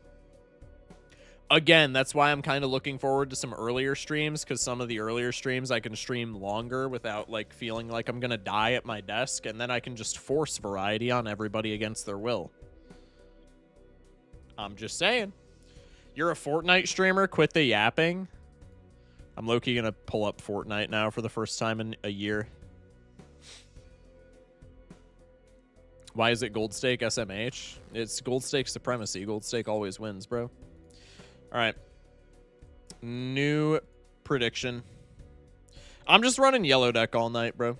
Again, that's why I'm kind of looking forward to some earlier streams, because some of the earlier streams I can stream longer without like feeling like I'm gonna die at my desk, and then I can just force variety on everybody against their will. I'm just saying. You're a Fortnite streamer, quit the yapping. I'm low-key gonna pull up Fortnite now for the first time in a year. Why is it Gold Stake SMH? It's Gold Stake supremacy. Gold Stake always wins, bro. All right. New prediction. I'm just running yellow deck all night, bro.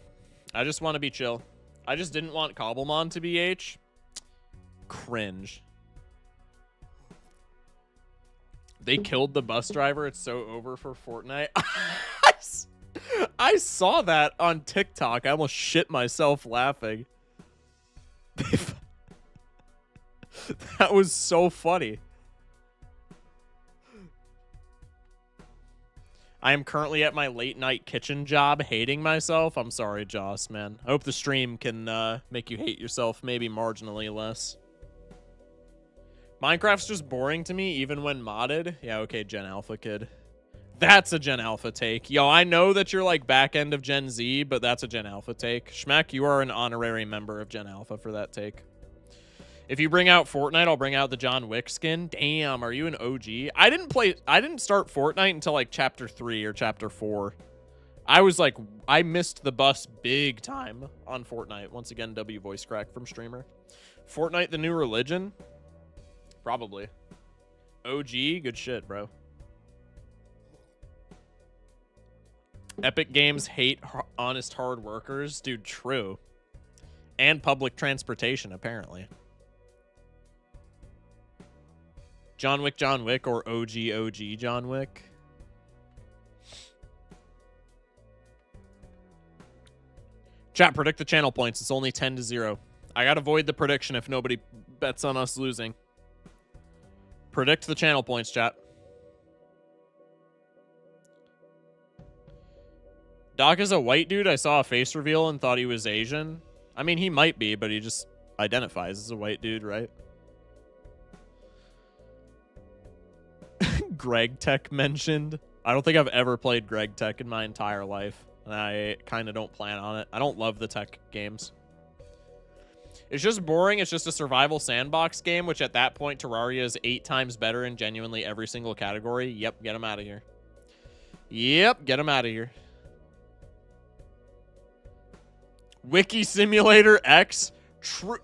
I just want to be chill. I just didn't want Cobblemon to be H. Cringe. They killed the bus driver. It's so over for Fortnite. I saw that on TikTok. I almost shit myself laughing. That was so funny. I am currently at my late night kitchen job, hating myself. I'm sorry, Joss, man. I hope the stream can make you hate yourself maybe marginally less. Minecraft's just boring to me, even when modded. Yeah, okay, Gen Alpha kid. That's a Gen Alpha take. Yo, I know that you're like back end of Gen Z, but that's a Gen Alpha take. Schmeck, you are an honorary member of Gen Alpha for that take. If you bring out Fortnite, I'll bring out the John Wick skin. Damn, are you an OG? I didn't start Fortnite until like chapter 3 or chapter 4. I missed the bus big time on Fortnite. Once again, W voice crack from streamer. Fortnite the new religion? Probably. OG, good shit, bro. Epic Games hate honest hard workers. Dude, true. And public transportation, apparently. John Wick, or OG John Wick. Chat, predict the channel points. It's only 10-0. I gotta avoid the prediction if nobody bets on us losing. Predict the channel points, chat. Doc is a white dude. I saw a face reveal and thought he was Asian. I mean, he might be, but he just identifies as a white dude, right? Greg Tech mentioned. I don't think I've ever played Greg Tech in my entire life. And I kind of don't plan on it. I don't love the tech games. It's just boring. It's just a survival sandbox game, which at that point, Terraria is 8 times better in genuinely every single category. Yep, get him out of here. Yep, get him out of here. Wiki Simulator X. True.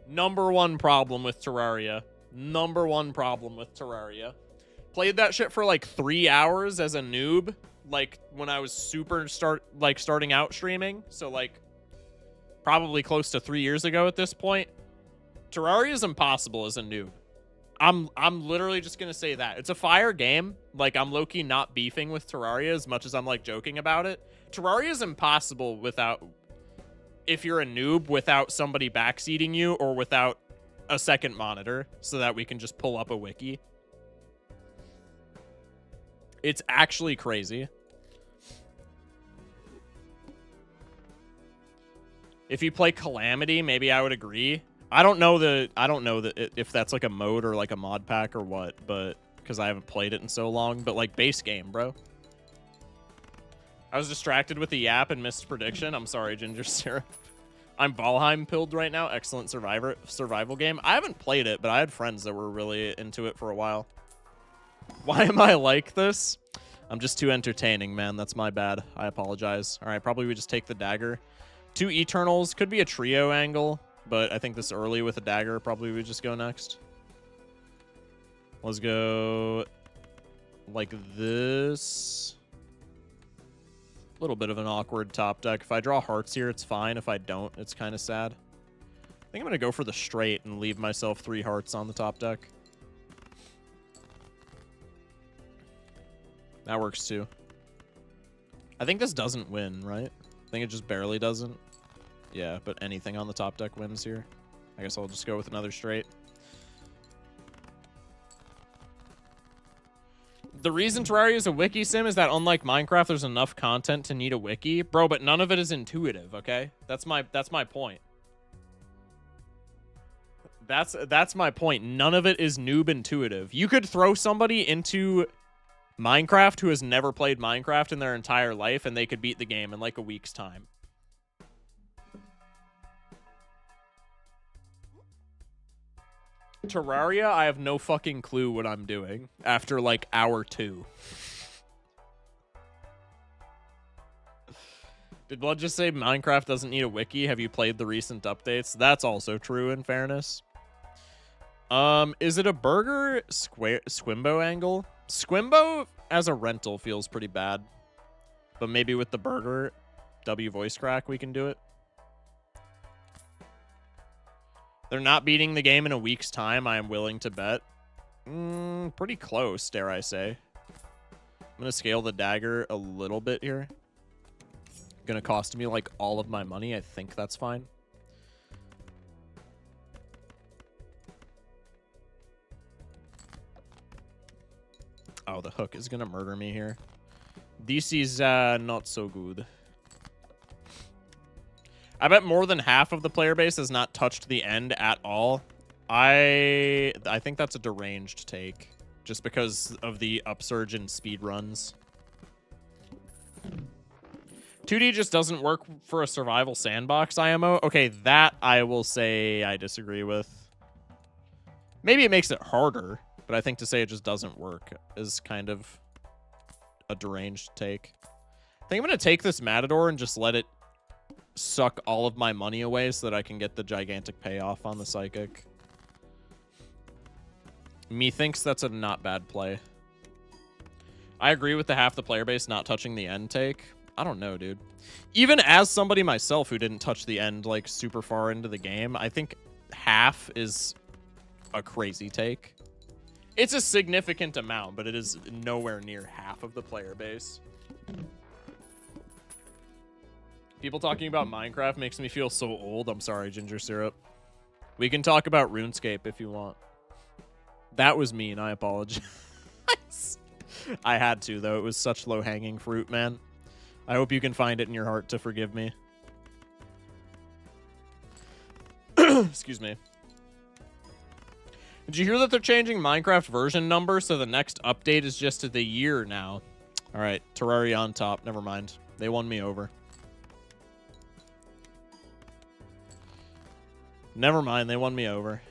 Number one problem with Terraria. Number one problem with Terraria. Played that shit for like 3 hours as a noob. Like when I was starting out streaming. So like probably close to 3 years ago at this point. Terraria is impossible as a noob. I'm literally just gonna say that. It's a fire game. Like, I'm low-key not beefing with Terraria as much as I'm, like, joking about it. Terraria is impossible if you're a noob, without somebody backseating you or without a second monitor so that we can just pull up a wiki. It's actually crazy. If you play Calamity, maybe I would agree. I don't know if that's like a mode or like a mod pack or what, but because I haven't played it in so long, but like base game, bro. I was distracted with the yap and missed prediction. I'm sorry, Ginger Syrup. I'm Valheim pilled right now. Excellent survival game. I haven't played it, but I had friends that were really into it for a while. Why am I like this? I'm just too entertaining, man. That's my bad. I apologize. All right, probably we just take the dagger. 2 Eternals. Could be a trio angle. But I think this early with a dagger, probably we just go next. Let's go like this. A little bit of an awkward top deck. If I draw hearts here, it's fine. If I don't, it's kind of sad. I think I'm going to go for the straight and leave myself 3 hearts on the top deck. That works too. I think this doesn't win, right? I think it just barely doesn't. Yeah, but anything on the top deck wins here. I guess I'll just go with another straight. The reason Terraria is a wiki sim is that unlike Minecraft, there's enough content to need a wiki. Bro, but none of it is intuitive, okay? That's my point. That's my point. None of it is noob intuitive. You could throw somebody into Minecraft who has never played Minecraft in their entire life, and they could beat the game in like a week's time. Terraria, I have no fucking clue what I'm doing after like hour 2. Did Blood just say Minecraft doesn't need a wiki? Have you played the recent updates? That's also true, in fairness. Is it a burger Squimbo angle? Squimbo as a rental feels pretty bad. But maybe with the burger W voice crack, we can do it. They're not beating the game in a week's time, I am willing to bet. Pretty close, dare I say. I'm going to scale the dagger a little bit here. Going to cost me like all of my money. I think that's fine. Oh, the hook is going to murder me here. This is not so good. I bet more than half of the player base has not touched the end at all. I think that's a deranged take, just because of the upsurge in speed runs. 2D just doesn't work for a survival sandbox IMO. Okay, that I will say I disagree with. Maybe it makes it harder, but I think to say it just doesn't work is kind of a deranged take. I think I'm going to take this Matador and just let it suck all of my money away so that I can get the gigantic payoff on the Psychic. Methinks that's a not bad play. I agree with the half the player base not touching the end take. I don't know, dude. Even as somebody myself who didn't touch the end like super far into the game, I think half is a crazy take. It's a significant amount, but it is nowhere near half of the player base. People talking about Minecraft makes me feel so old. I'm sorry, Ginger Syrup. We can talk about RuneScape if you want. That was mean. I apologize. I had to, though. It was such low-hanging fruit, man. I hope you can find it in your heart to forgive me. Excuse me. Did you hear that they're changing Minecraft version number so the next update is just the year now? All right, Terraria on top. Never mind. They won me over. Never mind. They won me over.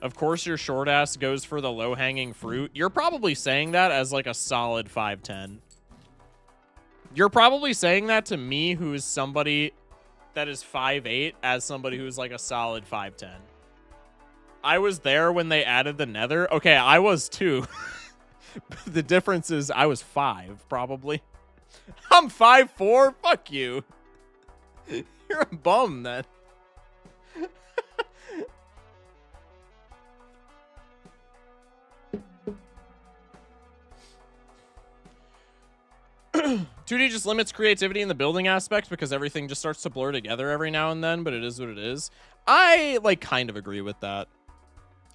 Of course your short ass goes for the low-hanging fruit. You're probably saying that as like a solid 5'10". You're probably saying that to me, who is somebody that is 5'8", as somebody who's like a solid 5'10". I was there when they added the nether. Okay, I was too. The difference is I was 5, probably. I'm 5'4"? Fuck you. You're a bum, then. (2D) just limits creativity in the building aspect because everything just starts to blur together every now and then, but it is what it is. I, like, kind of agree with that.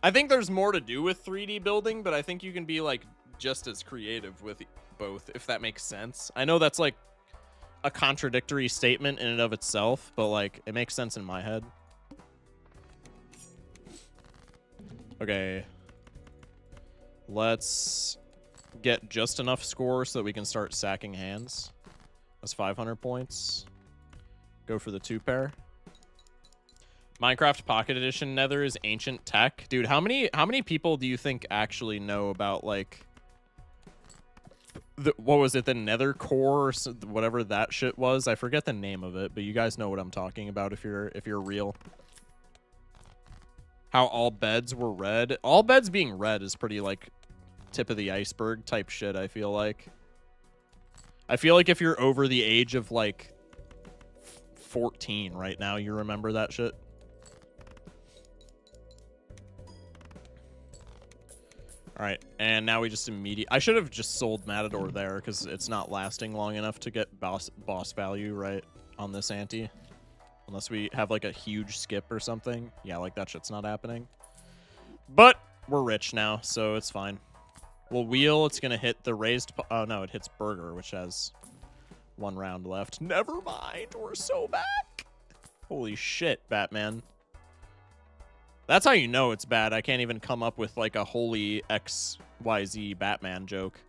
I think there's more to do with 3D building, but I think you can be, like, just as creative with both, if that makes sense. I know that's, like, a contradictory statement in and of itself, but, like, it makes sense in my head. Okay. Let's get just enough score so that we can start sacking hands. That's 500 points. Go for the 2-pair. Minecraft Pocket Edition Nether is ancient tech. Dude, how many people do you think actually know about, like, what was it, the Nether core or whatever that shit was? I forget the name of it, but you guys know what I'm talking about if you're real. How all beds were red. All beds being red is pretty, like, tip of the iceberg type shit, I feel like. I feel like if you're over the age of, like, 14 right now, you remember that shit. Alright, and now we just I should have just sold Matador there, because it's not lasting long enough to get boss value, right, on this ante. Unless we have, like, a huge skip or something. Yeah, like, that shit's not happening. But we're rich now, so it's fine. We'll wheel, it's gonna hit the raised... Oh, no, it hits Burger, which has 1 round left. Never mind, we're so back! Holy shit, Batman. That's how you know it's bad. I can't even come up with, like, a holy XYZ Batman joke.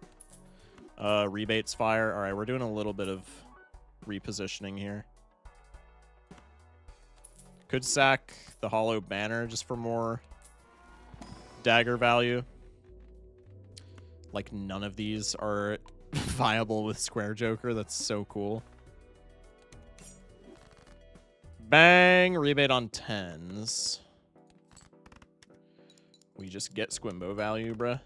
Rebates fire. Alright, we're doing a little bit of repositioning here. Could sack the hollow banner just for more dagger value. Like, none of these are viable with Square Joker. That's so cool. Bang! Rebate on 10s. We just get Squimbo value, bruh.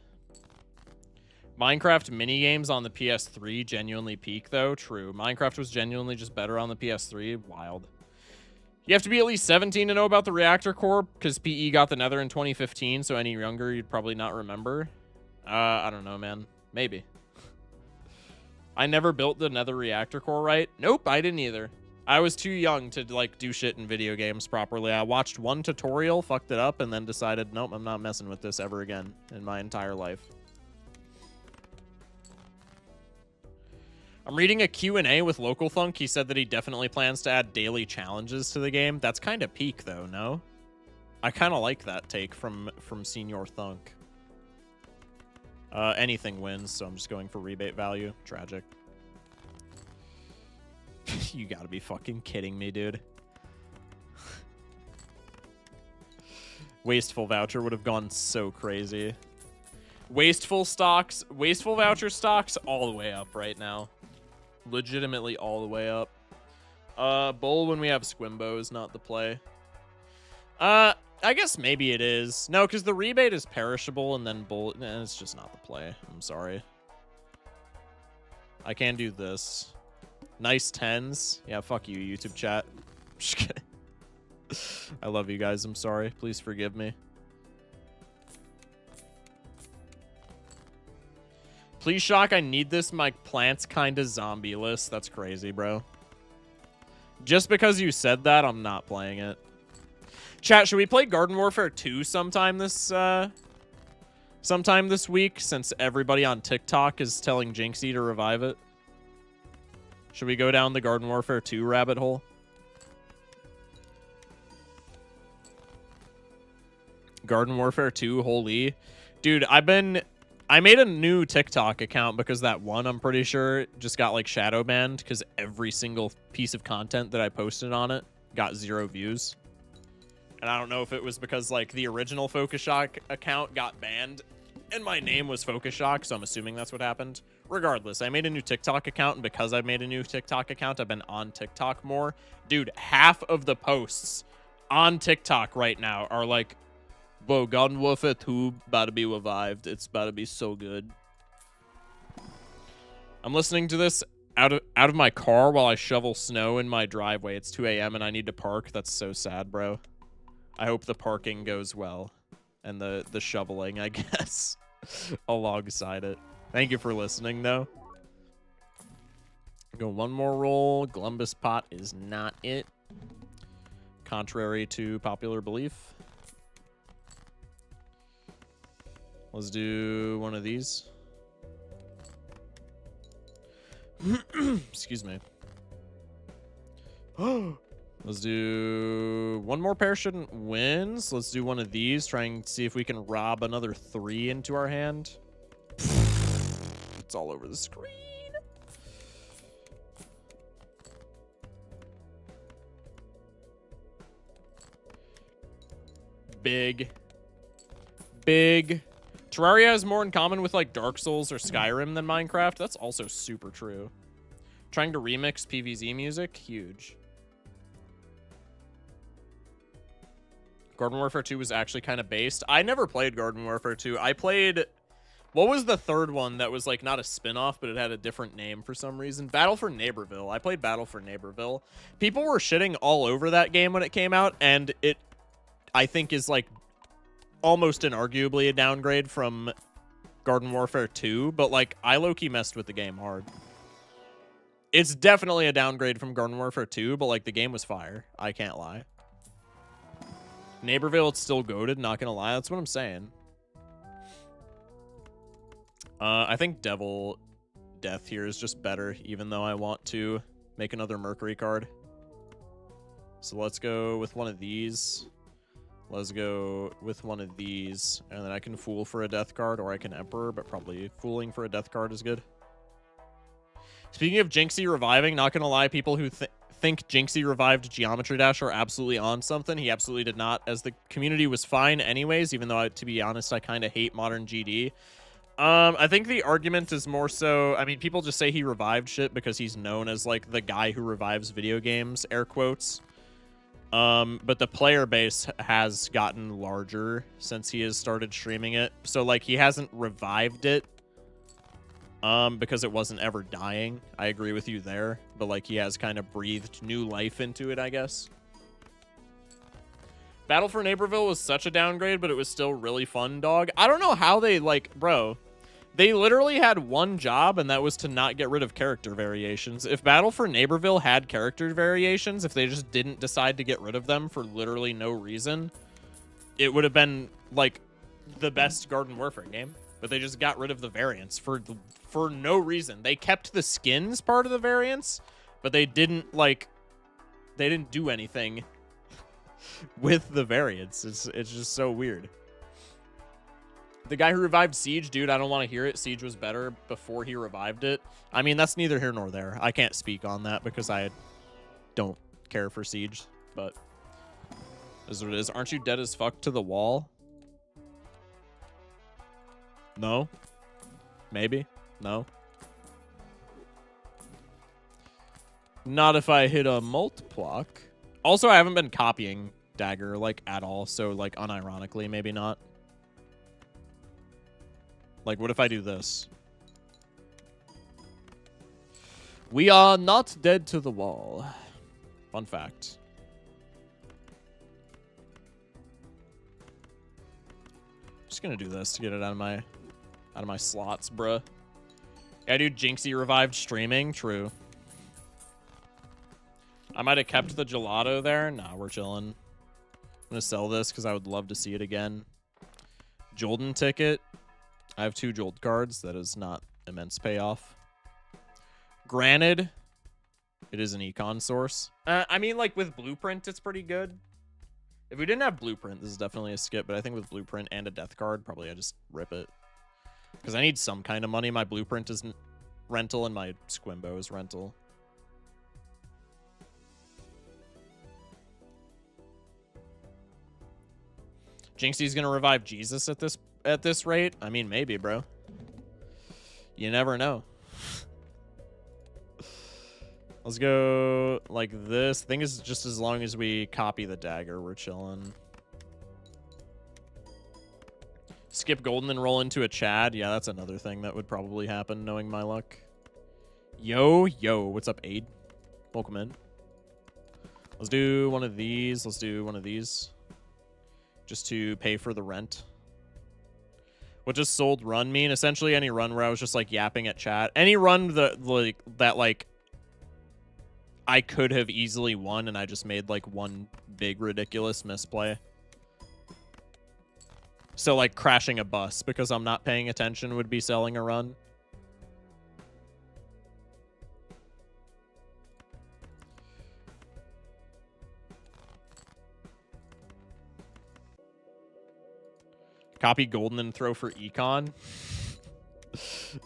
Minecraft minigames on the PS3 genuinely peak, though. True. Minecraft was genuinely just better on the PS3. Wild. You have to be at least 17 to know about the reactor core, because PE got the Nether in 2015, so any younger you'd probably not remember. I don't know, man. Maybe. I never built the Nether reactor core right. Nope, I didn't either. I was too young to, like, do shit in video games properly. I watched one tutorial, fucked it up, and then decided, nope, I'm not messing with this ever again in my entire life. I'm reading a Q&A with Local Thunk. He said that he definitely plans to add daily challenges to the game. That's kind of peak, though, no? I kind of like that take from Senior Thunk. Anything wins, so I'm just going for rebate value. Tragic. You gotta be fucking kidding me, dude. Wasteful voucher would have gone so crazy. Wasteful voucher stocks all the way up right now. Legitimately all the way up. Bowl when we have Squimbo is not the play. I guess maybe it is. No, because the rebate is perishable and then bullet. Nah, it's just not the play. I'm sorry. I can do this. Nice 10s. Yeah, fuck you, YouTube chat. Just kidding. I love you guys. I'm sorry. Please forgive me. Please, Shock, I need this. My plant's kinda zombie list. That's crazy, bro. Just because you said that, I'm not playing it. Chat, should we play Garden Warfare 2 sometime this week, since everybody on TikTok is telling Jinxie to revive it? Should we go down the Garden Warfare 2 rabbit hole? Garden Warfare 2, holy. Dude, I made a new TikTok account because that one, I'm pretty sure, just got like shadow banned because every single piece of content that I posted on it got 0 views. And I don't know if it was because like the original Focus Shock account got banned and my name was Focus Shock, so I'm assuming that's what happened. Regardless, I made a new TikTok account, and because I made a new TikTok account, I've been on TikTok more. Dude, half of the posts on TikTok right now are like, bro, Garden Warfare 2 about to be revived. It's about to be so good. I'm listening to this out of my car while I shovel snow in my driveway. It's 2 a.m. and I need to park. That's so sad, bro. I hope the parking goes well. And the shoveling, I guess, alongside it. Thank you for listening, though. Go one more roll. Glumbus Pot is not it. Contrary to popular belief. Let's do one of these. Excuse me. Let's do one more parachute wins. Let's do one of these. Try and see if we can rob another 3 into our hand. It's all over the screen. Big. Terraria has more in common with like Dark Souls or Skyrim than Minecraft. That's also super true. Trying to remix PvZ music, huge. Garden Warfare 2 was actually kind of based. I never played Garden Warfare 2. I played... What was the third one that was like not a spin-off, but it had a different name for some reason? Battle for Neighborville. I played Battle for Neighborville. People were shitting all over that game when it came out, and it, I think, is like almost inarguably a downgrade from Garden Warfare 2, but like I low-key messed with the game hard. It's definitely a downgrade from Garden Warfare 2, but like the game was fire. I can't lie. Neighborville, it's still goated, not gonna lie. That's what I'm saying. I think Devil Death here is just better, even though I want to make another Mercury card. So let's go with one of these. Let's go with one of these, and then I can Fool for a Death card, or I can Emperor, but probably Fooling for a Death card is good. Speaking of Jinxie reviving, not gonna lie, people who think Jinxie revived Geometry Dash are absolutely on something. He absolutely did not, as the community was fine anyways, even though, to be honest, I kind of hate modern GD. I think the argument is more so, I mean, people just say he revived shit because he's known as, like, the guy who revives video games, air quotes. But the player base has gotten larger since he has started streaming it. So, like, he hasn't revived it, because it wasn't ever dying. I agree with you there. But, like, he has kind of breathed new life into it, I guess. Battle for Neighborville was such a downgrade, but it was still really fun, dog. I don't know how they, like, bro, they literally had one job, and that was to not get rid of character variations. If Battle for Neighborville had character variations, if they just didn't decide to get rid of them for literally no reason, it would have been, like, the best Garden Warfare game. But they just got rid of the variants for no reason. They kept the skins part of the variants, but they didn't, like, they didn't do anything with the variants. It's just so weird. The guy who revived Siege, dude, I don't want to hear it. Siege was better before he revived it. I mean, that's neither here nor there. I can't speak on that because I don't care for Siege, but is what it is. Aren't you dead as fuck to the wall? No? Maybe? No? Not if I hit a multiplock. Also, I haven't been copying dagger, like, at all. So, like, unironically, maybe not. Like, what if I do this? We are not dead to the wall. Fun fact. Just gonna do this to get it out of my slots, bruh. Yeah, dude, Jinxie revived streaming. True. I might have kept the gelato there. Nah, we're chilling. I'm gonna sell this because I would love to see it again. Jolden ticket. I have 2 Jold cards. That is not immense payoff. Granted, it is an econ source. I mean, like, with Blueprint, it's pretty good. If we didn't have Blueprint, this is definitely a skip, but I think with Blueprint and a Death card, probably I just rip it. Because I need some kind of money. My Blueprint is rental, and my Squimbo is rental. Jinxie's gonna revive Jesus at this rate? I mean, maybe, bro. You never know. Let's go like this. Thing is, just as long as we copy the dagger, we're chilling. Skip Golden and roll into a Chad. Yeah, that's another thing that would probably happen, knowing my luck. Yo, what's up, Aid? Welcome in. Let's do one of these. Let's do one of these. Just to pay for the rent. What does sold run mean? Essentially any run where I was just like yapping at chat. Any run that I could have easily won and I just made like one big ridiculous misplay. So like crashing a bus because I'm not paying attention would be selling a run. Copy Golden and throw for econ.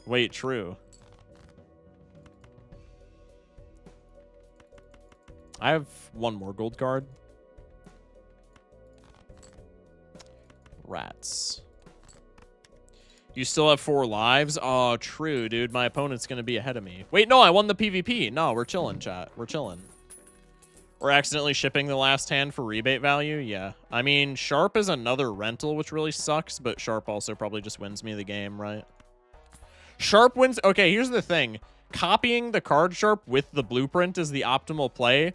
Wait, true. I have one more gold card. Rats. You still have 4 lives? Oh, true, dude. My opponent's going to be ahead of me. Wait, no, I won the PvP. No, we're chilling, chat. We're chilling. We're accidentally shipping the last hand for rebate value? Yeah. I mean, Sharp is another rental, which really sucks, but Sharp also probably just wins me the game, right? Sharp wins... Okay, here's the thing. Copying the card Sharp with the Blueprint is the optimal play.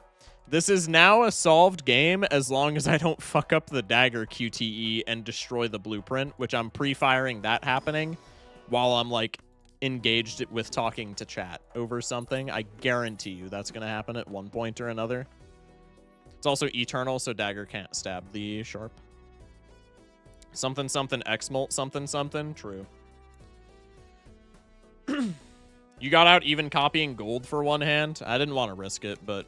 This is now a solved game as long as I don't fuck up the dagger QTE and destroy the Blueprint, which I'm pre-firing that happening while I'm, like, engaged with talking to chat over something. I guarantee you that's going to happen at one point or another. It's also eternal, so dagger can't stab the Sharp. Something, something, X-Molt, something, something. True. You got out even copying gold for one hand? I didn't want to risk it, but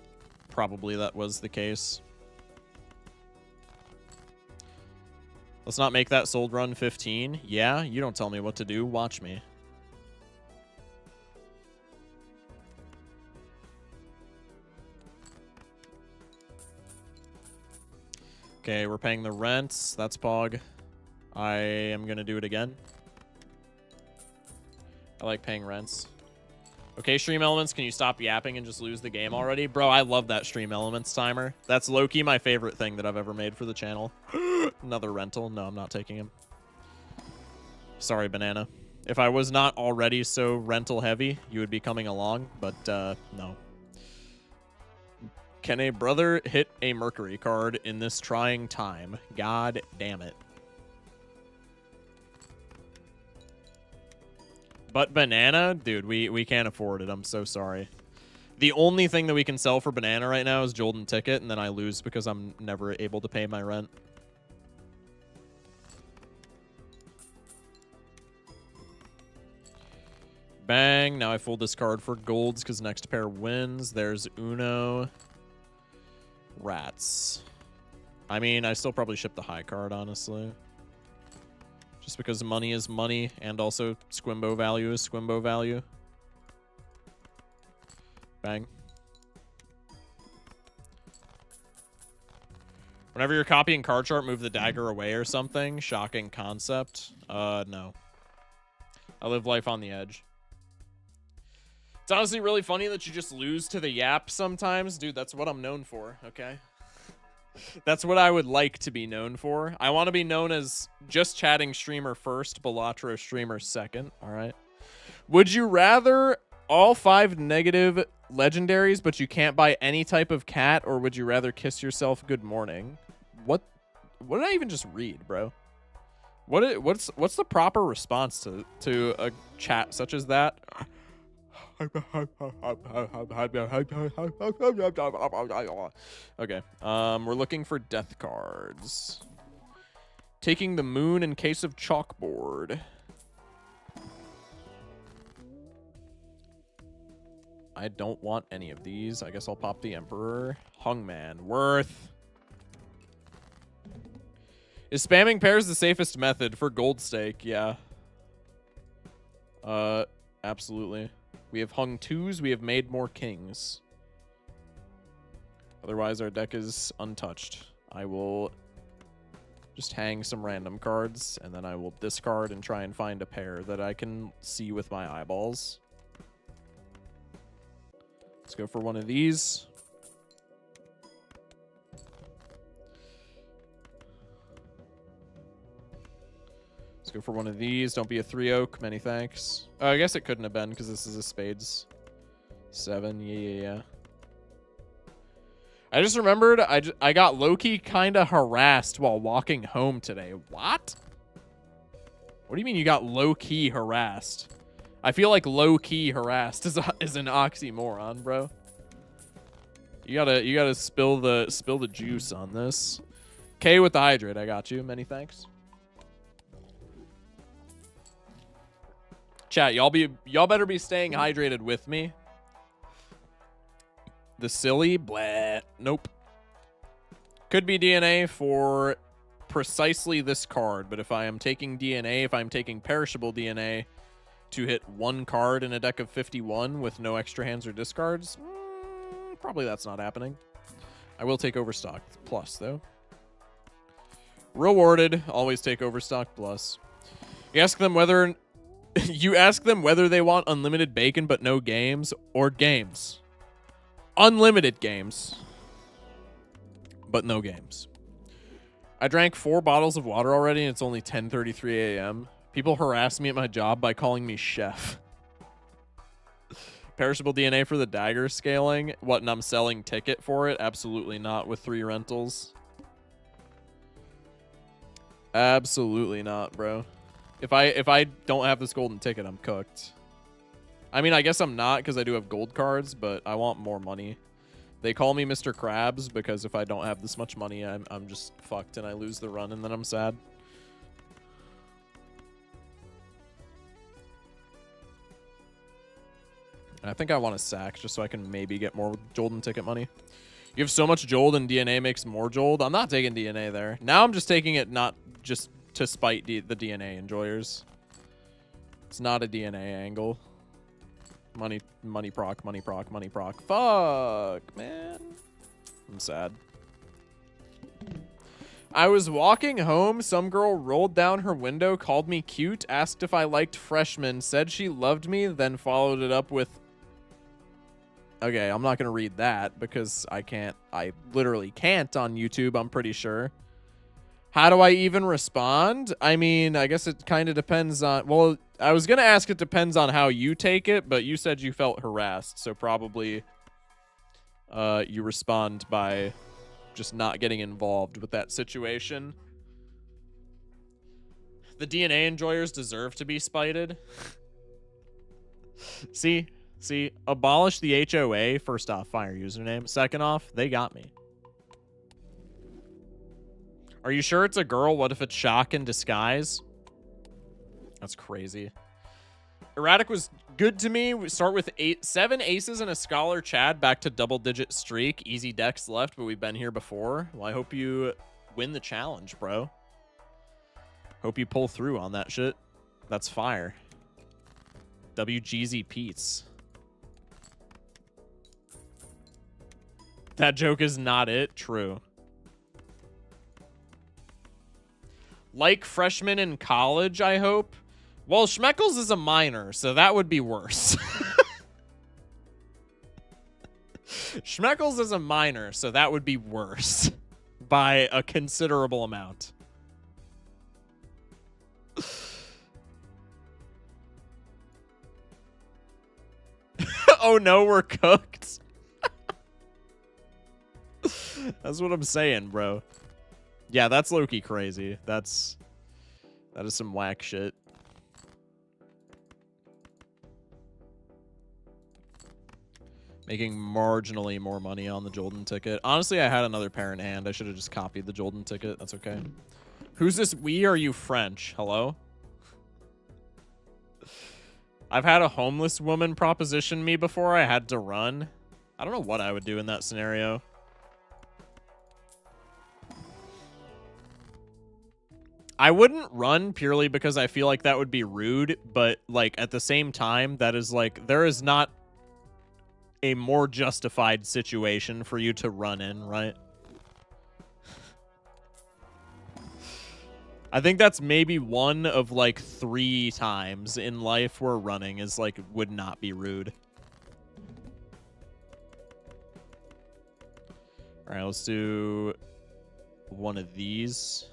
probably that was the case. Let's not make that sold run 15. Yeah, you don't tell me what to do. Watch me. Okay, we're paying the rents. That's Pog. I am going to do it again. I like paying rents. Okay, Stream Elements, can you stop yapping and just lose the game already? Bro, I love that Stream Elements timer. That's low-key my favorite thing that I've ever made for the channel. Another rental. No, I'm not taking him. Sorry, Banana. If I was not already so rental heavy, you would be coming along, but no. Can a brother hit a Mercury card in this trying time? God damn it. But Banana? Dude, we can't afford it. I'm so sorry. The only thing that we can sell for Banana right now is Jolden Ticket, and then I lose because I'm never able to pay my rent. Bang. Now I full discard for golds because next pair wins. There's Uno. Rats. I mean, I still probably ship the high card, honestly. Just because money is money, and also Squimbo value is Squimbo value. Bang. Whenever you're copying card chart, move the dagger away or something. Shocking concept. No. I live life on the edge. It's honestly really funny that you just lose to the yap sometimes. Dude, that's what I'm known for, okay? That's what I would like to be known for. I want to be known as just chatting streamer first, Balatro streamer second. All right. Would you rather all 5 negative legendaries, but you can't buy any type of cat, or would you rather kiss yourself good morning? What did I even just read, bro? What's the proper response to a chat such as that? Okay. We're looking for death cards. Taking the moon in case of chalkboard. I don't want any of these. I guess I'll pop the Emperor. Hungman. Worth. Is spamming pairs the safest method for gold stake? Yeah. Absolutely. We have hung 2s. We have made more kings. Otherwise, our deck is untouched. I will just hang some random cards, and then I will discard and try and find a pair that I can see with my eyeballs. Let's go for one of these. Let's go for one of these. Don't be a 3 oak. Many thanks. Oh, I guess it couldn't have been because this is a spades. 7. Yeah. I just remembered I got low-key kind of harassed while walking home today. What? What do you mean you got low-key harassed? I feel like low-key harassed is an oxymoron, bro. You gotta spill the juice on this. K with the hydrate, I got you. Many thanks. Chat, y'all better be staying hydrated with me. The silly blah. Nope. Could be DNA for precisely this card, but if I am taking DNA, if I'm taking perishable DNA to hit 1 card in a deck of 51 with no extra hands or discards, probably that's not happening. I will take Overstock Plus, though. Rewarded. Always take Overstock Plus. You ask them whether they want unlimited bacon but no games, or games. Unlimited games, but no games. I drank 4 bottles of water already, and it's only 10:33 a.m. People harass me at my job by calling me chef. Perishable DNA for the dagger scaling. What, and I'm selling ticket for it? Absolutely not with 3 rentals. Absolutely not, bro. If I don't have this golden ticket, I'm cooked. I mean, I guess I'm not because I do have gold cards, but I want more money. They call me Mr. Krabs because if I don't have this much money, I'm just fucked and I lose the run and then I'm sad. And I think I want a sack just so I can maybe get more golden ticket money. You have so much Jold and DNA makes more Jold. I'm not taking DNA there. Now I'm just taking it not just to spite the DNA enjoyers. It's not a DNA angle. Money proc, money proc, money proc. Fuck, man. I'm sad. I was walking home. Some girl rolled down her window, called me cute, asked if I liked freshmen, said she loved me, then followed it up with... Okay, I'm not going to read that because I can't. I literally can't on YouTube, I'm pretty sure. How do I even respond? I mean, I guess it kind of depends on... Well, I was going to ask it depends on how you take it, but you said you felt harassed, so probably you respond by just not getting involved with that situation. The DNA enjoyers deserve to be spited. See, abolish the HOA. First off, fire username. Second off, they got me. Are you sure it's a girl? What if it's shock in disguise? That's crazy. Erratic was good to me. We start with 7 aces and a scholar Chad back to double-digit streak. Easy decks left, but we've been here before. Well, I hope you win the challenge, bro. Hope you pull through on that shit. That's fire. WGZ Pete's. That joke is not it. True. Like freshmen in college, I hope. Well, Schmeckles is a minor, so that would be worse. Schmeckles is a minor, so that would be worse. by a considerable amount. Oh no, we're cooked. That's what I'm saying, bro. Yeah, that's low-key crazy. That is some whack shit. Making marginally more money on the Jolden ticket. Honestly, I had another pair in hand. I should have just copied the Jolden ticket. That's okay. Who's this we? Are you French? Hello? I've had a homeless woman proposition me before. I had to run. I don't know what I would do in that scenario. I wouldn't run purely because I feel like that would be rude, but like at the same time, that is like, there is not a more justified situation for you to run in, right? I think that's maybe one of like 3 times in life where running is like, would not be rude. All right, let's do one of these.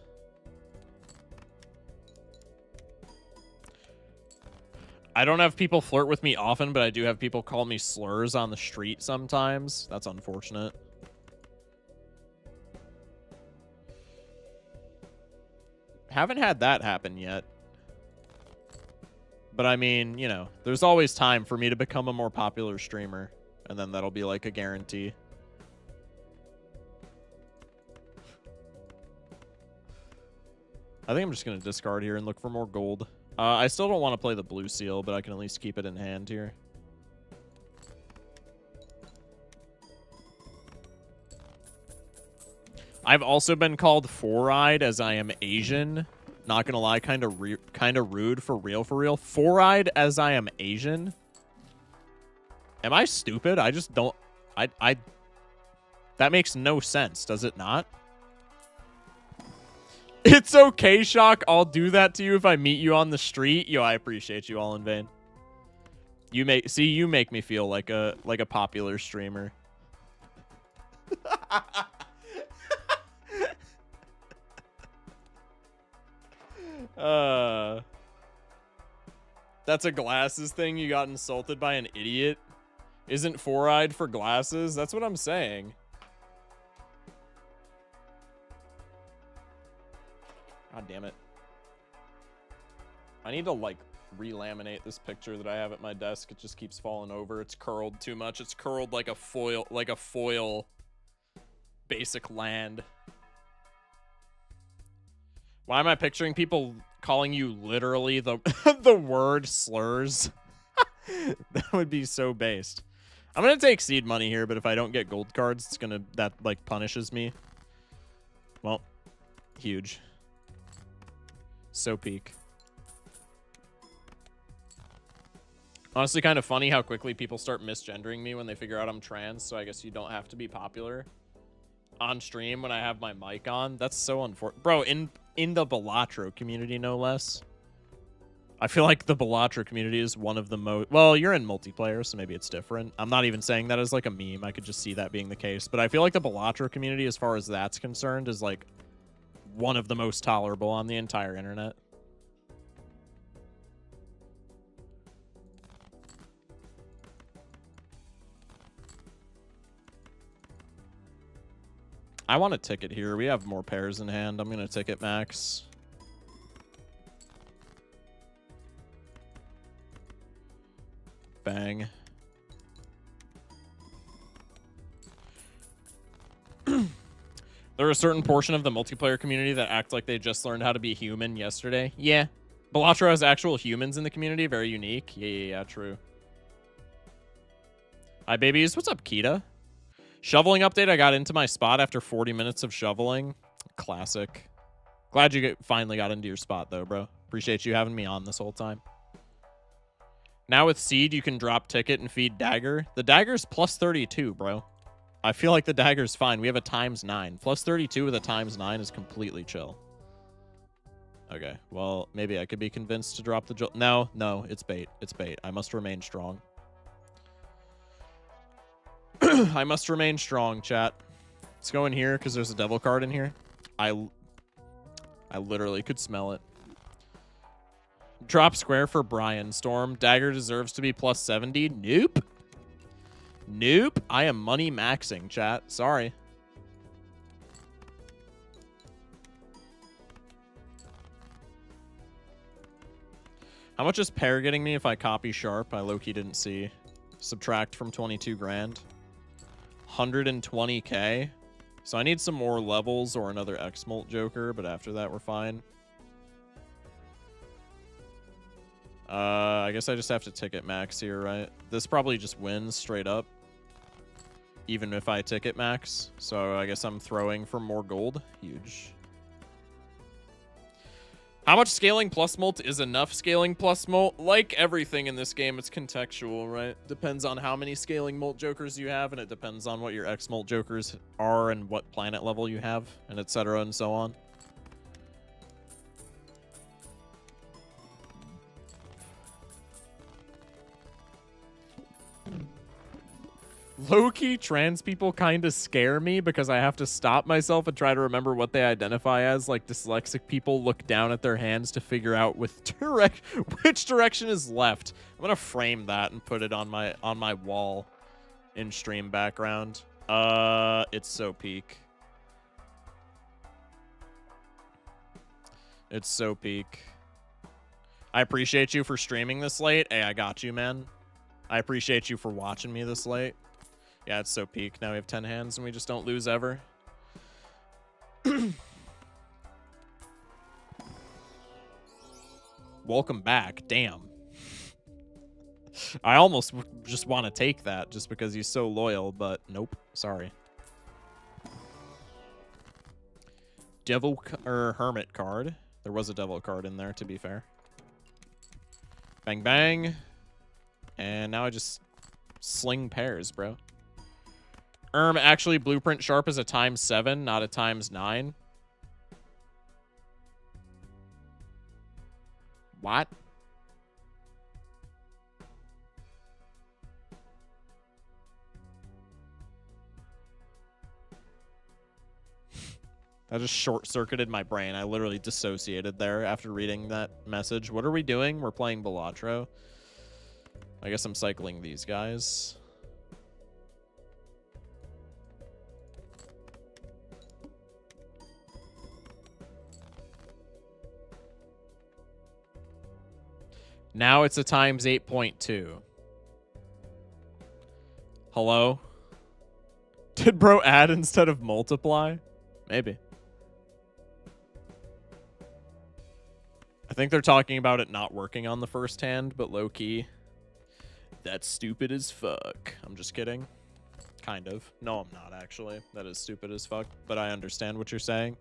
I don't have people flirt with me often, but I do have people call me slurs on the street sometimes. That's unfortunate. Haven't had that happen yet. But I mean, you know, there's always time for me to become a more popular streamer. And then that'll be like a guarantee. I think I'm just going to discard here and look for more gold. I still don't want to play the blue seal, but I can at least keep it in hand here. I've also been called four-eyed as I am Asian. Not gonna lie, kind of rude for real. Four-eyed as I am Asian. Am I stupid? I just don't. That makes no sense, does it not? It's okay, Shock. I'll do that to you if I meet you on the street. Yo, I appreciate you all in vain. You make me feel like a popular streamer. That's a glasses thing. You got insulted by an idiot. Isn't four-eyed for glasses? That's what I'm saying. God damn it. I need to, like, relaminate this picture that I have at my desk. It just keeps falling over. It's curled too much. It's curled like a foil basic land. Why am I picturing people calling you literally the the word slurs? That would be so based. I'm gonna take seed money here, but if I don't get gold cards, it's gonna, that like punishes me. Well, huge. So peak. Honestly, kind of funny how quickly people start misgendering me when they figure out I'm trans, so I guess you don't have to be popular on stream when I have my mic on. That's so unfortunate. Bro, in the Balatro community, no less. I feel like the Balatro community is one of the most... Well, you're in multiplayer, so maybe it's different. I'm not even saying that as like a meme. I could just see that being the case. But I feel like the Balatro community, as far as that's concerned, is like one of the most tolerable on the entire internet. I want a ticket here. We have more pairs in hand. I'm going to ticket max. Bang. There are a certain portion of the multiplayer community that act like they just learned how to be human yesterday. Yeah. Balatro has actual humans in the community. Very unique. Yeah, true. Hi, babies. What's up, Kita? Shoveling update. I got into my spot after 40 minutes of shoveling. Classic. Glad you finally got into your spot, though, bro. Appreciate you having me on this whole time. Now with Seed, you can drop ticket and feed Dagger. The Dagger's plus 32, bro. I feel like the Dagger's fine. We have a ×9. Plus 32 with a ×9 is completely chill. Okay, well, maybe I could be convinced to drop the... No, it's bait. It's bait. I must remain strong. I must remain strong, chat. Let's go in here because there's a devil card in here. I literally could smell it. Drop square for Brian. Storm. Dagger deserves to be plus 70. Nope. Nope. I am money maxing, chat. Sorry. How much is pair getting me if I copy sharp? I low-key didn't see. Subtract from 22 grand. 120k. So I need some more levels or another X-Molt Joker, but after that we're fine. I guess I just have to ticket max here, right? This probably just wins straight up. Even if I ticket max. So I guess I'm throwing for more gold. Huge. How much scaling plus molt is enough scaling plus molt? Like everything in this game, it's contextual, right? Depends on how many scaling molt jokers you have, and it depends on what your X molt jokers are and what planet level you have, and etc. and so on. Low-key trans people kind of scare me because I have to stop myself and try to remember what they identify as. Like dyslexic people look down at their hands to figure out which direction is left. I'm gonna frame that and put it on my wall in stream background. It's so peak. It's so peak. I appreciate you for streaming this late. Hey, I got you, man. I appreciate you for watching me this late. Yeah, it's so peak. Now we have 10 hands and we just don't lose ever. Welcome back. Damn. I almost just want to take that just because he's so loyal, but nope. Sorry. Devil or Hermit card. There was a devil card in there, to be fair. Bang, bang. And now I just sling pairs, bro. Actually, Blueprint Sharp is a ×7, not a ×9. What? That just short-circuited my brain. I literally dissociated there after reading that message. What are we doing? We're playing Balatro. I guess I'm cycling these guys. Now it's a ×8.2. Hello? Did bro add instead of multiply? Maybe. I think they're talking about it not working on the first hand, but low-key. That's stupid as fuck. I'm just kidding. Kind of. No, I'm not, actually. That is stupid as fuck, but I understand what you're saying.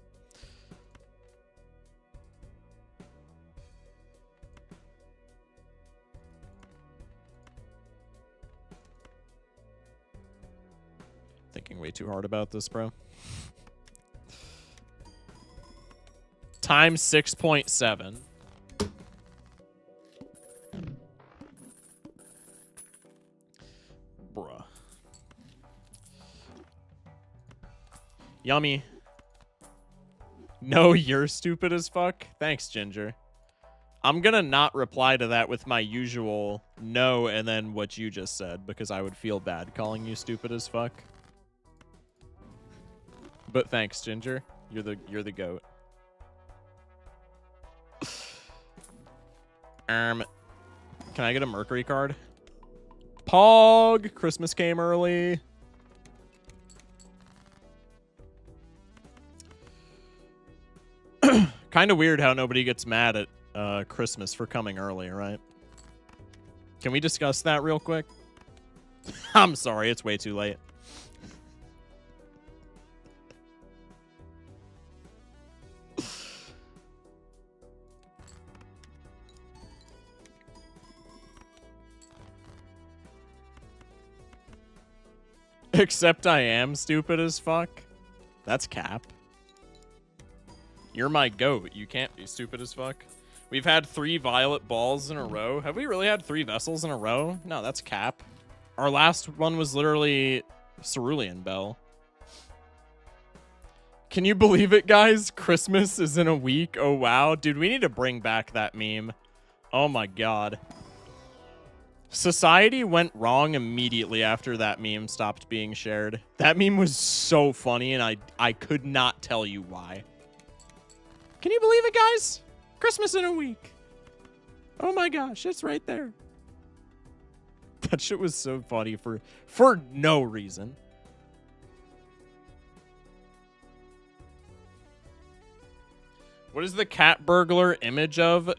Thinking way too hard about this, bro. ×6.7. Bruh. Yummy. No, you're stupid as fuck. Thanks, Ginger. I'm gonna not reply to that with my usual no and then what you just said, because I would feel bad calling you stupid as fuck. But thanks, Ginger. You're the goat. Can I get a Mercury card? Pog! Christmas came early. Kind of weird how nobody gets mad at Christmas for coming early, right? Can we discuss that real quick? I'm sorry, it's way too late. Except I am stupid as fuck. That's cap. You're my goat. You can't be stupid as fuck. We've had 3 violet balls in a row. Have we really had 3 vessels in a row? No, that's cap. Our last one was literally Cerulean Bell. Can you believe it, guys? Christmas is in a week. Oh, wow. Dude, we need to bring back that meme. Oh, my God. Society went wrong immediately after that meme stopped being shared. That meme was so funny, and I could not tell you why. Can you believe it, guys? Christmas in a week. Oh, my gosh. It's right there. That shit was so funny for no reason. What is the cat burglar image of?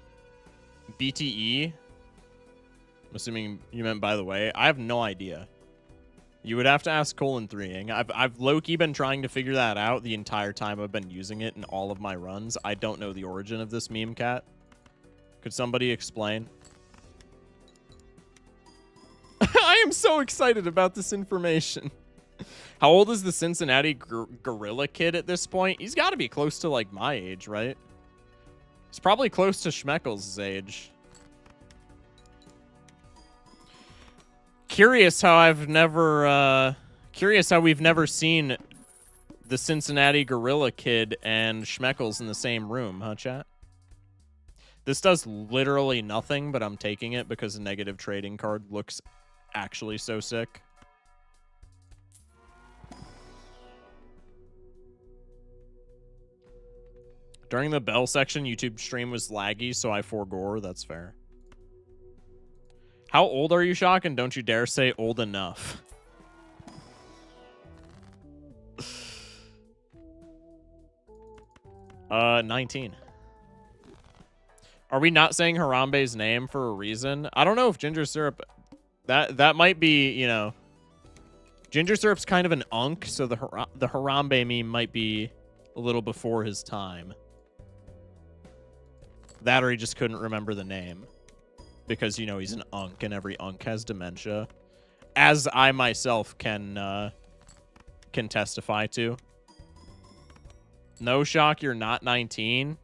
BTE? I'm assuming you meant by the way. I have no idea. You would have to ask Colon3ing. I've low-key been trying to figure that out the entire time I've been using it in all of my runs. I don't know the origin of this meme cat. Could somebody explain? I am so excited about this information. How old is the Cincinnati gorilla kid at this point? He's got to be close to, like, my age, right? He's probably close to Schmeckles' age. Curious how we've never seen the Cincinnati gorilla kid and Schmeckles in the same room, huh, chat? This does literally nothing, but I'm taking it because a negative trading card looks actually so sick. During the bell section, YouTube stream was laggy, so I forgore. That's fair. How old are you, Shock? And don't you dare say old enough. 19. Are we not saying Harambe's name for a reason? I don't know if ginger syrup... That might be, you know... Ginger syrup's kind of an unk, so the Harambe meme might be a little before his time. That or he just couldn't remember the name. Because, you know, he's an unk, and every unk has dementia. As I myself can testify to. No, Shock, you're not 19.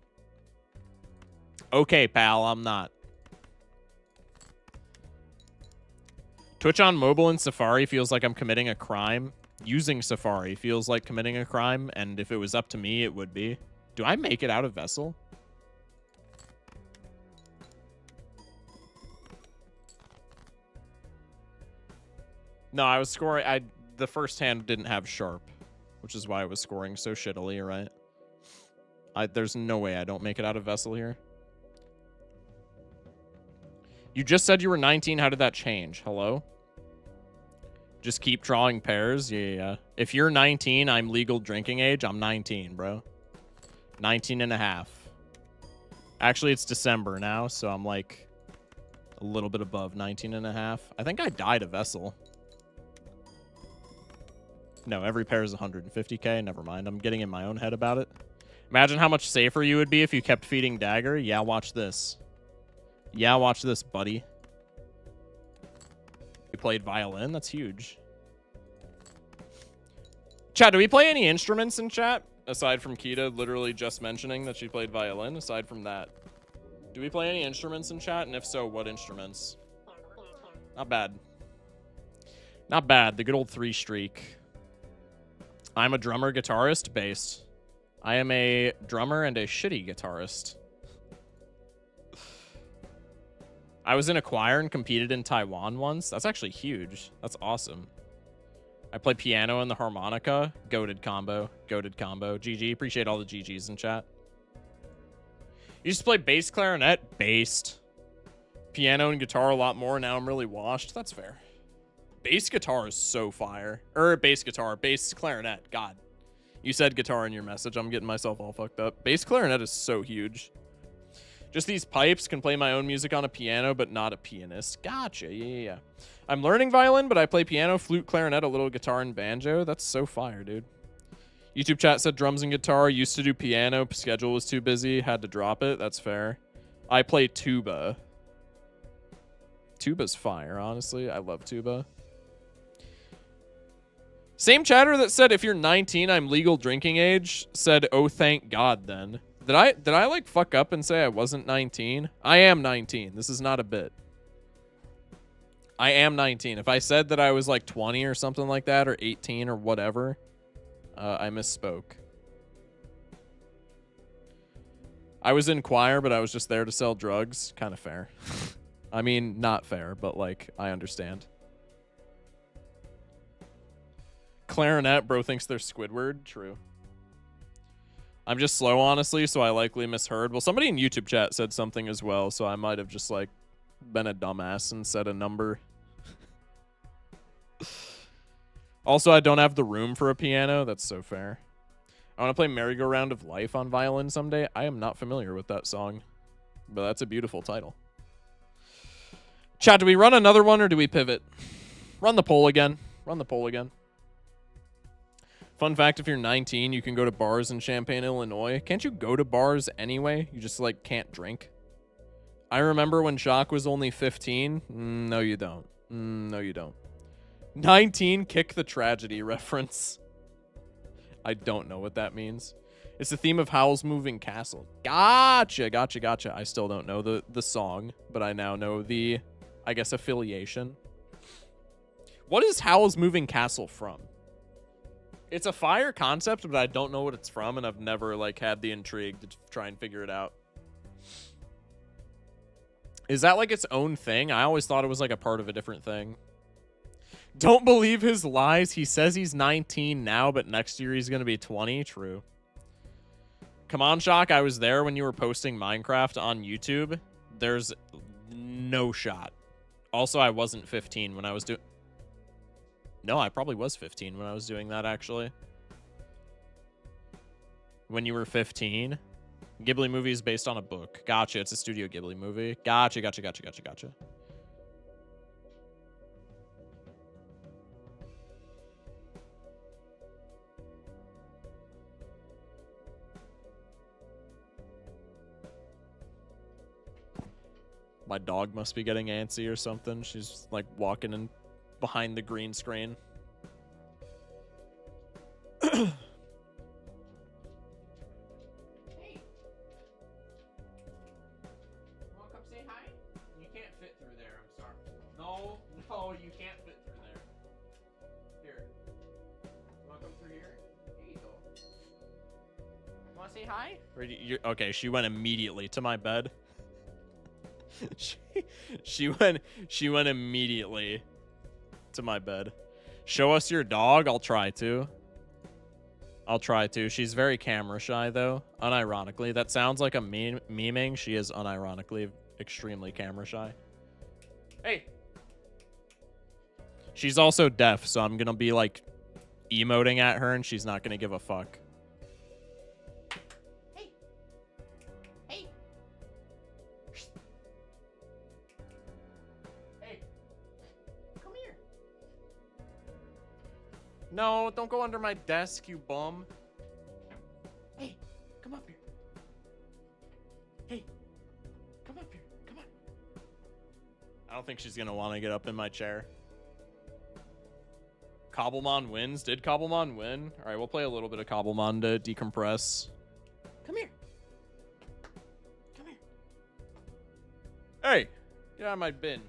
Okay, pal, I'm not. Twitch on mobile and Safari feels like I'm committing a crime. Using Safari feels like committing a crime, and if it was up to me, it would be. Do I make it out of Vessel? No, I was scoring... The first hand didn't have Sharp, which is why I was scoring so shittily, right? There's no way I don't make it out of Vessel here. You just said you were 19. How did that change? Hello? Just keep drawing pairs? Yeah. If you're 19, I'm legal drinking age. I'm 19, bro. 19 and a half. Actually, it's December now, so I'm like a little bit above 19 and a half. I think I died a Vessel. No, every pair is 150k. Never mind. I'm getting in my own head about it. Imagine how much safer you would be if you kept feeding Dagger. Yeah, watch this. Yeah, watch this, buddy. You played violin? That's huge. Chat, do we play any instruments in chat? Aside from Kita literally just mentioning that she played violin. Aside from that. Do we play any instruments in chat? And if so, what instruments? Not bad. Not bad. The good old 3 streak. I'm a drummer, guitarist, bass. I am a drummer and a shitty guitarist. I was in a choir and competed in Taiwan once. That's actually huge. That's awesome. I play piano and the harmonica. Goated combo. Goated combo. GG. Appreciate all the GGs in chat. You used to play bass clarinet? Based. Piano and guitar a lot more. Now I'm really washed. That's fair. Bass guitar is so fire. Bass guitar. Bass clarinet. God. You said guitar in your message. I'm getting myself all fucked up. Bass clarinet is so huge. Just these pipes, can play my own music on a piano, but not a pianist. Gotcha. Yeah. I'm learning violin, but I play piano, flute, clarinet, a little guitar, and banjo. That's so fire, dude. YouTube chat said drums and guitar. Used to do piano. Schedule was too busy. Had to drop it. That's fair. I play tuba. Tuba's fire, honestly. I love tuba. Same chatter that said if you're 19, I'm legal drinking age, said, oh, thank God, then. Did I like fuck up and say I wasn't 19? I am 19. This is not a bit. I am 19. If I said that I was like 20 or something like that, or 18 or whatever, I misspoke. I was in choir, but I was just there to sell drugs. Kind of fair. I mean, not fair, but like, I understand. Clarinet, bro thinks they're Squidward. True. I'm just slow, honestly, so I likely misheard. Well, somebody in YouTube chat said something as well, so I might have just, like, been a dumbass and said a number. Also, I don't have the room for a piano. That's so fair. I want to play Merry-Go-Round of Life on violin someday. I am not familiar with that song, but that's a beautiful title. Chat, do we run another one or do we pivot? Run the poll again. Run the poll again. Fun fact, if you're 19, you can go to bars in Champaign, Illinois. Can't you go to bars anyway? You just, like, can't drink. I remember when Jacques was only 15. No, you don't. No, you don't. 19, kick the tragedy reference. I don't know what that means. It's the theme of Howl's Moving Castle. Gotcha, gotcha, gotcha. I still don't know the song, but I now know the, I guess, affiliation. What is Howl's Moving Castle from? It's a fire concept, but I don't know what it's from, and I've never, like, had the intrigue to try and figure it out. Is that, like, its own thing? I always thought it was, like, a part of a different thing. Don't believe his lies. He says he's 19 now, but next year he's going to be 20. True. Come on, Shock. I was there when you were posting Minecraft on YouTube. There's no shot. Also, I wasn't 15 when I was doing... No, I probably was 15 when I was doing that, actually. When you were 15? Ghibli movie is based on a book. Gotcha, it's a Studio Ghibli movie. Gotcha, gotcha, gotcha, gotcha, gotcha. My dog must be getting antsy or something. She's, like, walking in behind the green screen. Hey. Wanna come say hi? You can't fit through there, I'm sorry. No, you can't fit through there. Here. Wanna come through here? Here you go. Wanna say hi? Okay, she went immediately to my bed. she went immediately to my bed. Show us your dog. I'll try to. She's very camera shy, though. Unironically. That sounds like a memeing. She is unironically extremely camera shy. Hey. She's also deaf, so I'm gonna be, like, emoting at her, and she's not gonna give a fuck. Hey. Hey. Hey. Come here. No, don't go under my desk, you bum. Hey, come up here. Hey, come up here. Come on. I don't think she's gonna want to get up in my chair. Cobblemon wins. Did Cobblemon win? All right, we'll play a little bit of Cobblemon to decompress. Come here. Come here. Hey, get out of my bin.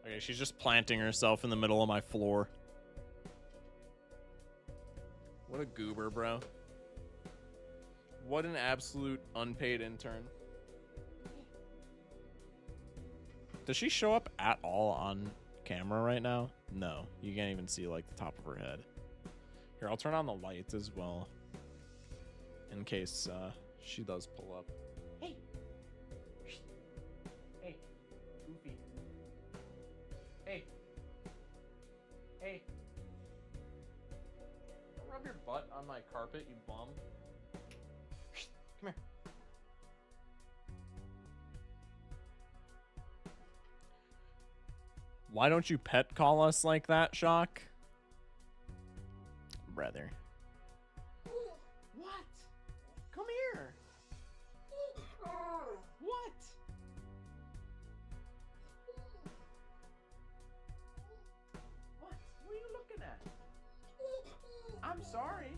Okay, she's just planting herself in the middle of my floor. What a goober, bro. What an absolute unpaid intern. Does she show up at all on camera right now? No, you can't even see, like, the top of her head. Here, I'll turn on the lights as well, in case she does pull up. Hey. Hey. Goofy. Hey. Hey. Don't rub your butt on my carpet, you bum. Come here. Why don't you pet call us like that, Shock? Brother. What? Come here. What? What? What are you looking at? I'm sorry.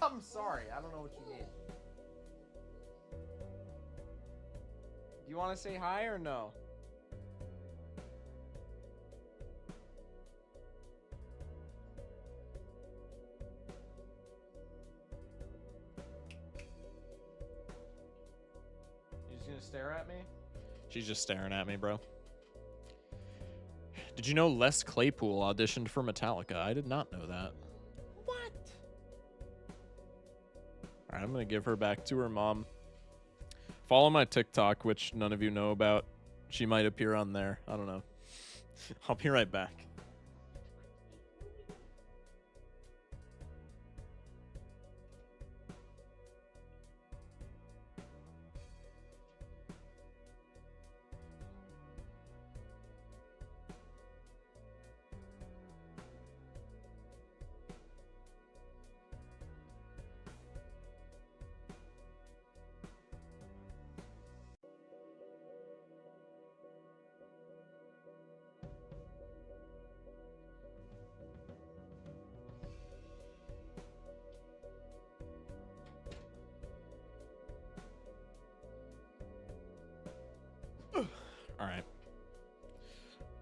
I'm sorry. I don't know what you mean. Do you want to say hi or no? stare at me? She's just staring at me, bro. Did you know Les Claypool auditioned for Metallica? I did not know that. What? All right, I'm going to give her back to her mom. Follow my TikTok, which none of you know about. She might appear on there. I don't know. I'll be right back. All right.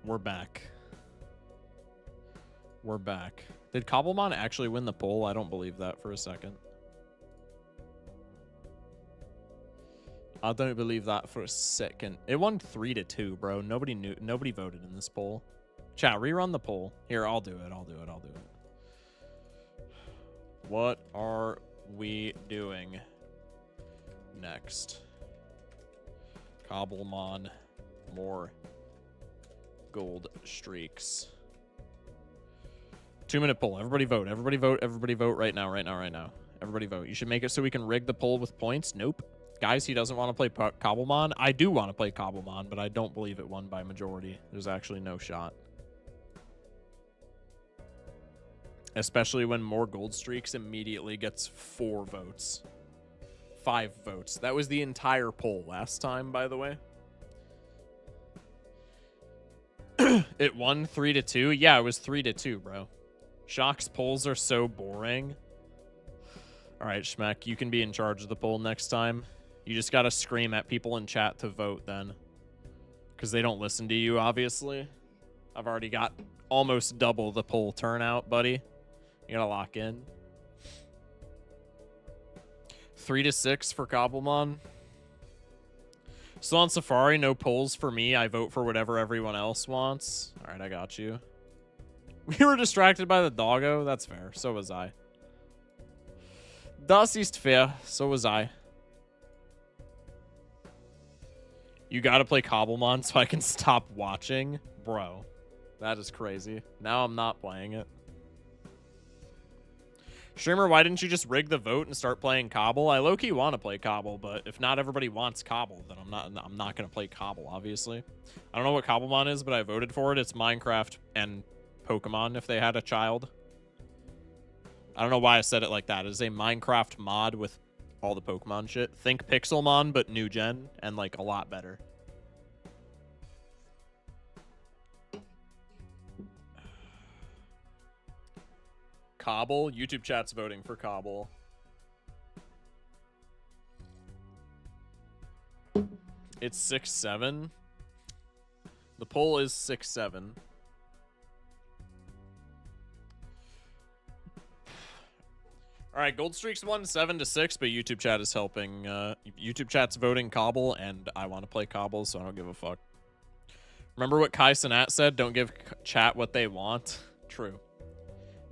We're back. We're back. Did Cobblemon actually win the poll? I don't believe that for a second. I don't believe that for a second. It won 3-2, bro. Nobody knew. Nobody voted in this poll. Chat, rerun the poll. Here, I'll do it. I'll do it. I'll do it. What are we doing next? Cobblemon. More gold streaks. 2-minute poll. Everybody vote. Everybody vote. Everybody vote right now. Right now. Right now. Everybody vote. You should make it so we can rig the poll with points. Nope. Guys, he doesn't want to play Cobblemon. I do want to play Cobblemon, but I don't believe it won by majority. There's actually no shot. Especially when more gold streaks immediately gets 4 votes. 5 votes. That was the entire poll last time, by the way. It won 3-2. Yeah, it was 3-2, bro. Shock's polls are so boring. All right, Schmeck, you can be in charge of the poll next time. You just got to scream at people in chat to vote then. Because they don't listen to you, obviously. I've already got almost double the poll turnout, buddy. You got to lock in. 3-6 for Cobblemon. Still on Safari, no polls for me. I vote for whatever everyone else wants. All right, I got you. We were distracted by the doggo. That's fair. So was I. Das ist fair. So was I. You gotta play Cobblemon so I can stop watching? Bro, that is crazy. Now I'm not playing it. Streamer, why didn't you just rig the vote and start playing Cobble? I low-key want to play Cobble, but if not everybody wants Cobble, then I'm not gonna play Cobble, obviously. I don't know what Cobblemon is, but I voted for it. It's Minecraft and Pokemon if they had a child. I don't know why I said it like that. It is a Minecraft mod with all the Pokemon shit. Think Pixelmon, but new gen, and like a lot better. Cobble? YouTube chat's voting for Cobble. It's 6-7. The poll is 6-7. All right, Gold Streak's won 7-6, but YouTube chat is helping. YouTube chat's voting Cobble, and I want to play Cobble, so I don't give a fuck. Remember what Kai Cenat said? Don't give chat what they want. True.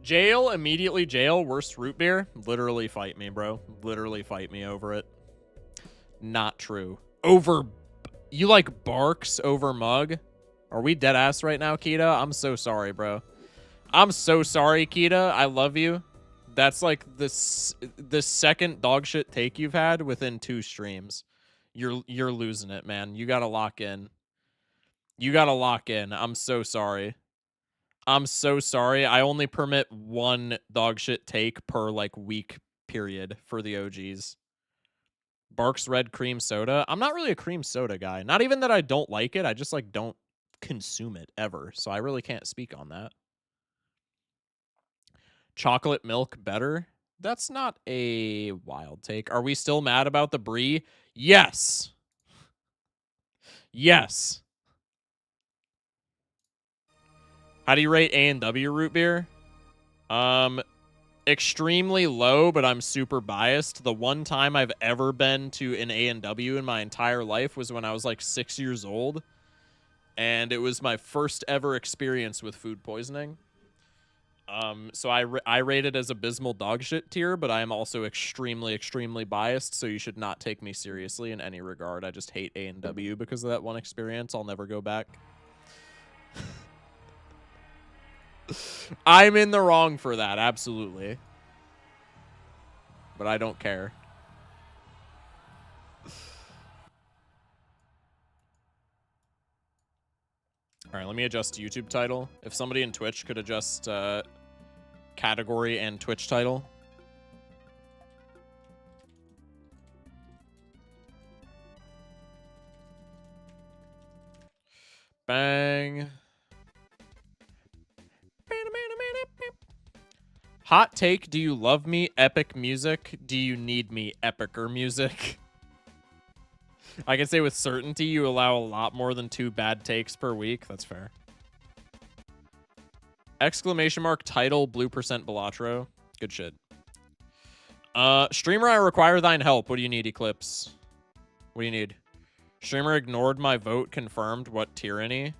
Jail, immediately jail, worst root beer. Literally fight me, bro. Literally fight me over it. Not true. Over, you like Barks over Mug? Are we dead ass right now, Kita? I'm so sorry, bro. I'm so sorry, Kita. I love you. That's like the second dog shit take you've had within 2 streams. You're losing it, man. You gotta lock in. You gotta lock in. I'm so sorry. I'm so sorry. I only permit 1 dog shit take per like week period for the OGs. Barks Red Cream Soda. I'm not really a cream soda guy. Not even that I don't like it. I just like don't consume it ever. So I really can't speak on that. Chocolate milk better? That's not a wild take. Are we still mad about the brie? Yes. Yes. How do you rate A&W root beer? extremely low, but I'm super biased. The one time I've ever been to an A&W in my entire life was when I was like 6 years old. And it was my first ever experience with food poisoning. So I rate it as abysmal dog shit tier, but I am also extremely, extremely biased, so you should not take me seriously in any regard. I just hate A&W because of that one experience. I'll never go back. I'm in the wrong for that, absolutely. But I don't care. All right, let me adjust YouTube title. If somebody in Twitch could adjust category and Twitch title. Bang. Hot take, do you love me? Epic music. Do you need me? Epicer music. I can say with certainty you allow a lot more than 2 bad takes per week. That's fair. Exclamation mark title blue percent Balatro. Good shit. Streamer, I require thine help. What do you need, Eclipse? What do you need? Streamer ignored my vote. Confirmed. What tyranny?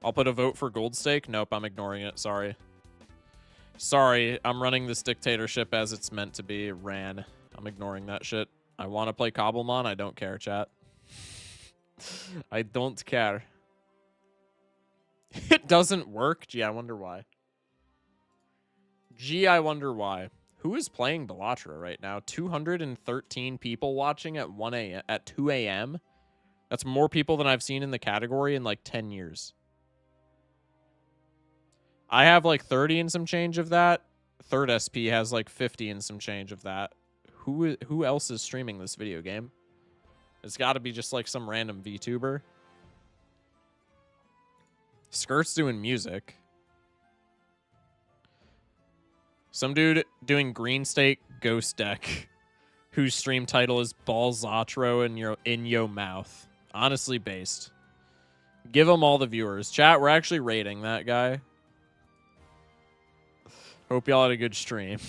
I'll put a vote for Gold Stake. Nope, I'm ignoring it. Sorry. Sorry, I'm running this dictatorship as it's meant to be ran. I'm ignoring that shit. I want to play Cobblemon. I don't care, chat. I don't care. It doesn't work? Gee, I wonder why. Gee, I wonder why. Who is playing Balatro right now? 213 people watching at 1 a.m. at 2 a.m. That's more people than I've seen in the category in like 10 years. I have like 30 and some change of that. Third SP has like 50 and some change of that. Who else is streaming this video game? It's got to be just like some random VTuber. Skirt's doing music. Some dude doing Green State Ghost Deck, whose stream title is Balzatro in your mouth. Honestly based. Give him all the viewers. Chat, we're actually rating that guy. Hope y'all had a good stream.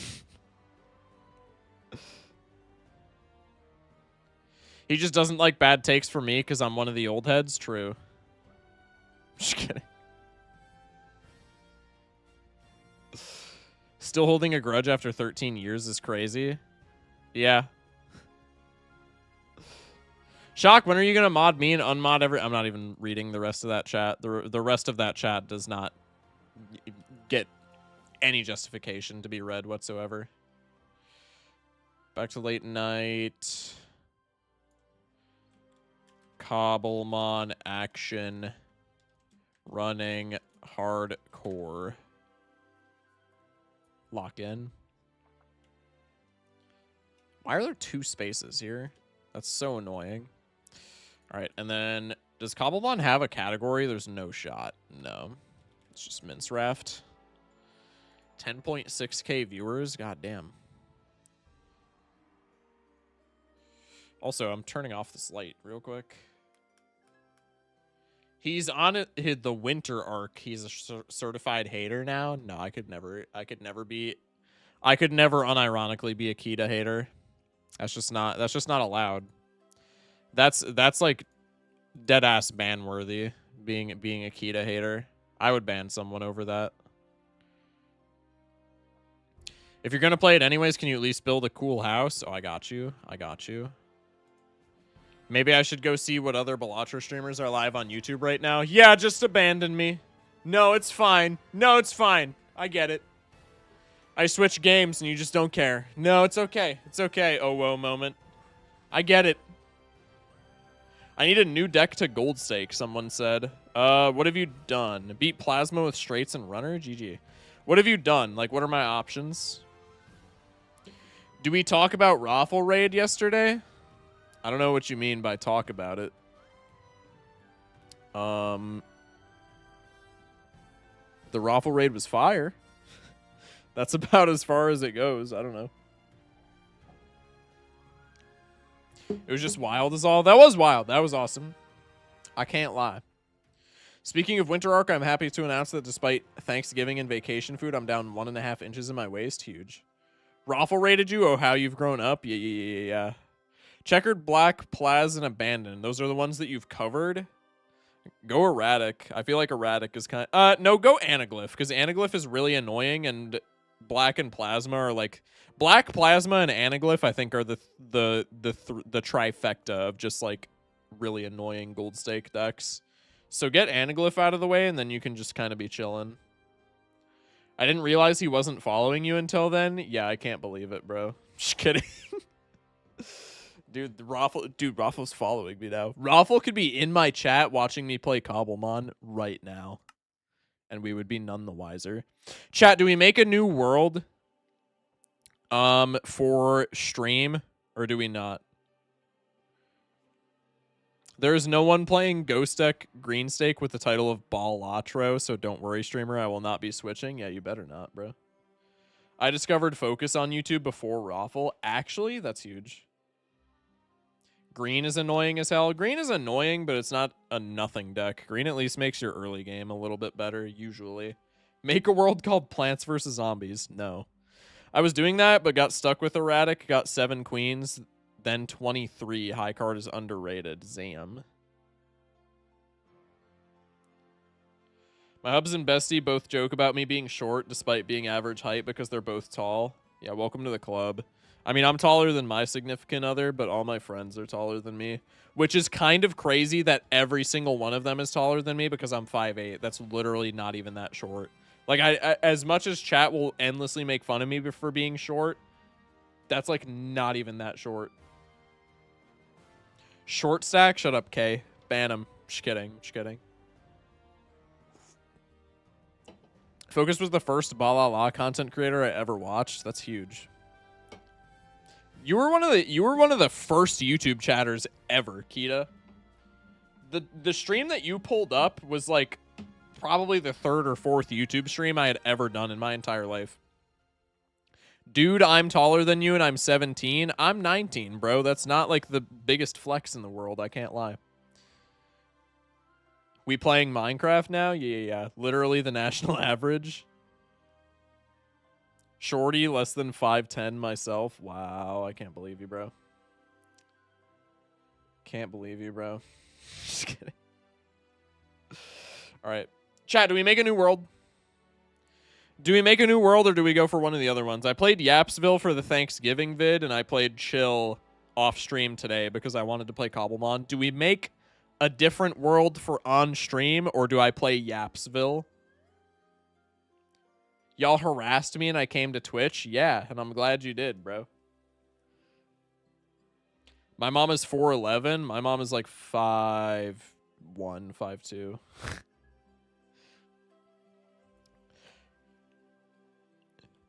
He just doesn't like bad takes for me because I'm one of the old heads. True. Just kidding. Still holding a grudge after 13 years is crazy. Yeah. Shock, when are you going to mod me and unmod every... I'm not even reading the rest of that chat. The rest of that chat does not get any justification to be read whatsoever. Back to late night. Cobblemon action. Running hardcore. Lock in. Why are there 2 spaces here? That's so annoying. All right, and then does Cobblemon have a category? There's no shot. No. It's just Mince Raft. 10.6k viewers. God damn. Also, I'm turning off this light real quick. He's on it, the winter arc. He's a certified hater now. No, I could never unironically be a Kita hater. That's just not allowed. That's like dead ass ban worthy being a Kita hater. I would ban someone over that. If you're gonna play it anyways, can you at least build a cool house? Oh, I got you. I got you. Maybe I should go see what other Balatro streamers are live on YouTube right now. Yeah, just abandon me. No, it's fine. No, it's fine. I get it. I switch games and you just don't care. No, it's okay. It's okay. Oh, whoa, moment. I get it. I need a new deck to Gold Stake, someone said. What have you done? Beat Plasma with Straights and Runner? GG. What have you done? Like, what are my options? Do we talk about Raffle Raid yesterday? I don't know what you mean by talk about it. The Raffle Raid was fire. That's about as far as it goes. I don't know. It was just wild as all. That was wild. That was awesome. I can't lie. Speaking of Winter Arc, I'm happy to announce that despite Thanksgiving and vacation food, I'm down 1.5 inches in my waist. Huge. Raffle rated you? Oh, how you've grown up? Yeah. Checkered, Black, Plaz, and Abandoned. Those are the ones that you've covered. Go Erratic. I feel like Erratic is kind of... no, go Anaglyph, because Anaglyph is really annoying, and Black and Plasma are like... Black, Plasma, and Anaglyph, I think, are the trifecta of just, like, really annoying gold stake decks. So get Anaglyph out of the way, and then you can just kind of be chilling. I didn't realize he wasn't following you until then. Yeah, I can't believe it, bro. Just kidding. Raffle's following me now. Raffle could be in my chat watching me play Cobblemon right now. And we would be none the wiser. Chat, do we make a new world for stream, or do we not? There's no one playing Ghost Deck Green Stake with the title of Ballatro, so don't worry, streamer. I will not be switching. Yeah, you better not, bro. I discovered Focus on YouTube before Raffle. Actually, that's huge. Green is annoying as hell. Green is annoying, but it's not a nothing deck. Green at least makes your early game a little bit better, usually. Make a world called Plants vs. Zombies. No. I was doing that, but got stuck with Erratic. Got 7 queens. Then 23. High card is underrated. Zam. My hubs and bestie both joke about me being short despite being average height because they're both tall. Yeah, welcome to the club. I mean, I'm taller than my significant other, but all my friends are taller than me. Which is kind of crazy that every single one of them is taller than me because I'm 5'8". That's literally not even that short. Like, I as much as chat will endlessly make fun of me for being short, that's, like, not even that short. Short stack? Shut up, K. Ban him. Just kidding. Just kidding. Focus was the first Balala content creator I ever watched. That's huge. You were one of the first YouTube chatters ever, Kita. The stream that you pulled up was like probably the 3rd or 4th YouTube stream I had ever done in my entire life. Dude, I'm taller than you and I'm 17. I'm 19, bro. That's not like the biggest flex in the world. I can't lie. We playing Minecraft now? Yeah. Literally the national average. Shorty, less than 5'10" myself. Wow, I can't believe you, bro. Can't believe you, bro. Just kidding. All right. Chat, do we make a new world? Do we make a new world or do we go for one of the other ones? I played Yapsville for the Thanksgiving vid, and I played Chill off stream today because I wanted to play Cobblemon. Do we make a different world for on stream, or do I play Yapsville? Y'all harassed me and I came to Twitch? Yeah, and I'm glad you did, bro. My mom is 4'11". My mom is like 5'1", 5'2".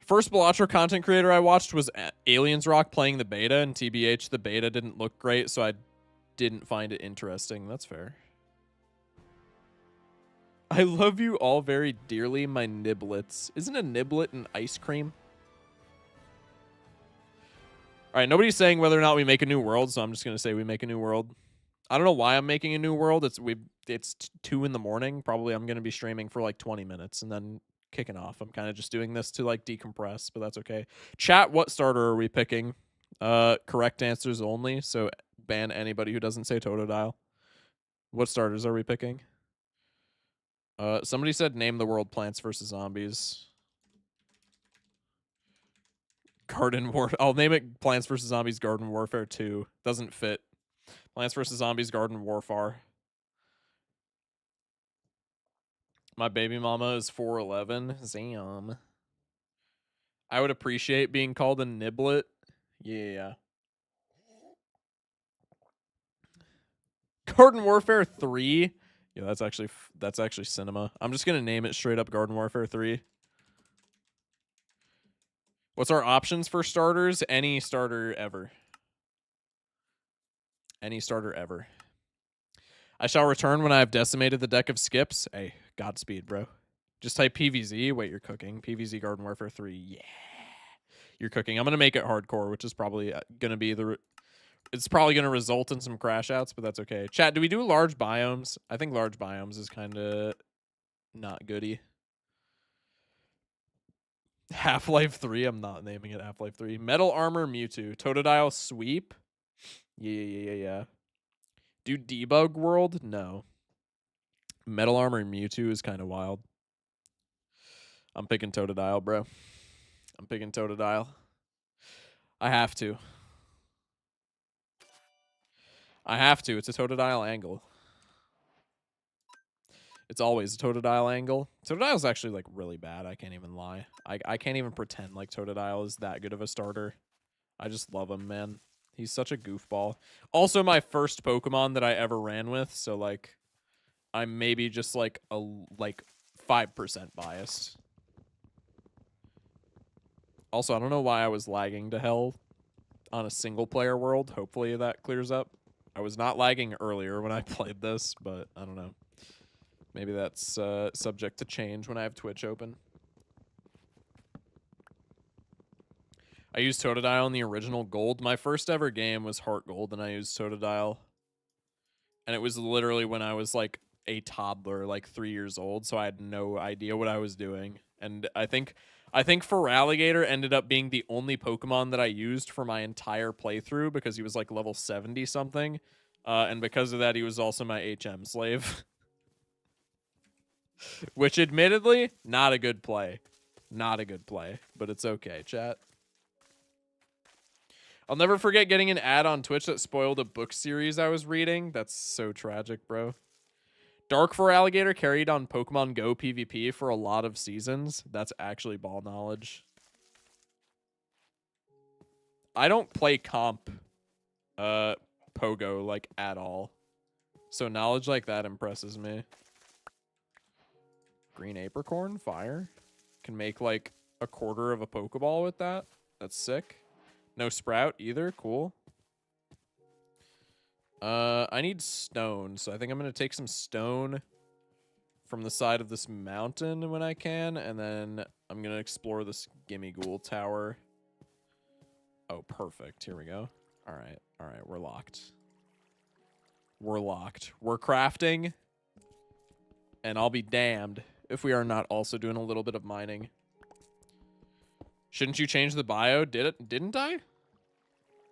First Ballatro content creator I watched was Aliens Rock playing the beta, and TBH, the beta didn't look great, so I didn't find it interesting. That's fair. I love you all very dearly, my niblets. Isn't a niblet an ice cream? All right, nobody's saying whether or not we make a new world, so I'm just going to say we make a new world. I don't know why I'm making a new world. It's 2 in the morning. Probably I'm going to be streaming for like 20 minutes and then kicking off. I'm kind of just doing this to like decompress, but that's okay. Chat, what starter are we picking? Correct answers only, so ban anybody who doesn't say Totodile. What starters are we picking? Somebody said name the world Plants vs. Zombies. Garden War. I'll name it Plants vs. Zombies Garden Warfare 2. Doesn't fit. Plants vs. Zombies Garden Warfare. My baby mama is 4'11". Zam. I would appreciate being called a niblet. Yeah. Garden Warfare 3. Yeah, that's actually cinema. I'm just gonna name it straight up Garden Warfare 3. What's our options for starters? Any starter ever. Any starter ever. I shall return when I have decimated the deck of skips. Hey, Godspeed, bro. Just type PVZ. Wait, you're cooking. PVZ Garden Warfare 3. Yeah. You're cooking. I'm gonna make it hardcore, which is probably gonna be the It's probably going to result in some crash outs, but that's okay. Chat, do we do large biomes? I think large biomes is kind of not goody. Half-Life 3, I'm not naming it Half-Life 3. Metal Armor Mewtwo. Totodile Sweep? Yeah. Do Debug World? No. Metal Armor Mewtwo is kind of wild. I'm picking Totodile, bro. I'm picking Totodile. I have to. It's a Totodile angle. It's always a Totodile angle. Totodile's actually, like, really bad. I can't even lie. I can't even pretend like Totodile is that good of a starter. I just love him, man. He's such a goofball. Also, my first Pokemon that I ever ran with, so, like, I'm maybe just, like, 5% biased. Also, I don't know why I was lagging to hell on a single-player world. Hopefully that clears up. I was not lagging earlier when I played this, but I don't know. Maybe that's subject to change when I have Twitch open. I used Totodile in the original Gold. My first ever game was Heart Gold, and I used Totodile. And it was literally when I was, like, a toddler, like 3 years old, so I had no idea what I was doing. And I think Feraligatr ended up being the only Pokemon that I used for my entire playthrough because he was, like, level 70 something. And because of that, he was also my HM slave. Which, admittedly, not a good play. Not a good play, but it's okay, chat. I'll never forget getting an ad on Twitch that spoiled a book series I was reading. That's so tragic, bro. Dark Feraligatr carried on Pokemon Go PvP for a lot of seasons. That's actually ball knowledge. I don't play comp Pogo, like, at all. So knowledge like that impresses me. Green Apricorn, fire. Can make, like, a quarter of a Pokeball with that. That's sick. No Sprout either. Cool. I need stone, so I think I'm going to take some stone from the side of this mountain when I can, and then I'm going to explore this Gimmighoul tower. Oh, perfect. Here we go. All right, we're locked. We're locked. We're crafting, and I'll be damned if we are not also doing a little bit of mining. Shouldn't you change the bio? Didn't I?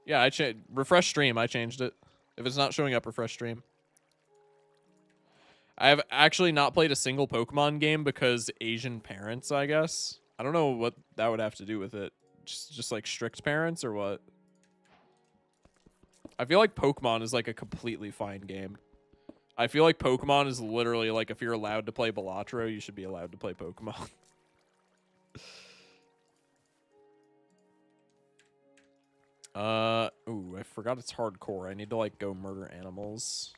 Yeah, refresh stream. I changed it. If it's not showing up, refresh stream. I have actually not played a single Pokemon game because Asian parents, I guess. I don't know what that would have to do with it. Just like strict parents or what? I feel like Pokemon is like a completely fine game. I feel like Pokemon is literally like if you're allowed to play Balatro, you should be allowed to play Pokemon. Ooh, I forgot it's hardcore. I need to, like, go murder animals.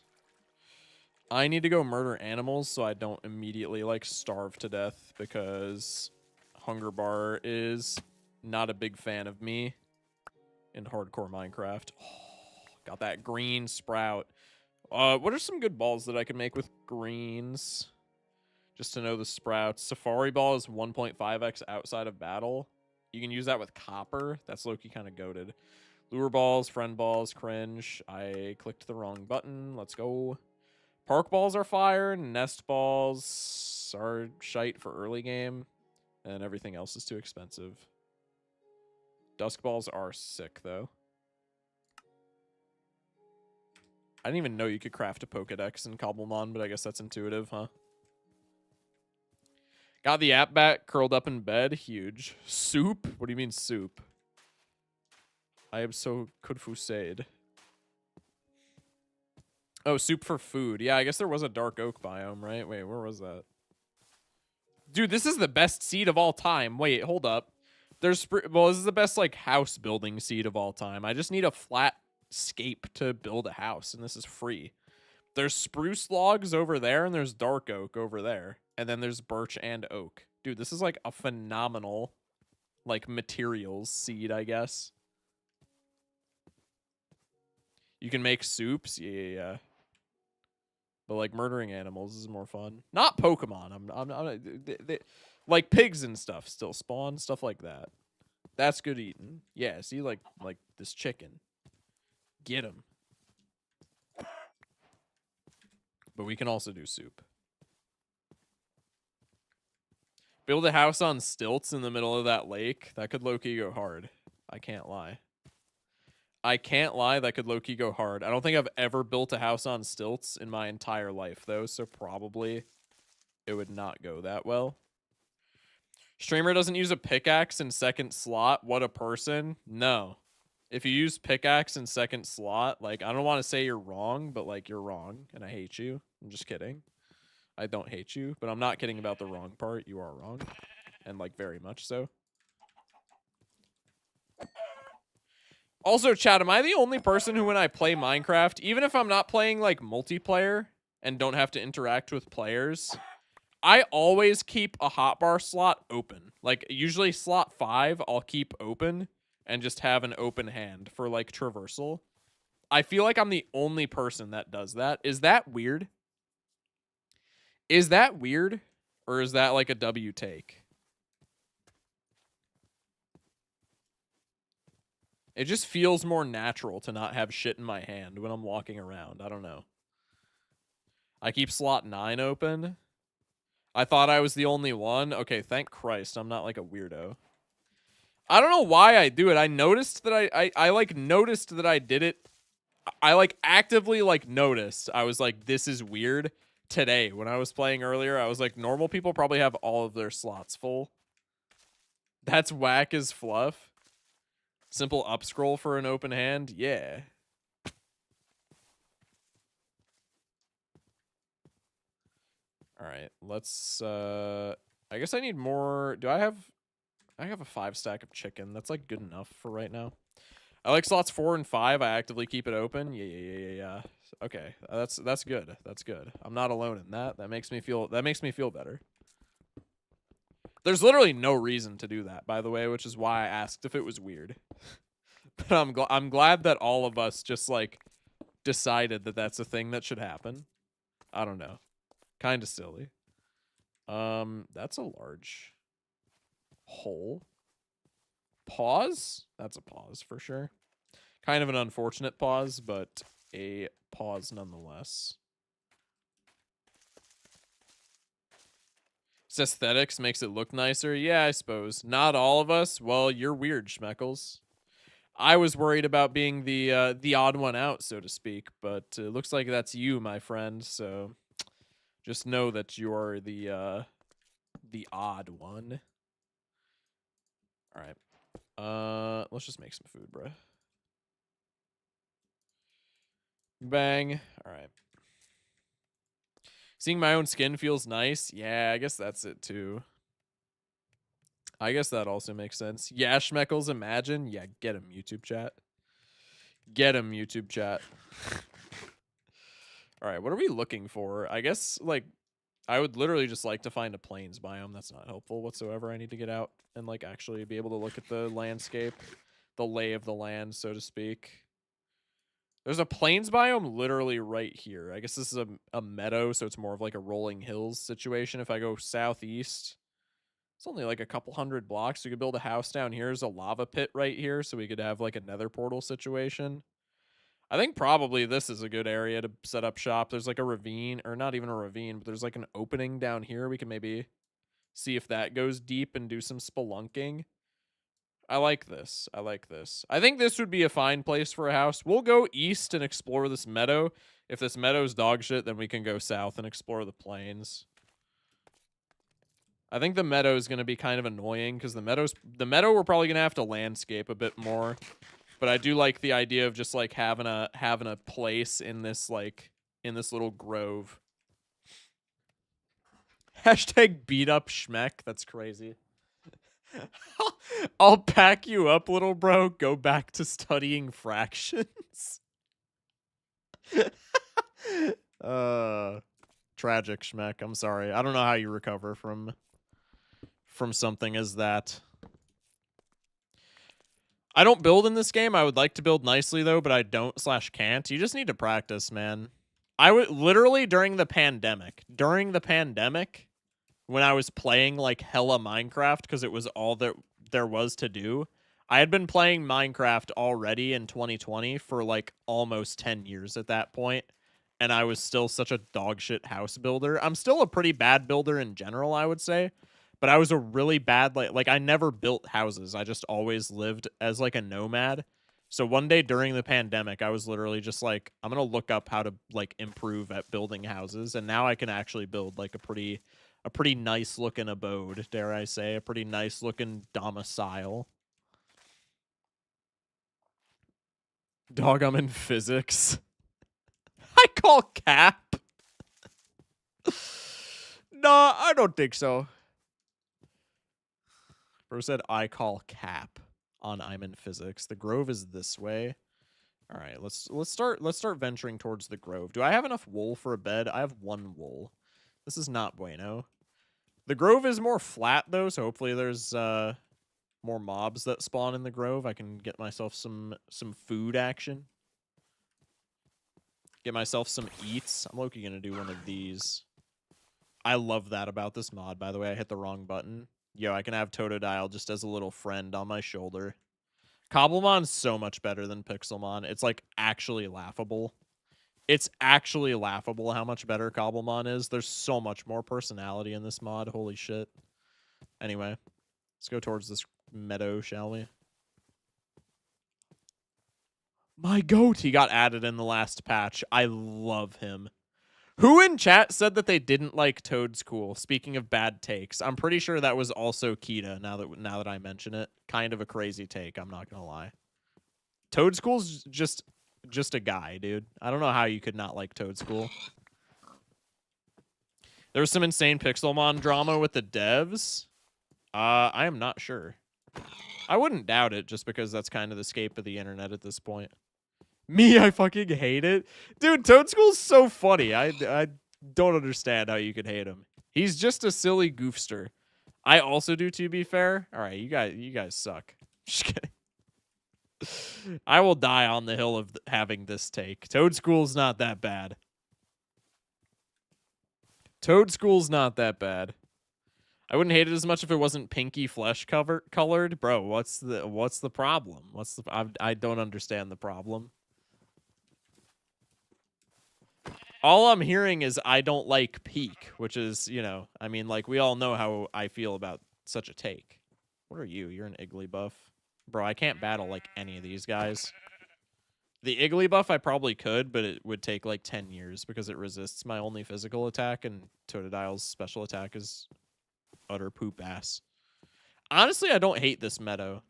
I need to go murder animals so I don't immediately, like, starve to death because Hunger Bar is not a big fan of me in hardcore Minecraft. Oh, got that green Sprout. What are some good balls that I can make with greens? Just to know the sprouts. Safari Ball is 1.5x outside of battle. You can use that with copper. That's low-key kind of goated. Lure balls, friend balls, cringe. I clicked the wrong button. Let's go. Park balls are fire. Nest balls are shite for early game. And everything else is too expensive. Dusk balls are sick, though. I didn't even know you could craft a Pokedex in Cobblemon, but I guess that's intuitive, huh? Got the app back, curled up in bed. Huge. Soup? What do you mean soup? I am so confused. Oh, soup for food. Yeah, I guess there was a dark oak biome, right? Wait, where was that? Dude, this is the best seed of all time. Wait, hold up. Well, this is the best, like, house building seed of all time. I just need a flat scape to build a house, and this is free. There's spruce logs over there, and there's dark oak over there. And then there's birch and oak. Dude, this is, like, a phenomenal, like, materials seed, I guess. You can make soups. Yeah. But, like, murdering animals is more fun. Not Pokemon. Like, pigs and stuff still spawn. Stuff like that. That's good eating. Yeah, see, like this chicken. Get him. But we can also do soup. Build a house on stilts in the middle of that lake. That could low-key go hard. I can't lie. I can't lie, that could low-key go hard. I don't think I've ever built a house on stilts in my entire life, though, so probably it would not go that well. Streamer doesn't use a pickaxe in second slot. What a person. No. If you use pickaxe in second slot, like, I don't want to say you're wrong, but, like, you're wrong, and I hate you. I'm just kidding. I don't hate you, but I'm not kidding about the wrong part. You are wrong, and, like, very much so. Also, chat, am I the only person who, when I play Minecraft, even if I'm not playing, like, multiplayer and don't have to interact with players, I always keep a hotbar slot open. Like, usually slot 5, I'll keep open and just have an open hand for, like, traversal. I feel like I'm the only person that does that. Is that weird? Is that weird? Or is that, like, a W take? It just feels more natural to not have shit in my hand when I'm walking around. I don't know. I keep slot 9 open. I thought I was the only one. Okay, thank Christ. I'm not like a weirdo. I don't know why I do it. I noticed that I like noticed that I did it. I like actively like noticed. I was like, this is weird. Today, when I was playing earlier, I was like, normal people probably have all of their slots full. That's whack as fluff. Simple up scroll for an open hand? Yeah. Alright, let's I guess I need more. I have a 5 stack of chicken. That's like good enough for right now. I like slots 4 and 5. I actively keep it open. Yeah. Okay. That's good. That's good. I'm not alone in that. That makes me feel better. There's literally no reason to do that, by the way, which is why I asked if it was weird. But I'm glad that all of us just like decided that that's a thing that should happen. I don't know. Kind of silly. That's a large hole. Pause? That's a pause for sure. Kind of an unfortunate pause, but a pause nonetheless. It's aesthetics, makes it look nicer. Yeah, I suppose. Not all of us. Well, you're weird, Schmeckles. I was worried about being the odd one out, so to speak, but it looks like that's you, my friend. So just know that you are the odd one. All right. Let's just make some food, bro. Bang. All right. Seeing my own skin feels nice. Yeah, I guess that's it too. I guess that also makes sense. Yeah, Schmeckles, imagine. Yeah, get him, YouTube chat. Get him, YouTube chat. All right, what are we looking for? I guess, like, I would literally just like to find a plains biome. That's not helpful whatsoever. I need to get out and, like, actually be able to look at the landscape. The lay of the land, so to speak. There's a plains biome literally right here. I guess this is a meadow, so it's more of like a rolling hills situation. If I go southeast, it's only like a couple hundred blocks. We could build a house down here. There's a lava pit right here, so we could have like a nether portal situation. I think probably this is a good area to set up shop. There's like a ravine, or not even a ravine, but there's like an opening down here. We can maybe see if that goes deep and do some spelunking. I like this. I like this. I think this would be a fine place for a house. We'll go east and explore this meadow. If this meadow's dog shit, then we can go south and explore the plains. I think the meadow is going to be kind of annoying because the meadow we're probably going to have to landscape a bit more. But I do like the idea of just like having a place in this little grove. Hashtag beat up Schmeck. That's crazy. I'll pack you up, little bro. Go back to studying fractions. Tragic, Schmeck. I'm sorry. I don't know how you recover from something as that. I don't build in this game. I would like to build nicely though, but I don't / can't. You just need to practice, man. I would literally during the pandemic, when I was playing like hella Minecraft because it was all that there was to do, I had been playing Minecraft already in 2020 for like almost 10 years at that point, and I was still such a dogshit house builder. I'm still a pretty bad builder in general, I would say, but I was a really bad like I never built houses. I just always lived as like a nomad. So one day during the pandemic, I was literally just like, I'm gonna look up how to like improve at building houses, and now I can actually build like a pretty nice looking abode, dare I say, a pretty nice looking domicile. Dog, I'm in physics. I call cap. Nah, I don't think so. Bro said I call cap on I'm in physics. The Grove is this way. All right, let's start venturing towards the Grove. Do I have enough wool for a bed? I have 1 wool. This is not bueno. The Grove is more flat though, so hopefully there's more mobs that spawn in the Grove. I can get myself some food action. Get myself some eats. I'm low-key gonna do one of these. I love that about this mod, by the way. I hit the wrong button. Yo, I can have Totodile just as a little friend on my shoulder. Cobblemon's so much better than Pixelmon. It's like actually laughable. It's actually laughable how much better Cobblemon is. There's so much more personality in this mod. Holy shit. Anyway, let's go towards this meadow, shall we? My goat, he got added in the last patch. I love him. Who in chat said that they didn't like Toad's Cool? Speaking of bad takes, I'm pretty sure that was also Kita. Now that I mention it, kind of a crazy take. I'm not gonna lie. Toad's Cool's just a guy, dude. I don't know how you could not like Toad's Cool. There was some insane Pixelmon drama with the devs. I am not sure. I wouldn't doubt it, just because that's kind of the scape of the internet at this point. Me, I fucking hate it. Dude, Toadstool's so funny. I don't understand how you could hate him. He's just a silly goofster. I also do, to be fair. All right, you guys suck. Just kidding. I will die on the hill of having this take. Toadstool's not that bad. Toadstool's not that bad. I wouldn't hate it as much if it wasn't pinky flesh colored. Bro, what's the problem? I don't understand the problem. All I'm hearing is I don't like peak, which is, you know, I mean, like, we all know how I feel about such a take. What are you? You're an Iggly buff. Bro, I can't battle, like, any of these guys. The Iggly buff I probably could, but it would take, like, 10 years because it resists my only physical attack, and Totodile's special attack is utter poop ass. Honestly, I don't hate this meadow.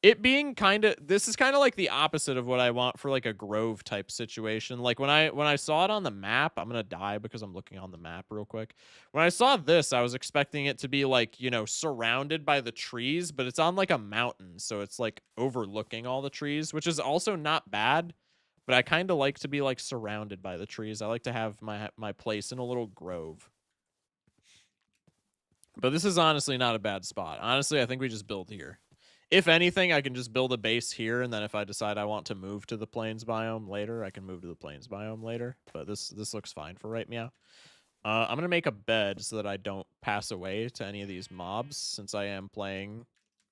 It being this is kind of like the opposite of what I want for like a Grove type situation. Like when I saw it on the map, I'm gonna die because I'm looking on the map real quick. When I saw this, I was expecting it to be like, you know, surrounded by the trees, but it's on like a mountain, so it's like overlooking all the trees, which is also not bad. But I kind of like to be like surrounded by the trees. I like to have my place in a little grove. But this is honestly not a bad spot. Honestly, I think we just build here. If anything, I can just build a base here, and then if I decide I want to move to the plains biome later, I can move to the plains biome later. But this looks fine for right now. I'm going to make a bed so that I don't pass away to any of these mobs, since I am playing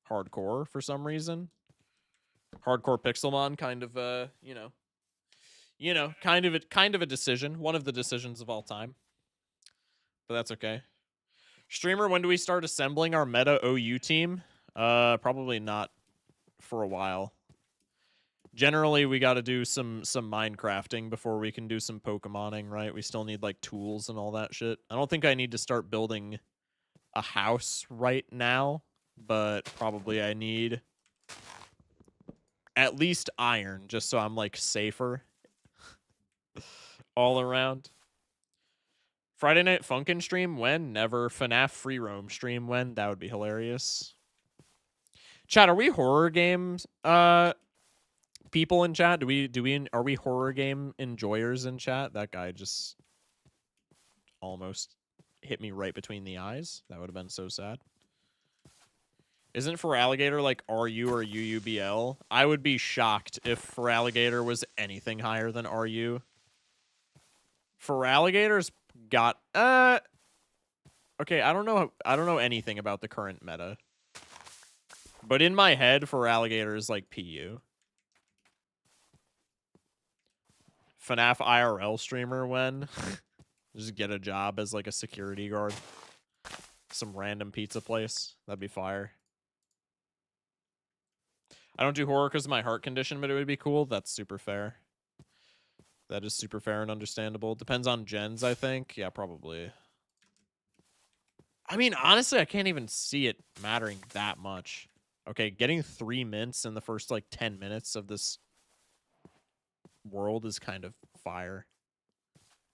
hardcore for some reason. Hardcore Pixelmon, kind of, kind of a decision. One of the decisions of all time. But that's okay. Streamer, when do we start assembling our meta OU team? Probably not for a while. Generally, we got to do some Minecrafting before we can do some Pokemoning, right? We still need, like, tools and all that shit. I don't think I need to start building a house right now, but probably I need at least iron, just so I'm, like, safer all around. Friday Night Funkin' stream when? Never. FNAF Free Roam stream when? That would be hilarious. Chat, are we horror games people in chat? Are we horror game enjoyers in chat? That guy just almost hit me right between the eyes. That would have been so sad. Isn't for alligator like RU or UUBL? I would be shocked if for alligator was anything higher than RU. For alligator's got okay, I don't know anything about the current meta. But in my head, for alligators, like PU. FNAF IRL streamer when? Just get a job as like a security guard. Some random pizza place. That'd be fire. I don't do horror because of my heart condition, but it would be cool. That's super fair. That is super fair and understandable. Depends on gens, I think. Yeah, probably. I mean, honestly, I can't even see it mattering that much. Okay, getting 3 mints in the first, like, 10 minutes of this world is kind of fire.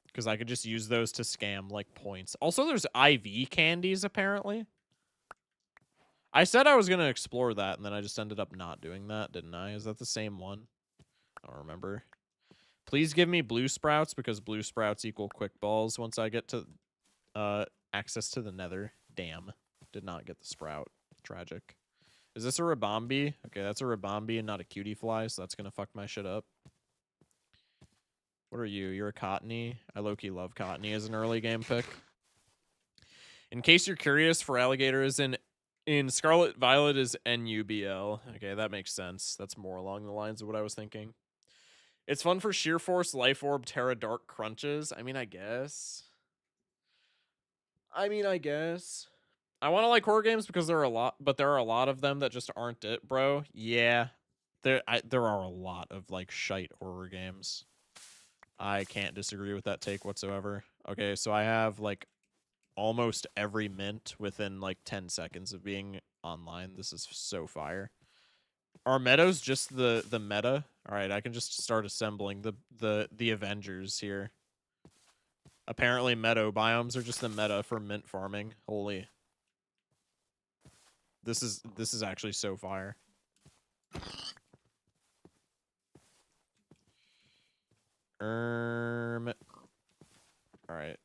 Because I could just use those to scam, like, points. Also, there's IV candies, apparently. I said I was going to explore that, and then I just ended up not doing that, didn't I? Is that the same one? I don't remember. Please give me blue sprouts, because blue sprouts equal quick balls once I get to access to the nether. Damn. Did not get the sprout. Tragic. Is this a Rabombi? Okay, that's a Rabombi and not a cutie fly, so that's going to fuck my shit up. What are you? You're a Cottony? I low-key love Cottony as an early game pick. In case you're curious, for alligators in Scarlet Violet is NUBL. Okay, that makes sense. That's more along the lines of what I was thinking. It's fun for Sheer Force, Life Orb, Terra Dark crunches. I mean, I guess. I want to like horror games because there are a lot, but there are a lot of them that just aren't it, bro. Yeah. There are a lot of like shite horror games. I can't disagree with that take whatsoever. Okay, so I have like almost every mint within like 10 seconds of being online. This is so fire. Are meadows just the meta? All right, I can just start assembling the Avengers here. Apparently meadow biomes are just the meta for mint farming. Holy. This is actually so fire. All right.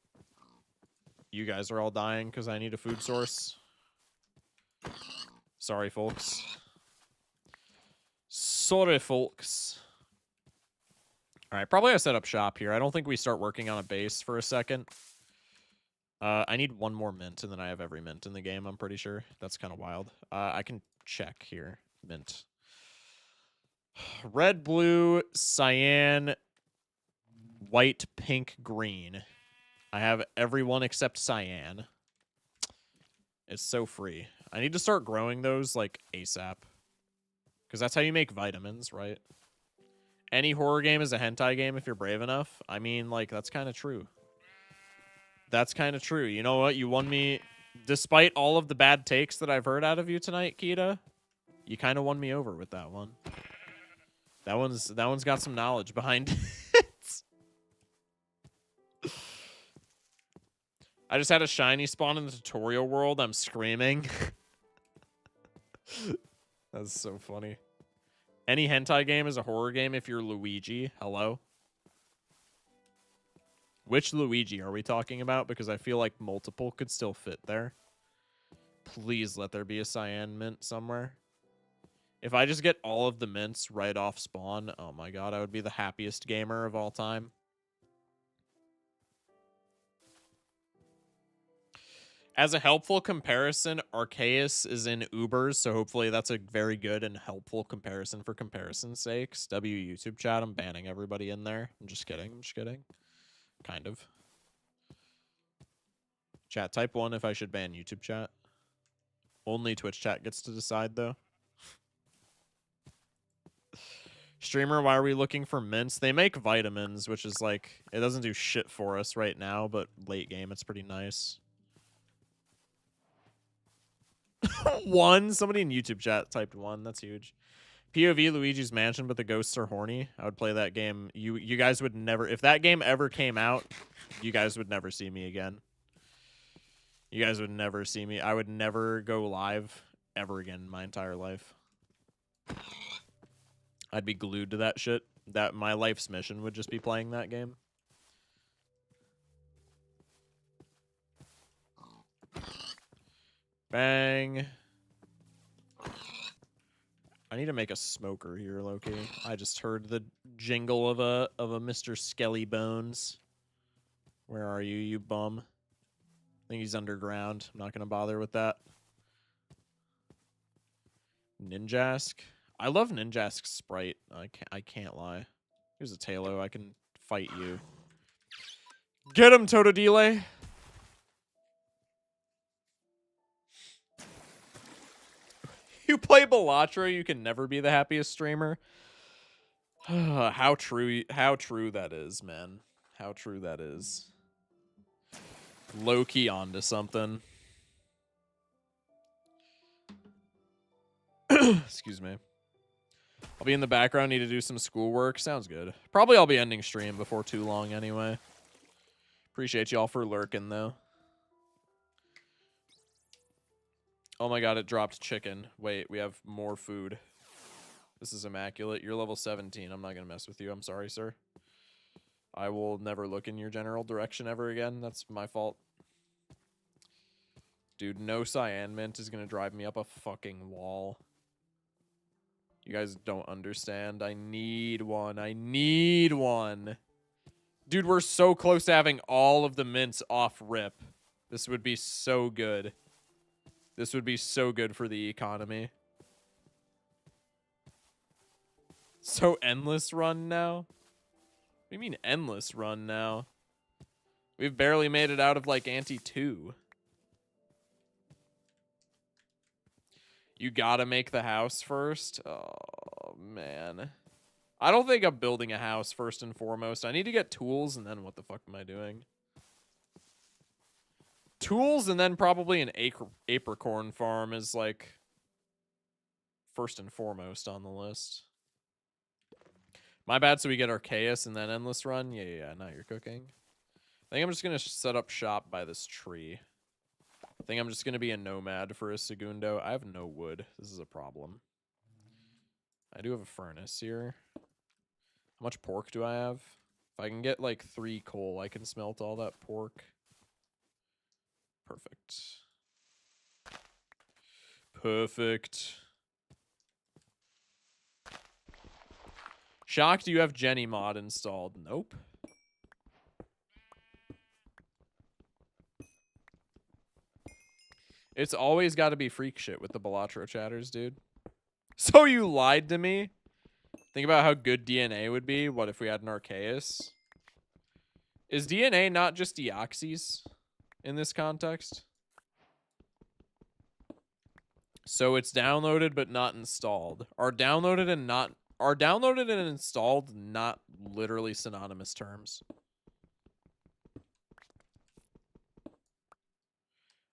You guys are all dying because I need a food source. Sorry, folks. Sorry, folks. All right, probably I set up shop here. I don't think we start working on a base for a second. I need one more mint, and then I have every mint in the game, I'm pretty sure. That's kind of wild. I can check here. Mint. Red, blue, cyan, white, pink, green. I have everyone except cyan. It's so free. I need to start growing those, like, ASAP. Because that's how you make vitamins, right? Any horror game is a hentai game if you're brave enough. I mean, like, that's kind of true. That's kind of true. You know what? You won me... Despite all of the bad takes that I've heard out of you tonight, Kita, you kind of won me over with that one. That one's got some knowledge behind it. I just had a shiny spawn in the tutorial world. I'm screaming. That's so funny. Any hentai game is a horror game if you're Luigi. Hello? Which Luigi are we talking about? Because I feel like multiple could still fit there. Please let there be a cyan mint somewhere. If I just get all of the mints right off spawn, oh my god, I would be the happiest gamer of all time. As a helpful comparison, Arceus is in Ubers, so hopefully that's a very good and helpful comparison for comparison's sakes. YouTube chat, I'm banning everybody in there. I'm just kidding. Kind of. Chat, type 1 if I should ban YouTube chat. Only Twitch chat gets to decide, though. Streamer, why are we looking for mints? They make vitamins, which is like, it doesn't do shit for us right now, but late game, it's pretty nice. 1? Somebody in YouTube chat typed 1. That's huge. POV Luigi's Mansion, but the ghosts are horny. I would play that game. You guys would never... If that game ever came out, you guys would never see me again. You guys would never see me. I would never go live ever again in my entire life. I'd be glued to that shit. That my life's mission would just be playing that game. Bang. I need to make a smoker here, Loki. I just heard the jingle of a Mr. Skelly Bones. Where are you, you bum? I think he's underground. I'm not gonna bother with that. Ninjask. I love Ninjask's sprite. I can't lie. Here's a Talo. I can fight you. Get him, Totodile. You play Balatro, you can never be the happiest streamer. How true that is, man. How true that is. Low key onto something. Excuse me. I'll be in the background, need to do some schoolwork. Sounds good. Probably I'll be ending stream before too long anyway. Appreciate y'all for lurking though. Oh my god, it dropped chicken. Wait, we have more food. This is immaculate. You're level 17. I'm not going to mess with you. I'm sorry, sir. I will never look in your general direction ever again. That's my fault. Dude, no cyan mint is going to drive me up a fucking wall. You guys don't understand. I need one. I need one. Dude, we're so close to having all of the mints off rip. This would be so good. This would be so good for the economy. So endless run now? What do you mean endless run now? We've barely made it out of like ante 2. You gotta make the house first? Oh, man. I don't think I'm building a house first and foremost. I need to get tools, and then what the fuck am I doing? Tools, and then probably an apricorn farm is, like, first and foremost on the list. My bad, so we get Arceus and then Endless Run? Yeah, now you're cooking. I think I'm just going to set up shop by this tree. I think I'm just going to be a nomad for a Segundo. I have no wood. This is a problem. I do have a furnace here. How much pork do I have? If I can get like 3 coal, I can smelt all that pork. Perfect. Perfect. Shocked you have Jenny mod installed. Nope. It's always got to be freak shit with the Balatro chatters, dude. So you lied to me? Think about how good DNA would be. What if we had an Arceus? Is DNA not just Deoxys in this context? So it's downloaded but not installed. Are downloaded and installed not literally synonymous terms?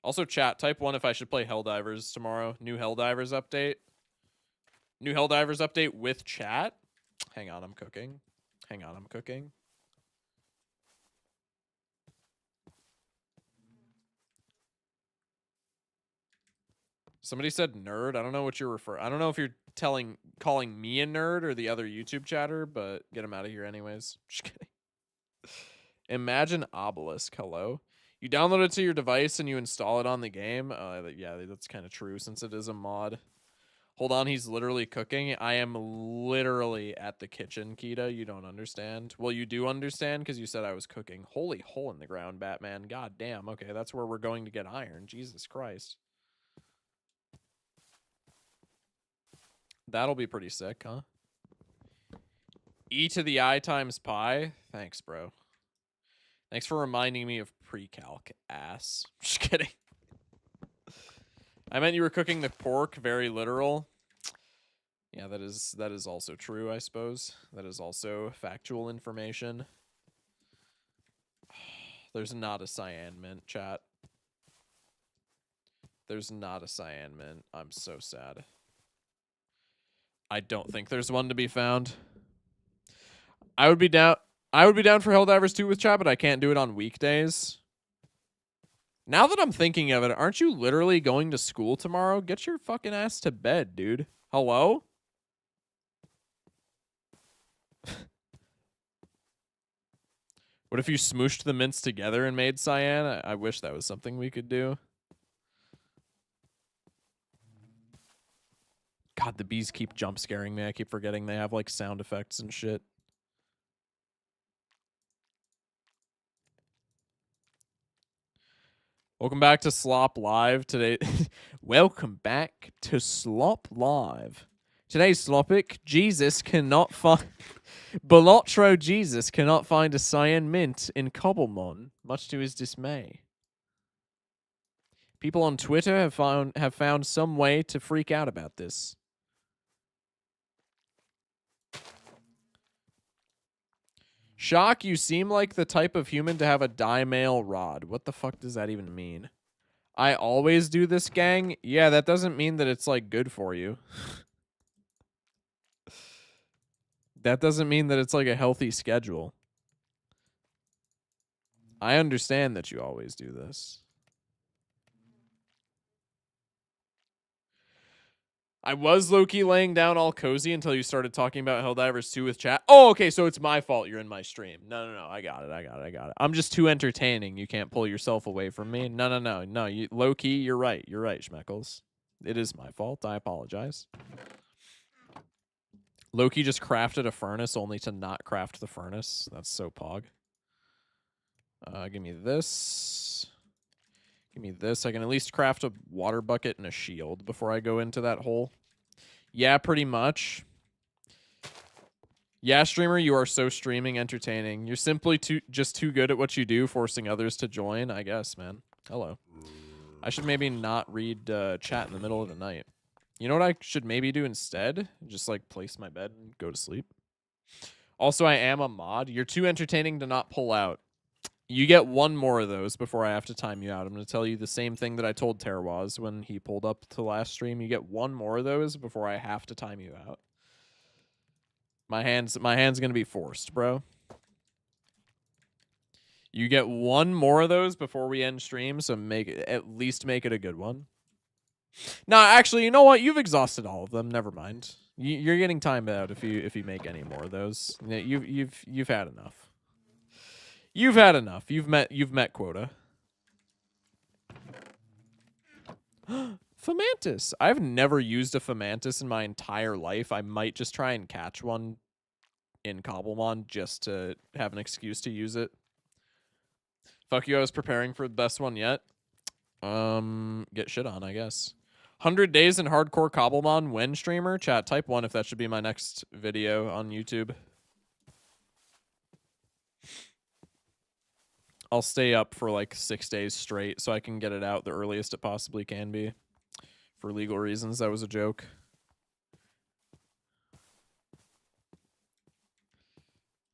Also, chat, type 1 if I should play Helldivers tomorrow. New Helldivers update. New Helldivers update with chat. Hang on, I'm cooking. Hang on, I'm cooking. Somebody said nerd. I don't know what you're referring. I don't know if you're calling me a nerd or the other YouTube chatter, but get him out of here anyways. Just kidding. Imagine Obelisk. Hello. You download it to your device and you install it on the game. Yeah, that's kind of true since it is a mod. Hold on, he's literally cooking. I am literally at the kitchen, Kita. You don't understand. Well, you do understand because you said I was cooking. Holy hole in the ground, Batman. God damn. Okay, that's where we're going to get iron. Jesus Christ. That'll be pretty sick, huh? E to the I times pi. Thanks, bro. Thanks for reminding me of pre-calc, ass. Just kidding. I meant you were cooking the pork, very literal. Yeah, that is also true, I suppose. That is also factual information. There's not a cyan mint, chat. There's not a cyan mint. I'm so sad. I don't think there's one to be found. I would be down for Helldivers 2 with chat, but I can't do it on weekdays. Now that I'm thinking of it, aren't you literally going to school tomorrow? Get your fucking ass to bed, dude. Hello? What if you smooshed the mints together and made cyan? I wish that was something we could do. God, the bees keep jump scaring me. I keep forgetting they have like sound effects and shit. Welcome back to Slop Live today. Welcome back to Slop Live. Today's topic: Jesus cannot find Balotro. Jesus cannot find a cyan mint in Cobblemon, much to his dismay. People on Twitter have found some way to freak out about this. Shock, you seem like the type of human to have a die-mail rod. What the fuck does that even mean? I always do this, gang. Yeah, that doesn't mean that it's, like, good for you. That doesn't mean that it's, like, a healthy schedule. I understand that you always do this. I was low-key laying down all cozy until you started talking about Helldivers 2 with chat. Oh, okay, so it's my fault you're in my stream. No. I got it. I'm just too entertaining. You can't pull yourself away from me. No. You, low-key, you're right. You're right, Schmeckles. It is my fault. I apologize. Loki just crafted a furnace only to not craft the furnace. That's so pog. Give me this. Give me this. I can at least craft a water bucket and a shield before I go into that hole. Yeah, pretty much. Yeah, streamer, you are so streaming entertaining. You're simply just too good at what you do, forcing others to join, I guess, man. Hello. I should maybe not read chat in the middle of the night. You know what I should maybe do instead? Just, like, place my bed and go to sleep. Also, I am a mod. You're too entertaining to not pull out. You get one more of those before I have to time you out. I'm going to tell you the same thing that I told Terwaz when he pulled up to last stream. You get one more of those before I have to time you out. My hand's going to be forced, bro. You get one more of those before we end stream, so at least make it a good one. No, actually, you know what? You've exhausted all of them. Never mind. You're getting timed out if you make any more of those. You've had enough. You've had enough. You've met quota. Fomantis. I've never used a Fomantis in my entire life. I might just try and catch one in Cobblemon just to have an excuse to use it. Fuck you, I was preparing for the best one yet. Get shit on, I guess. 100 days in hardcore Cobblemon when streamer? Chat, type 1 if that should be my next video on YouTube. I'll stay up for like 6 days straight so I can get it out the earliest it possibly can be. For legal reasons, that was a joke.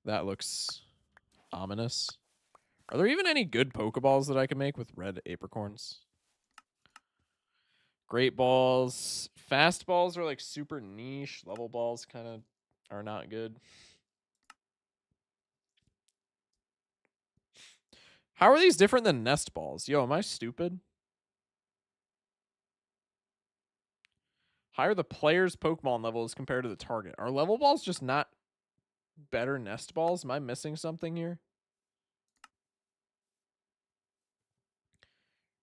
That looks ominous. Are there even any good Pokeballs that I can make with red apricorns? Great balls. Fast balls are like super niche. Level balls kind of are not good. How are these different than nest balls? Yo, am I stupid? Higher the player's Pokemon level as compared to the target. Are level balls just not better nest balls? Am I missing something here?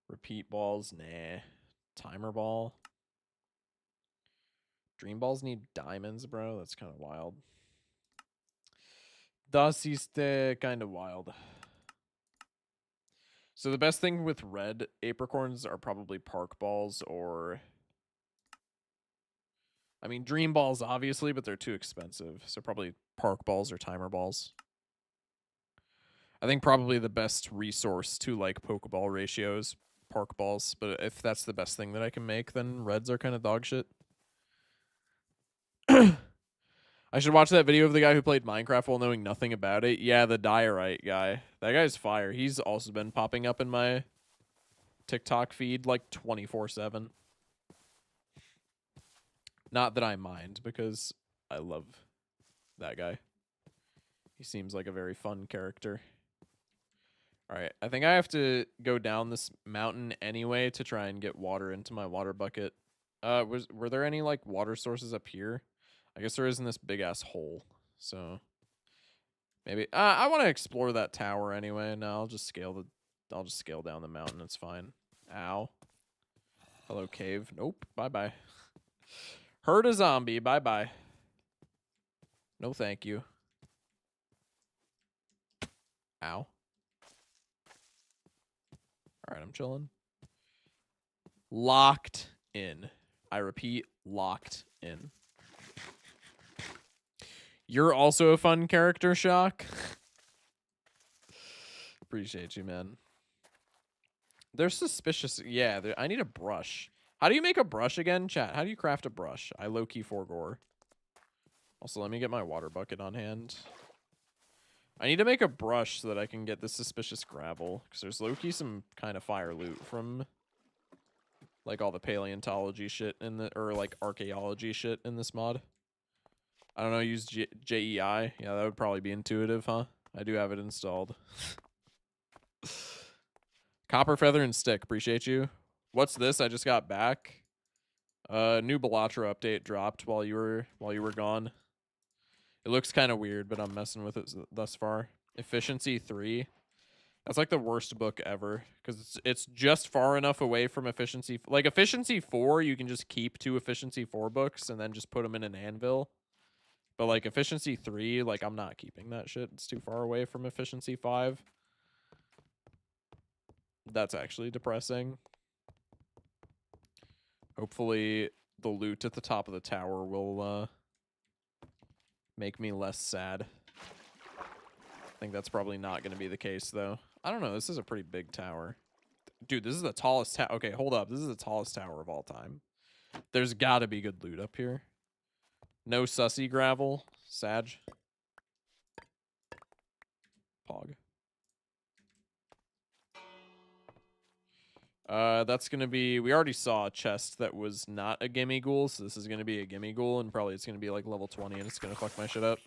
Repeat balls? Nah. Timer ball? Dream balls need diamonds, bro? That's kind of wild. Das ist kind of wild. So the best thing with red apricorns are probably park balls or... I mean, dream balls, obviously, but they're too expensive. So probably park balls or timer balls. I think probably the best resource to, like, Pokeball ratios, park balls. But if that's the best thing that I can make, then reds are kind of dog shit. I should watch that video of the guy who played Minecraft while knowing nothing about it. Yeah, the Diorite guy. That guy's fire. He's also been popping up in my TikTok feed like 24/7. Not that I mind, because I love that guy. He seems like a very fun character. Alright, I think I have to go down this mountain anyway to try and get water into my water bucket. Were there any, like, water sources up here? I guess there is in this big-ass hole, so... Maybe... I want to explore that tower anyway. No, I'll just scale down the mountain, it's fine. Ow. Hello, cave. Nope. Bye-bye. Heard a zombie. Bye-bye. No thank you. Ow. Alright, I'm chilling. Locked in. I repeat, locked in. You're also a fun character, Shock. Appreciate you, man. They're suspicious. Yeah, I need a brush. How do you make a brush again, chat? How do you craft a brush? I low-key forgore. Also, let me get my water bucket on hand. I need to make a brush so that I can get this suspicious gravel. Because there's low-key some kind of fire loot from, like, all the paleontology shit in the... Or, like, archaeology shit in this mod. I don't know, use JEI. Yeah, that would probably be intuitive, huh? I do have it installed. Copper, feather, and stick. Appreciate you. What's this? I just got back. New Balatro update dropped while you were gone. It looks kind of weird, but I'm messing with it thus far. Efficiency 3. That's like the worst book ever because it's just far enough away from efficiency. Like efficiency 4, you can just keep 2 efficiency 4 books and then just put them in an anvil. But like efficiency 3, like I'm not keeping that shit. It's too far away from efficiency 5. That's actually depressing. Hopefully the loot at the top of the tower will make me less sad. I think that's probably not going to be the case, though. I don't know. This is a pretty big tower. Dude, this is the tallest tower. Okay, hold up. This is the tallest tower of all time. There's got to be good loot up here. No sussy gravel. Sag. Pog. That's going to be... We already saw a chest that was not a gimme ghoul, so this is going to be a gimme ghoul, and probably it's going to be like level 20, and it's going to fuck my shit up.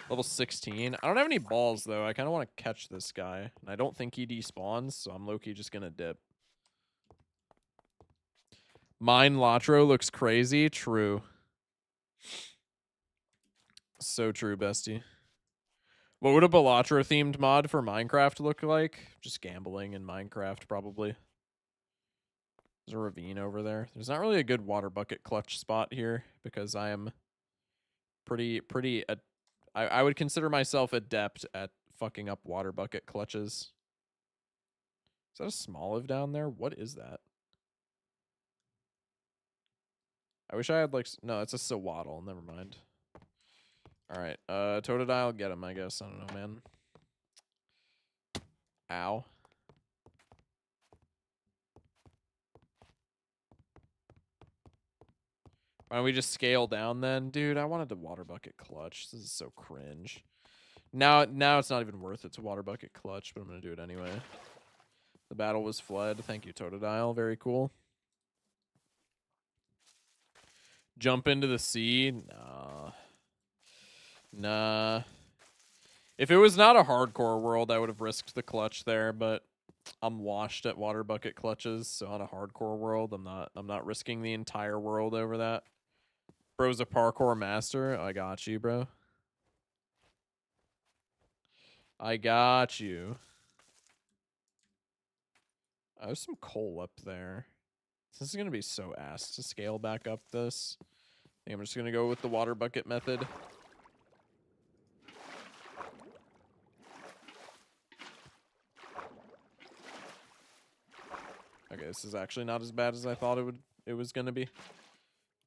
Level 16. I don't have any balls, though. I kind of want to catch this guy, and I don't think he despawns, so I'm low-key just going to dip. Mine Latro looks crazy. True. So true, bestie. What would a Balatro-themed mod for Minecraft look like? Just gambling in Minecraft, probably. There's a ravine over there. There's not really a good water bucket clutch spot here because I am I would consider myself adept at fucking up water bucket clutches. Is that a smoliv down there? What is that? I wish I had like... No, it's a sawaddle. Never mind. Alright, Totodile, get him, I guess. I don't know, man. Ow. Why don't we just scale down then? Dude, I wanted the water bucket clutch. This is so cringe. Now it's not even worth it to water bucket clutch, but I'm going to do it anyway. The battle was fled. Thank you, Totodile. Very cool. Jump into the sea? Nah. Nah. If it was not a hardcore world, I would have risked the clutch there, but I'm washed at water bucket clutches, so on a hardcore world, I'm not risking the entire world over that. Bro's a parkour master. I got you, bro. I got you. Oh, there's some coal up there. This is going to be so ass to scale back up this. I think I'm just going to go with the water bucket method. Okay, this is actually not as bad as I thought it was going to be.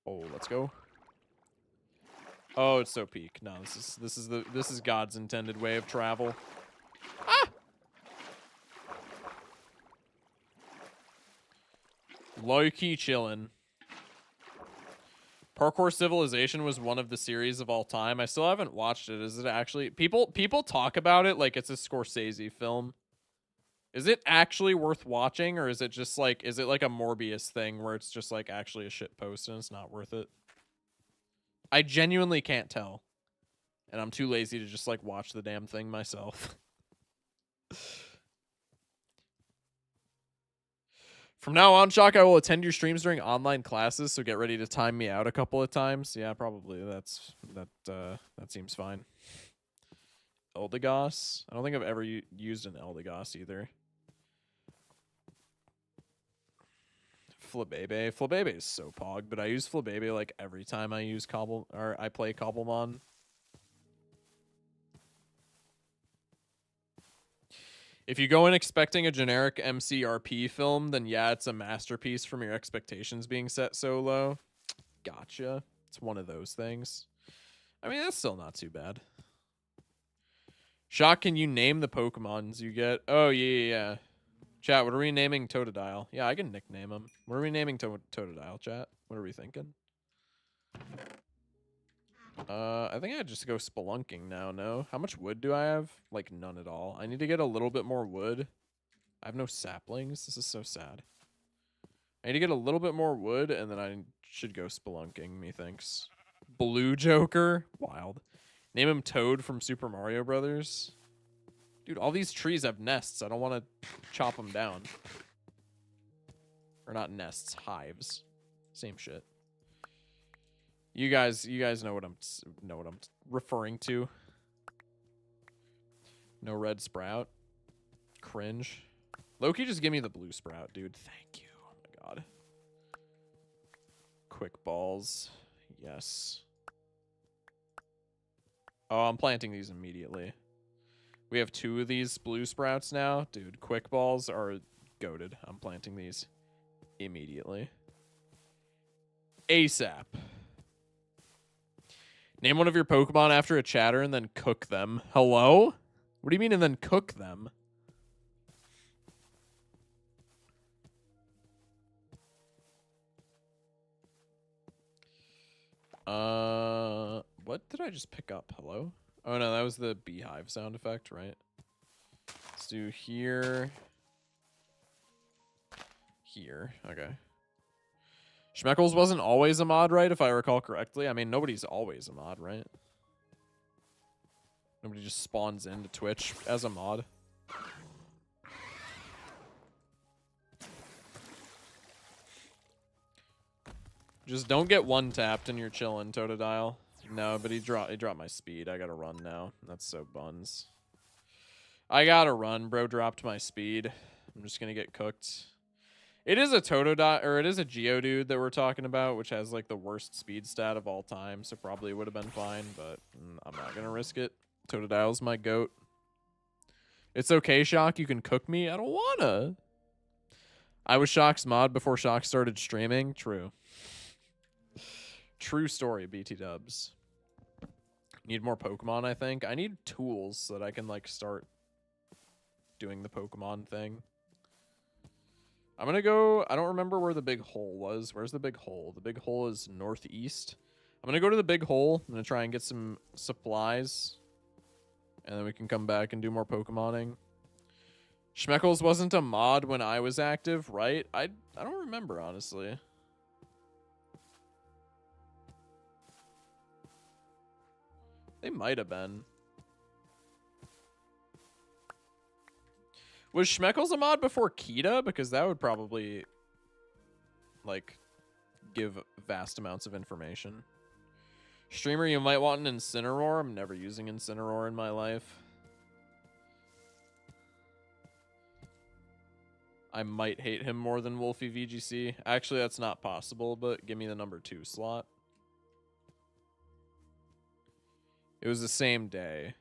Oh, let's go. Oh, it's so peak. No, this is God's intended way of travel. Ah! Low-key chillin'. Parkour Civilization was one of the series of all time. I still haven't watched it. Is it actually... People talk about it like it's a Scorsese film. Is it actually worth watching, or is it just like... Is it like a Morbius thing where it's just like actually a shit post and it's not worth it? I genuinely can't tell. And I'm too lazy to just like watch the damn thing myself. From now on, Shock, I will attend your streams during online classes, so get ready to time me out a couple of times. Yeah, probably. That seems fine. Eldegoss? I don't think I've ever used an Eldegoss either. Flabebe. Flabebe is so pog, but I use Flabebe like every time I use I play Cobblemon. If you go in expecting a generic MCRP film, then yeah, it's a masterpiece from your expectations being set so low. Gotcha. It's one of those things. I mean, that's still not too bad. Shock, can you name the Pokemons you get? Oh, yeah. Chat, what are we naming Totodile? Yeah, I can nickname him. What are we naming Totodile, chat? What are we thinking? I think I'd just go spelunking now, no? How much wood do I have? Like, none at all. I need to get a little bit more wood. I have no saplings. This is so sad. I need to get a little bit more wood, and then I should go spelunking, methinks. Blue Joker? Wild. Name him Toad from Super Mario Brothers. Dude, all these trees have nests. I don't want to chop them down. Or not nests, hives. Same shit. You guys know what I'm referring to. No red sprout. Cringe. Loki, just give me the blue sprout, dude. Thank you. Oh my god. Quick balls. Yes. Oh, I'm planting these immediately. We have 2 of these blue sprouts now. Dude, quick balls are goated. I'm planting these immediately. ASAP. Name one of your Pokemon after a chatter and then cook them. Hello? What do you mean and then cook them? What did I just pick up? Hello? Oh no, that was the beehive sound effect, right? Let's do here. Here. Okay. Schmeckles wasn't always a mod, right? If I recall correctly. I mean, nobody's always a mod, right? Nobody just spawns into Twitch as a mod. Just don't get one-tapped and you're chilling, Totodile. No, but he dropped my speed. I gotta run now. That's so buns. I gotta run. Bro dropped my speed. I'm just gonna get cooked. It is a Totodile, or it is a Geodude that we're talking about, which has like the worst speed stat of all time, so probably would have been fine, but I'm not gonna risk it. Totodile's my goat. It's okay, Shock. You can cook me. I don't wanna. I was Shock's mod before Shock started streaming. True. True story, BT dubs. Need more Pokemon, I think. I need tools so that I can, like, start doing the Pokemon thing. I'm gonna go... I don't remember where the big hole was. Where's the big hole? The big hole is northeast. I'm gonna go to the big hole. I'm gonna try and get some supplies. And then we can come back and do more Pokemoning. Schmeckles wasn't a mod when I was active, right? I don't remember, honestly. They might have been. Was Schmeckles a mod before Kita? Because that would probably, like, give vast amounts of information. Streamer, you might want an Incineroar. I'm never using Incineroar in my life. I might hate him more than Wolfie VGC. Actually, that's not possible, but give me the number 2 slot. It was the same day.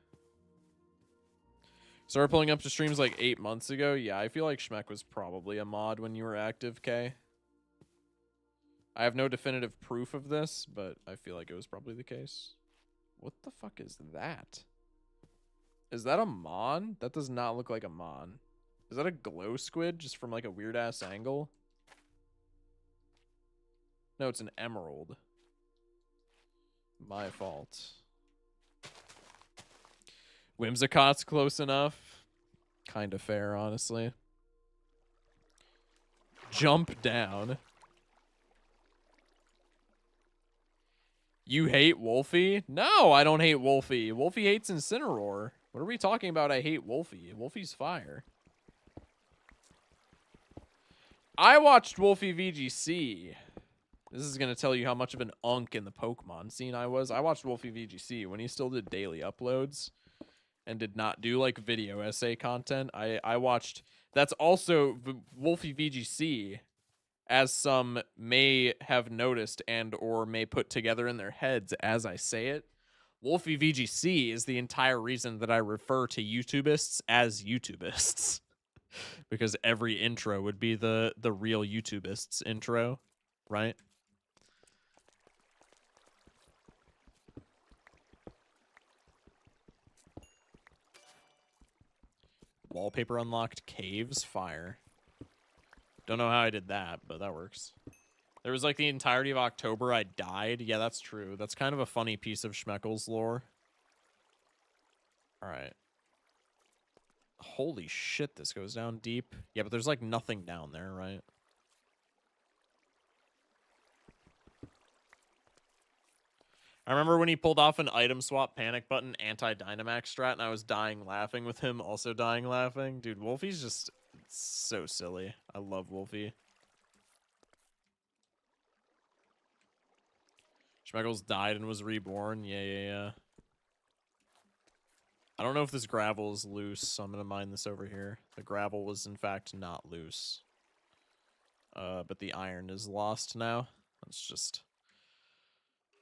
Started pulling up to streams like 8 months ago. Yeah, I feel like Schmeck was probably a mod when you were active, K. I have no definitive proof of this, but I feel like it was probably the case. What the fuck is that? Is that a Mon? That does not look like a Mon. Is that a glow squid just from like a weird ass angle? No, it's an emerald. My fault. Whimsicott's close enough. Kind of fair, honestly. Jump down. You hate Wolfie? No, I don't hate Wolfie. Wolfie hates Incineroar. What are we talking about? I hate Wolfie. Wolfie's fire. I watched Wolfie VGC. This is going to tell you how much of an unk in the Pokemon scene I was. I watched Wolfie VGC when he still did daily uploads and did not do like video essay content. I watched, that's also Wolfie VGC, as some may have noticed and or may put together in their heads as I say it, Wolfie VGC is the entire reason that I refer to YouTubists as YouTubists. Because every intro would be the real YouTubists intro, right? Wallpaper unlocked, caves, fire. Don't know how I did that, but that works. There was like the entirety of October I died. Yeah, that's true. That's kind of a funny piece of Schmeckles lore. All right. Holy shit, this goes down deep. Yeah, but there's like nothing down there, right? I remember when he pulled off an item swap panic button anti-Dynamax strat and I was dying laughing with him, also dying laughing. Dude, Wolfie's just so silly. I love Wolfie. Schmeckles died and was reborn. Yeah. I don't know if this gravel is loose, so I'm going to mine this over here. The gravel was, in fact, not loose. But the iron is lost now. That's just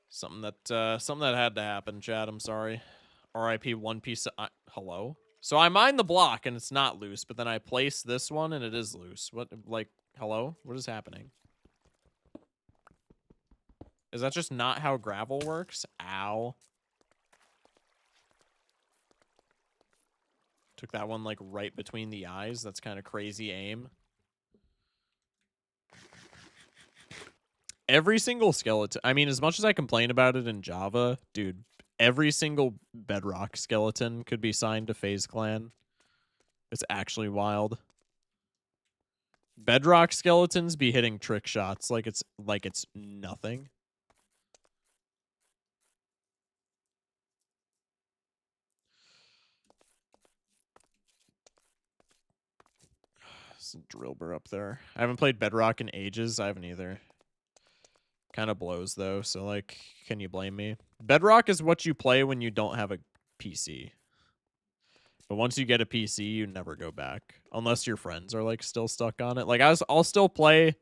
something that had to happen, Chad. I'm sorry. RIP one piece of... hello? So I mine the block, and it's not loose, but then I place this one, and it is loose. What, like, hello? What is happening? Is that just not how gravel works? Ow. Took that one, like, right between the eyes. That's kind of crazy aim. Every single skeleton... I mean, as much as I complain about it in Java, dude, every single Bedrock skeleton could be signed to FaZe Clan. It's actually wild. Bedrock skeletons be hitting trick shots like it's nothing. There's a drill burr up there. I haven't played Bedrock in ages. I haven't either. Kind of blows though, so like, can you blame me? Bedrock is what you play when you don't have a PC. But once you get a PC, you never go back. Unless your friends are like still stuck on it. Like I'll still play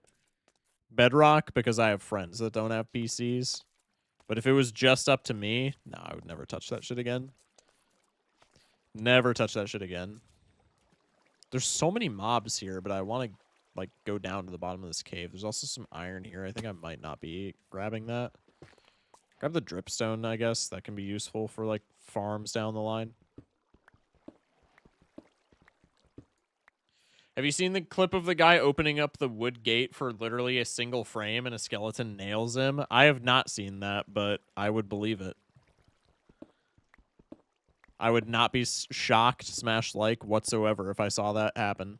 Bedrock because I have friends that don't have PCs. But if it was just up to me, no, I would never touch that shit again. Never touch that shit again. There's so many mobs here, but I want to like go down to the bottom of this cave. There's also some iron here. I think I might not be grabbing that. Grab the dripstone, I guess. That can be useful for like farms down the line. Have you seen the clip of the guy opening up the wood gate for literally a single frame and a skeleton nails him? I have not seen that, but I would believe it. I would not be shocked, smash like, whatsoever if I saw that happen.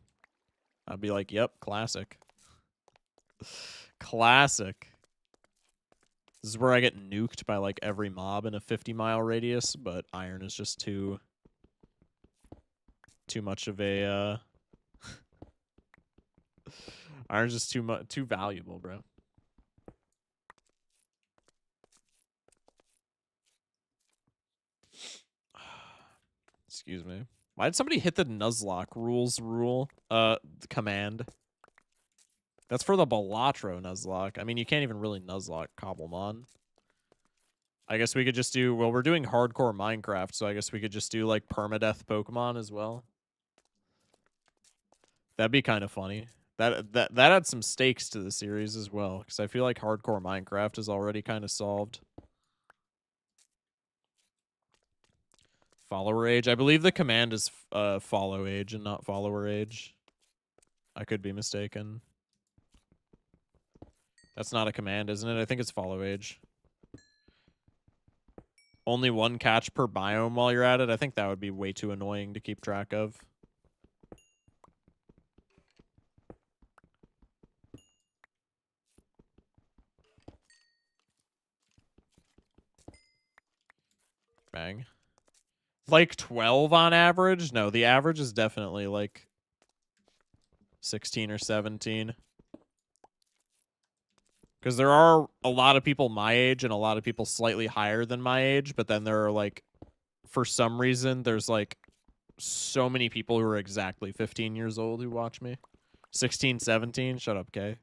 I'd be like, yep, classic. Classic. This is where I get nuked by like every mob in a 50-mile radius, but iron is just too much of a iron's just too valuable, bro. Excuse me. Why did somebody hit the Nuzlocke rule command? That's for the Balatro Nuzlocke. I mean, you can't even really Nuzlocke Cobblemon. I guess we could just do... Well, we're doing hardcore Minecraft, so I guess we could just do, like, permadeath Pokemon as well. That'd be kind of funny. That had some stakes to the series as well, because I feel like hardcore Minecraft is already kind of solved. Follower age. I believe the command is follow age and not follower age. I could be mistaken. That's not a command, isn't it? I think it's follow age. Only one catch per biome while you're at it. I think that would be way too annoying to keep track of. Bang. Like 12 on average? No, the average is definitely like 16 or 17. Because there are a lot of people my age and a lot of people slightly higher than my age, but then there are like, for some reason, there's like so many people who are exactly 15 years old who watch me. 16, 17? Shut up, Kay.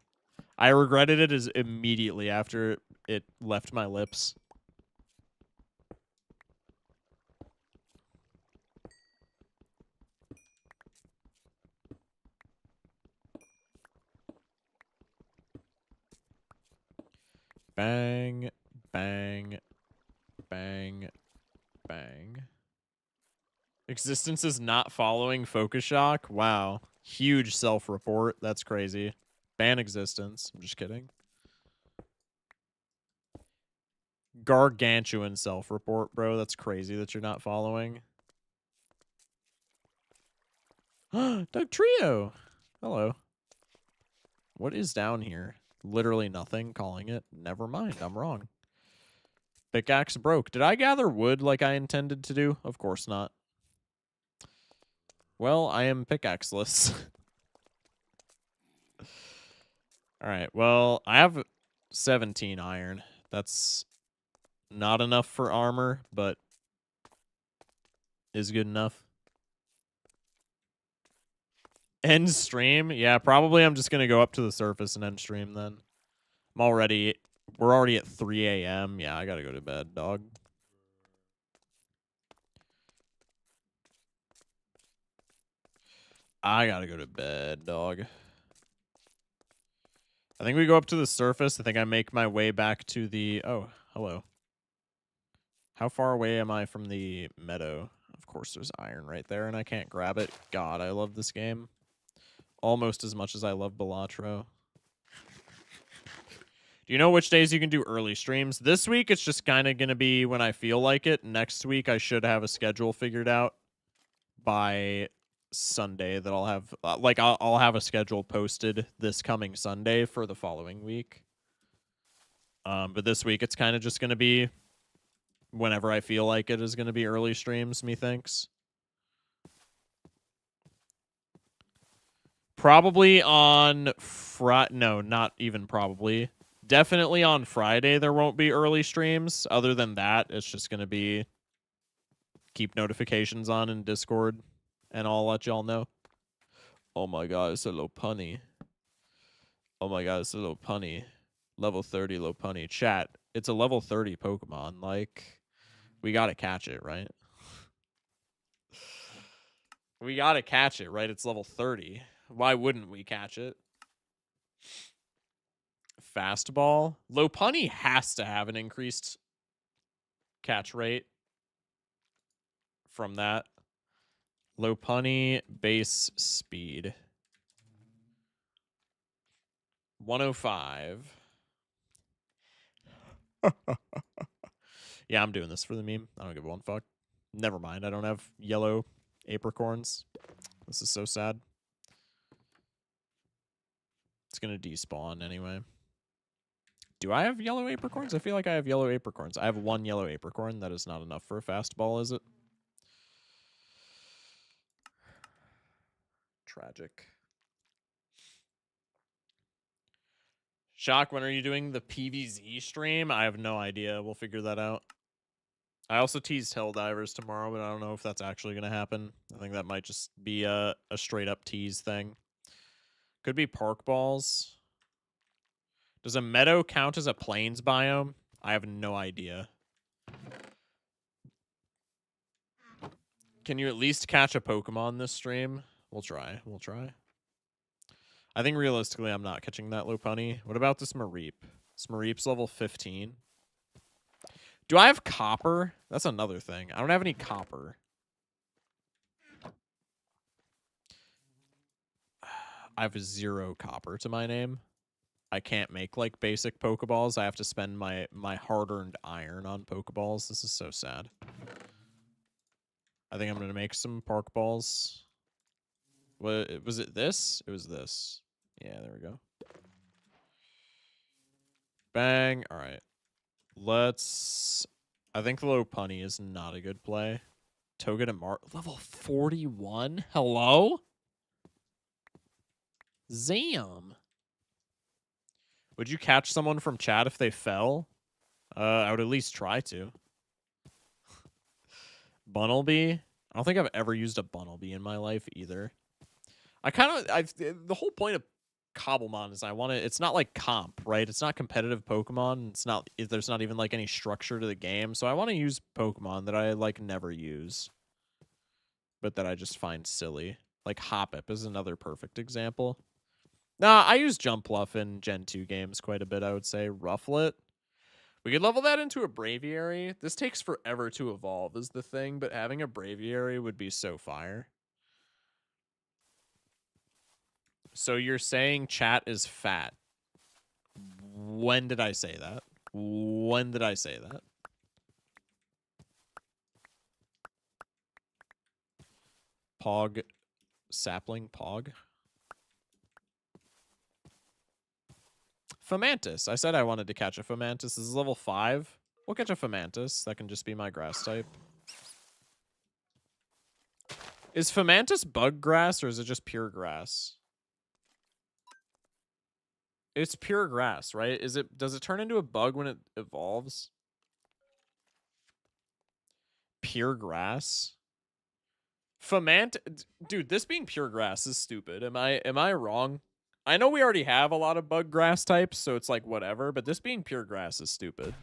I regretted it as immediately after it left my lips. Bang, bang, bang, bang. Existence is not following Focus Shock? Wow. Huge self-report. That's crazy. Ban existence. I'm just kidding. Gargantuan self-report, bro. That's crazy that you're not following. Doug Trio. Hello. What is down here? Literally nothing. Calling it. Never mind. I'm wrong. Pickaxe broke. Did I gather wood like I intended to do? Of course not. Well, I am pickaxeless. Alright, well, I have 17 iron. That's not enough for armor, but is good enough. End stream? Yeah, probably I'm just going to go up to the surface and end stream then. We're already at 3 a.m. Yeah, I got to go to bed, dog. I got to go to bed, dog. I think we go up to the surface. I think I make my way back to the... Oh, hello. How far away am I from the meadow? Of course, there's iron right there, and I can't grab it. God, I love this game. Almost as much as I love Balatro. Do you know which days you can do early streams? This week, it's just kind of going to be when I feel like it. Next week, I should have a schedule figured out by Sunday that I'll have... I'll have a schedule posted this coming Sunday for the following week. But this week, it's kind of just going to be whenever I feel like it is going to be early streams, methinks. Probably on no, not even probably. Definitely on Friday there won't be early streams. Other than that, it's just going to be keep notifications on in Discord, and I'll let y'all know. Oh my god, it's a low punny. Oh my god, it's a low punny. Level 30 low punny. Chat, it's a level 30 Pokemon. Like, we gotta catch it, right? We gotta catch it, right? It's level 30. Why wouldn't we catch it? Fastball. Lopunny has to have an increased catch rate from that. Lopunny base speed. 105. Yeah, I'm doing this for the meme. I don't give one fuck. Never mind. I don't have yellow apricorns. This is so sad. It's going to despawn anyway. Do I have yellow apricorns? I feel like I have yellow apricorns. I have one yellow apricorn. That is not enough for a fastball, is it? Tragic. Shock, when are you doing the PVZ stream? I have no idea. We'll figure that out. I also teased Helldivers tomorrow, but I don't know if that's actually going to happen. I think that might just be a straight-up tease thing. Could be park balls. Does a meadow count as a plains biome? I have no idea. Can you at least catch a Pokemon this stream? We'll try. We'll try. I think realistically I'm not catching that Lopunny. What about this Mareep? This Mareep's level 15. Do I have copper? That's another thing. I don't have any copper. I have 0 copper to my name. I can't make, like, basic Pokeballs. I have to spend my hard-earned iron on Pokeballs. This is so sad. I think I'm going to make some Park Balls. What, was it this? It was this. Yeah, there we go. Bang. All right. Let's... I think the Lopunny is not a good play. Togedemaru. Level 41? Hello? Zam. Would you catch someone from chat if they fell? I would at least try to. Bunnelby? I don't think I've ever used a Bunnelby in my life either. The whole point of Cobblemon is it's not like comp, right? It's not competitive Pokemon. There's not even like any structure to the game. So I want to use Pokemon that I like never use, but that I just find silly. Like Hoppip is another perfect example. Nah, I use Jumpluff in Gen 2 games quite a bit, I would say. Rufflet. We could level that into a Braviary. This takes forever to evolve is the thing, but having a Braviary would be so fire. So you're saying chat is fat. When did I say that? When did I say that? Pog. Sapling Pog. Fomantis. I said I wanted to catch a Fomantis. This is level 5. We'll catch a Fomantis. That can just be my grass type. Is Fomantis bug grass or is it just pure grass? It's pure grass, right? Does it turn into a bug when it evolves? Pure grass? Dude, this being pure grass is stupid. Am I wrong? I know we already have a lot of bug grass types, so it's like whatever, but this being pure grass is stupid.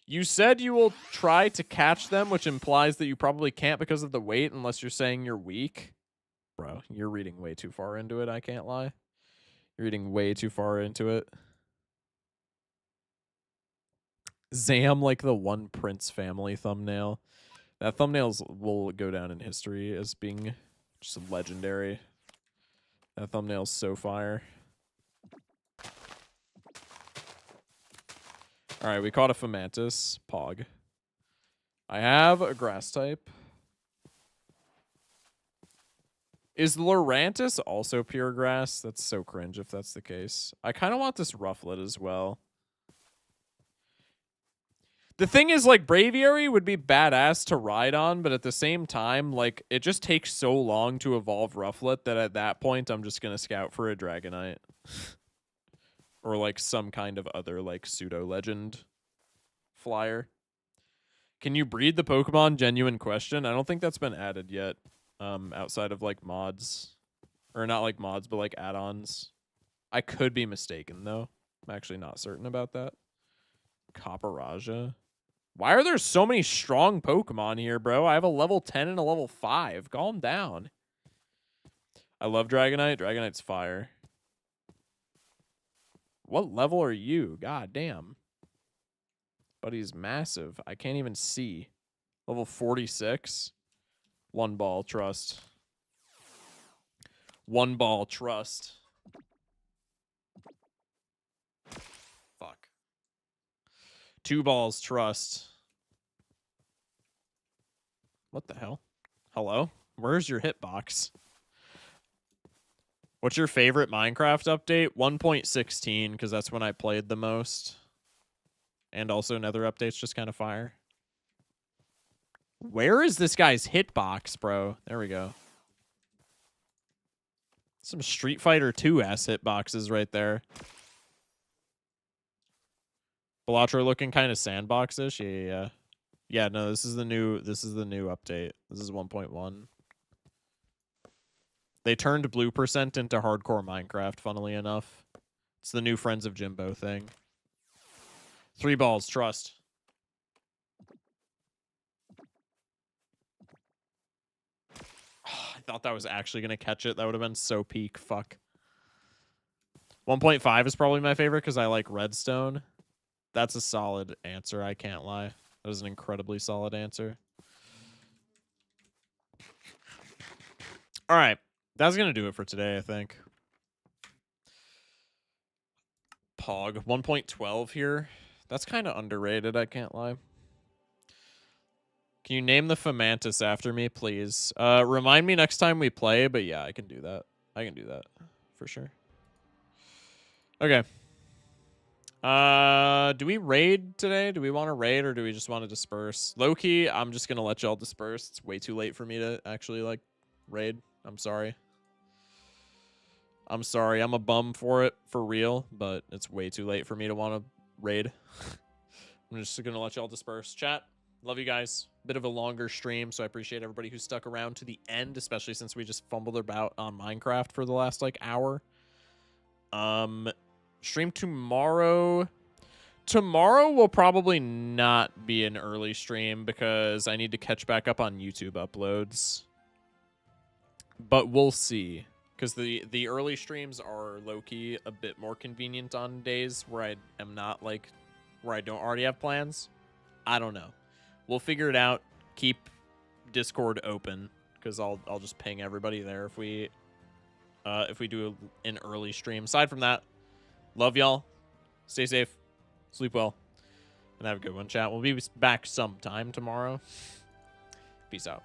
You said you will try to catch them, which implies that you probably can't because of the weight, unless you're saying you're weak. Bro, you're reading way too far into it, I can't lie. You're reading way too far into it. Zam like the One Prince family thumbnail. That thumbnail will go down in history as being just legendary. That thumbnail's so fire. Alright, we caught a Fomantis. Pog. I have a grass type. Is Lurantis also pure grass? That's so cringe if that's the case. I kind of want this Rufflet as well. The thing is, like, Braviary would be badass to ride on, but at the same time, like, it just takes so long to evolve Rufflet that at that point, I'm just going to scout for a Dragonite. Or, like, some kind of other, like, pseudo-legend flyer. Can you breed the Pokemon? Genuine question. I don't think that's been added yet, outside of, like, mods. Or not, like, mods, but, like, add-ons. I could be mistaken, though. I'm actually not certain about that. Copperaja. Why are there so many strong Pokemon here, bro? I have a level 10 and a level 5. Calm down. I love Dragonite. Dragonite's fire. What level are you? God damn. Buddy's massive. I can't even see. Level 46. One ball, trust. One ball, trust. Fuck. Two balls, trust. What the hell? Hello? Where's your hitbox? What's your favorite Minecraft update? 1.16, because that's when I played the most. And also Nether updates just kind of fire. Where is this guy's hitbox, bro? There we go. Some Street Fighter 2 ass hitboxes right there. Balatro looking kind of sandbox-ish. Yeah. Yeah, no, this is the new update. This is 1.1. They turned Blue Percent into hardcore Minecraft, funnily enough. It's the new Friends of Jimbo thing. 3 balls, trust. Oh, I thought that was actually going to catch it. That would have been so peak. Fuck. 1.5 is probably my favorite because I like Redstone. That's a solid answer, I can't lie. That was an incredibly solid answer. All right. That's going to do it for today, I think. Pog. 1.12 here. That's kind of underrated, I can't lie. Can you name the Fomantis after me, please? Remind me next time we play, but yeah, I can do that. I can do that for sure. Okay. Do we raid today? Do we want to raid or do we just want to disperse? Low-key, I'm just going to let y'all disperse. It's way too late for me to actually, like, raid. I'm sorry. I'm sorry. I'm a bum for it, for real, but it's way too late for me to want to raid. I'm just going to let y'all disperse. Chat, love you guys. Bit of a longer stream, so I appreciate everybody who stuck around to the end, especially since we just fumbled about on Minecraft for the last, like, hour. Stream tomorrow. Tomorrow will probably not be an early stream because I need to catch back up on YouTube uploads. But we'll see. Because the early streams are low-key a bit more convenient on days where I am not, like, where I don't already have plans. I don't know. We'll figure it out. Keep Discord open, because I'll just ping everybody there if we do an early stream. Aside from that, love y'all. Stay safe. Sleep well. And have a good one, chat. We'll be back sometime tomorrow. Peace out.